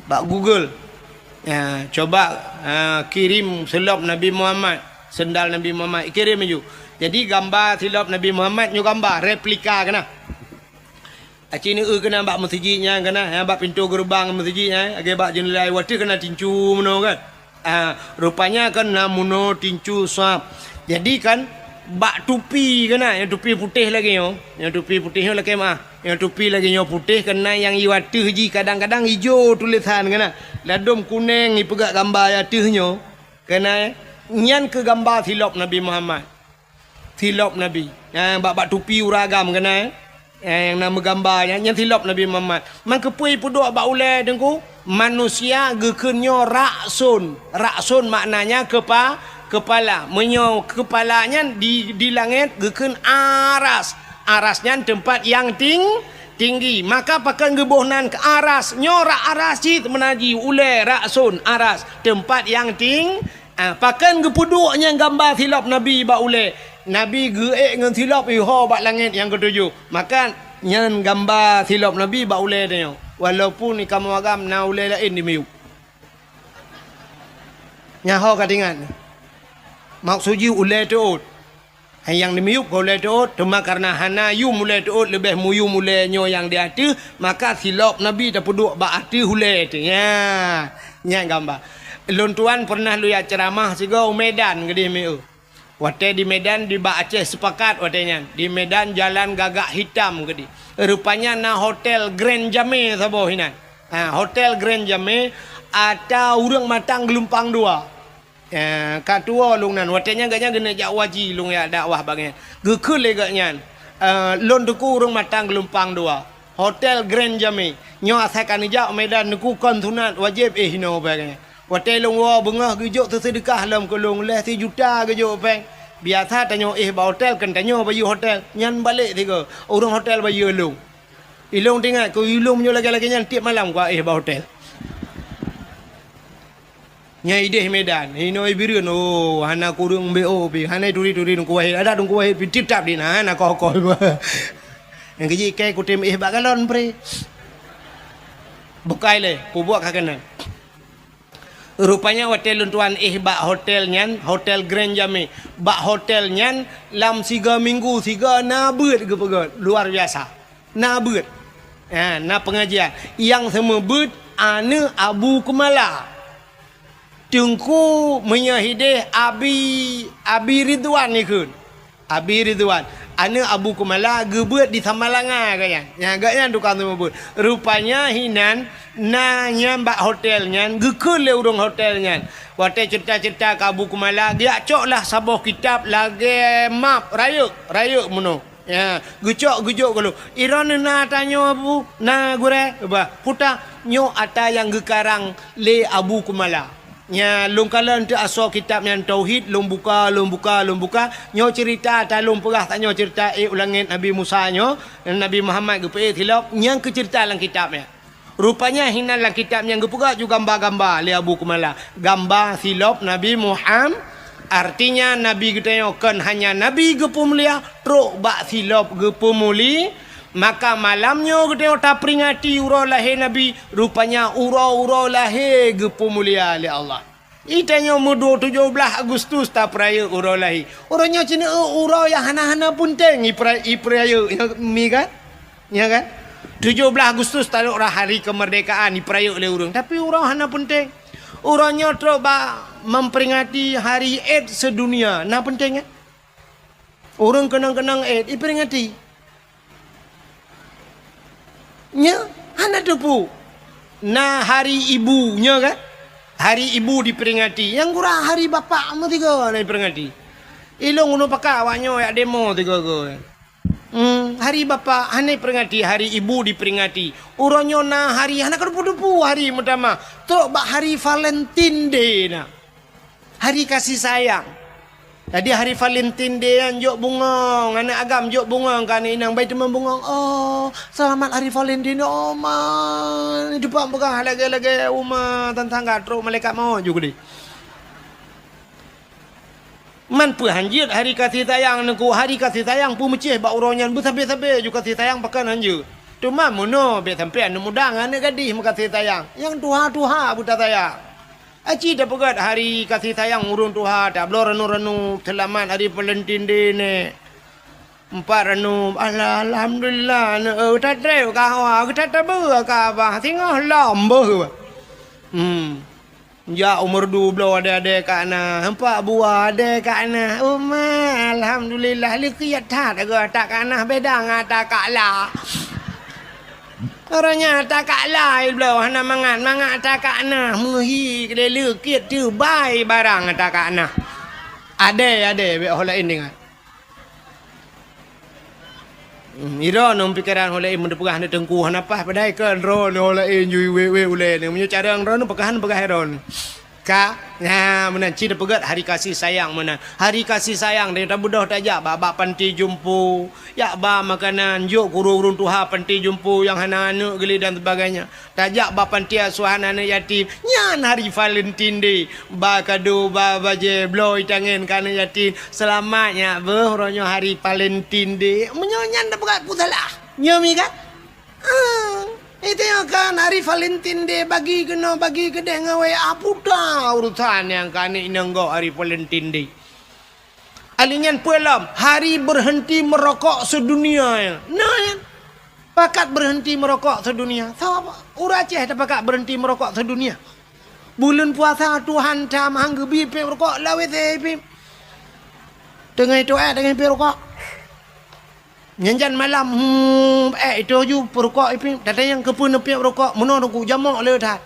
Bak Google. Ya, coba kirim silap Nabi Muhammad, sendal Nabi Muhammad. Kirim aja. Jadi gambar silap Nabi Muhammad nyu gambar replika kena. Aci ni kena bak masjidnya kena, bak pintu gerbang masjidnya, age bak jendela wati kena tincu meno kan. Rupanya kan namuno tincu swab. Jadi kan bak tupi kena, yang tupi putih lagi yo. Yang tupi putih lagi mah. Yang tupi lagi yo putih kena yang iwati haji kadang-kadang hijau tulisan kena. Ladum kuning ni pegak gambar yatihnyo. Kena nyan ke gambar silap Nabi Muhammad. Silap Nabi. Bak tupi uragam kena. Yang nama gambarnya yang silap Nabi Muhammad. Man kepui puduk bak ulai dengku. Manusia gekenyo raksun. Raksun maknanya kepala. Menyo kepalanya di langit geken aras. Arasnya tempat yang tinggi. Maka pakai gebohnan ke aras. Nyorak aras cit menaji ulai raksun aras. Tempat yang tinggi. Pakai gepuduknya gambar silap Nabi bak ulai. Nabi geek dengan silap iho bak langit yang ketujuh. Maka nyan gambar silap Nabi bak ulai dia. Walaupun ni kamu agam na ulai lain di miuk. Nyaho katingan. Maksudnya ulai tuut. Yang di miuk ulai tuut. Cuma karena hana yu mulai tuut lebih muyu mulai nyo yang di hati. Maka silap Nabi dah puduk bak hati ulai tu. Ya. Nyan gambar. Lon tuan pernah lu ya ceramah sigau Medan ke di miuk. Wate di Medan di Bak Aceh sepakat watenya. Di Medan jalan gagak hitam ke di. Rupanya na hotel Grand Jame sabo hinan. Hotel Grand Jame ada urang matang gelumpang dua. Katua lung nan watenya ganya gena jak waji lung ya dakwah bagian. Gekul leganya. Lon tuku urang matang gelumpang dua. Hotel Grand Jame. Nyo asakan jak Medan nuku kontunat wajib hino bagian. Watai long wa bengah gejuk tersedekah lam kolong leh 3 juta gejuk peng. Biasa tanyo ba hotel kan tanyo bayu hotel. Nyan balik tiga. Orang hotel bayu long. Ilong tinggal ko ilong nyo lagi-lagi nyan tiap malam ko ba hotel. Nyai deh Medan. Hino ibirun oh hana kurung BO pi. Hana turi-turi nung kuahit. Ada nung kuahit pi tip-tap din hana ko. Yang keji kai ku tim ba galon pre. Bukai le, pu buat kakana. Rupanya hotel tuan bak hotel nyan, hotel Grand Jami. Bak hotel nyan lam 3 minggu 3 nabut ke pegot. Luar biasa. Nabut. Na pengajian. Yang semua but ana Abu Kumala. Tengku menyahidih Abi Ridwan ni kun. Abi Ridwan. Ana Abu Kumala gebut di Tamalanga kaya. Ya agaknya tukang semua but. Rupanya hinan na nyambak hotelnya gekul le urung hotelnya. Waktu cerita-cerita ke Abu Kumala dia coklah sabah kitab lagi map rayuk muno. Ya, gecok kalau irone na tanya Abu na gure ba puta nyo ata yang gekarang le Abu Kumala. Nya lung kalan tu asal kitab yang tauhid lung buka nyo cerita ta lung perah tak nyo cerita ulangin Nabi Musa nyo Nabi Muhammad ge tilap yang ke cerita dalam kitabnya. Rupanya hinan dalam kitab yang ge juga gambar-gambar le Abu Kumala. Gambar silap Nabi Muhammad artinya Nabi kita kan hanya Nabi ge pemulia truk bak silap ge pemuli. Maka malamnya kita tak peringati urau lahir Nabi. Rupanya urau lahir ke pemulia oleh Allah. Itanya mudu 17 Agustus tak peraya urau lahir. Orangnya cina urau yang hana-hana punting peraya mi kan? Ya kan? 17 Agustus tak ada hari kemerdekaan peraya oleh urang. Tapi urau hana penting. Urangnya terus memperingati hari Eid sedunia. Nah penting kan? Orang kenang-kenang Eid diperingati. Nya hana depu. Nah hari ibunya kan? Hari ibu diperingati. Yang kurang hari bapa mu tiga diperingati. Ilung unu pakak awaknya ya demo tiga ke. Hari bapa hana peringati, hari ibu diperingati. Uronyo na hari hana kedepu-depu hari pertama. Tok bak hari Valentine Day na. Hari kasih sayang. Jadi hari Valentine Day yang jok bunga, anak agam jok bunga kan inang baik teman bunga. Oh, selamat hari Valentine oh man. Depan pegang lagi rumah tantangga terus malaikat mau juga deh. Man pu hanjir hari kasih sayang nengku hari kasih sayang pu mecih bak uronyan bu sampai juga kasih sayang pakan hanjir. Cuma mono be sampai anu mudang anak gadis makasih sayang. Yang tuha buta sayang. Aci dah pegat hari kasih sayang urung tuha dah belum renu selamat hari Valentine Day ni. 4 renu alhamdulillah tak treu kawa tak tabu ka ba tengah lambo. Ya umur 12 ada kana 4 buah ada kana. Alhamdulillah likiat tak kana beda ngata kala. Orangnya tak kalah belau hana mangat tak kana muhi kedele kiat tu bai barang tak kana. Ada be holain dengar. Ira nom pikiran holain mun pegah na tengku hana pas padai kan ron holain yui we ule ni munyo cara ron pegahan ron. Ka nah menan cina pegat hari kasih sayang menan. Hari kasih sayang dari budak tajak babak panti jumpu. Ya ba makanan juk kurung tuha panti jumpu yang hana-hana geli dan sebagainya. Tajak ba panti asuhan anak yatim. Nyan hari Valentine Day. Ba kado ba baje bloy tangan kana yatim. Selamatnya beronyo hari Valentine Day. Menyonyan dah pegat putalah. Nyomi kan? Itu yang kan hari Valentine Day bagi kedai ngawe apuda urusan yang kan inanggo hari Valentine Day. Alinyan puelam hari berhenti merokok sedunia. Nah yang pakat berhenti merokok sedunia. Tahu apa? Ura Aceh tak pakat berhenti merokok sedunia. Bulan puasa Tuhan tam hanggebi pe rokok lawe te. Tengah itu dengan pe rokok. Nyanjan malam itu ju perokok ipi. Tadi yang kepun nepi rokok. Mana aku jamak le dah.